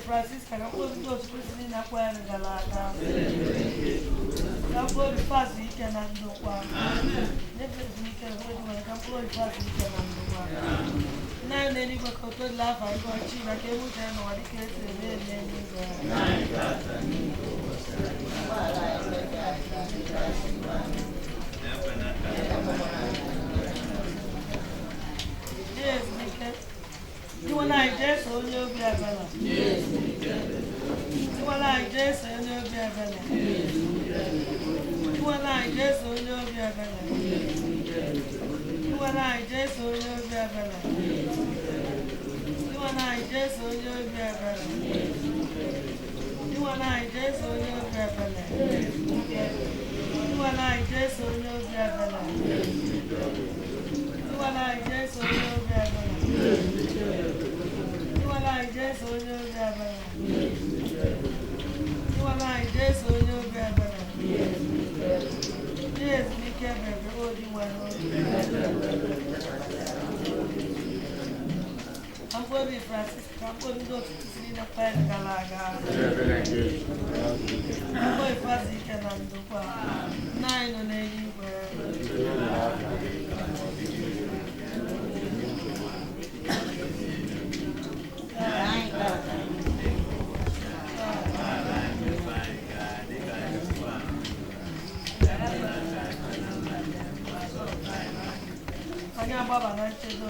Francisca, não pode dois coisas na coisa da lá. Não pode fazer que não do qua. Nem fez me que vou de não pode fazer que não do qua. Não nem com todo lá vai com a China que muito não ali que se vê nem. Yes, you and I just on your brother. Yes, you and I just on your brother. You and I just on your brother. You and I just on your brother. You and I just on your brother. You and I just on your brother. You and I just on your brother. You and I just on your brother. You and I just on your brother. You and I just on your brother. Yes, we can have all the one. I'm going to be Francis. I'm going to go to see the fire Galaga. I'm going to Francis and I'm the 9 on 80. Baba na chedo.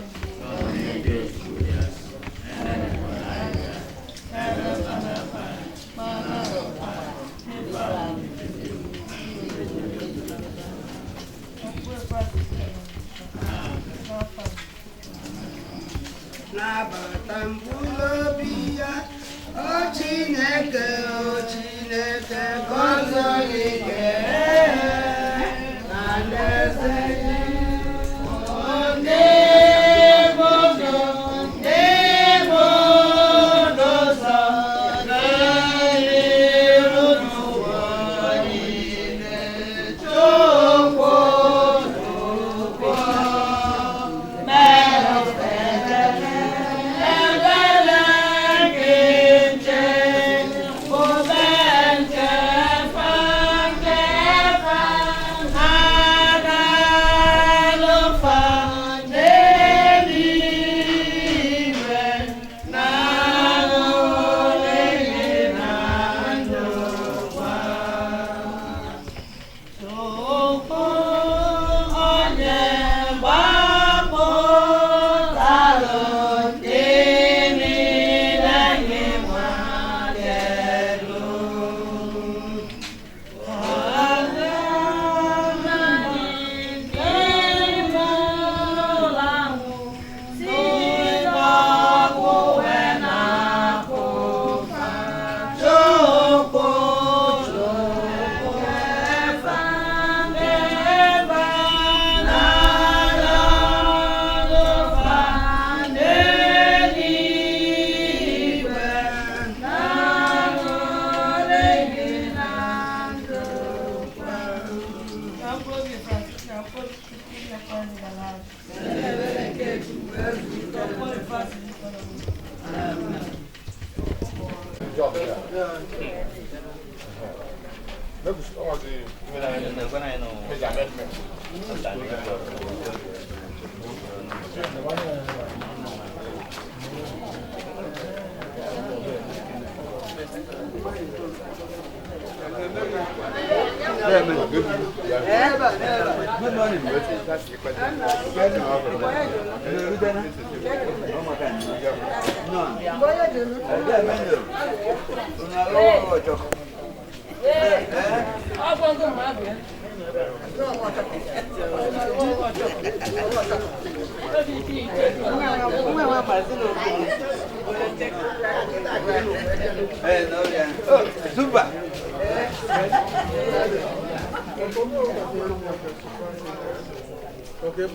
Na batambulo biya, o Chineke, gọzọgide, na ndeze. Good morning. Super. Okay,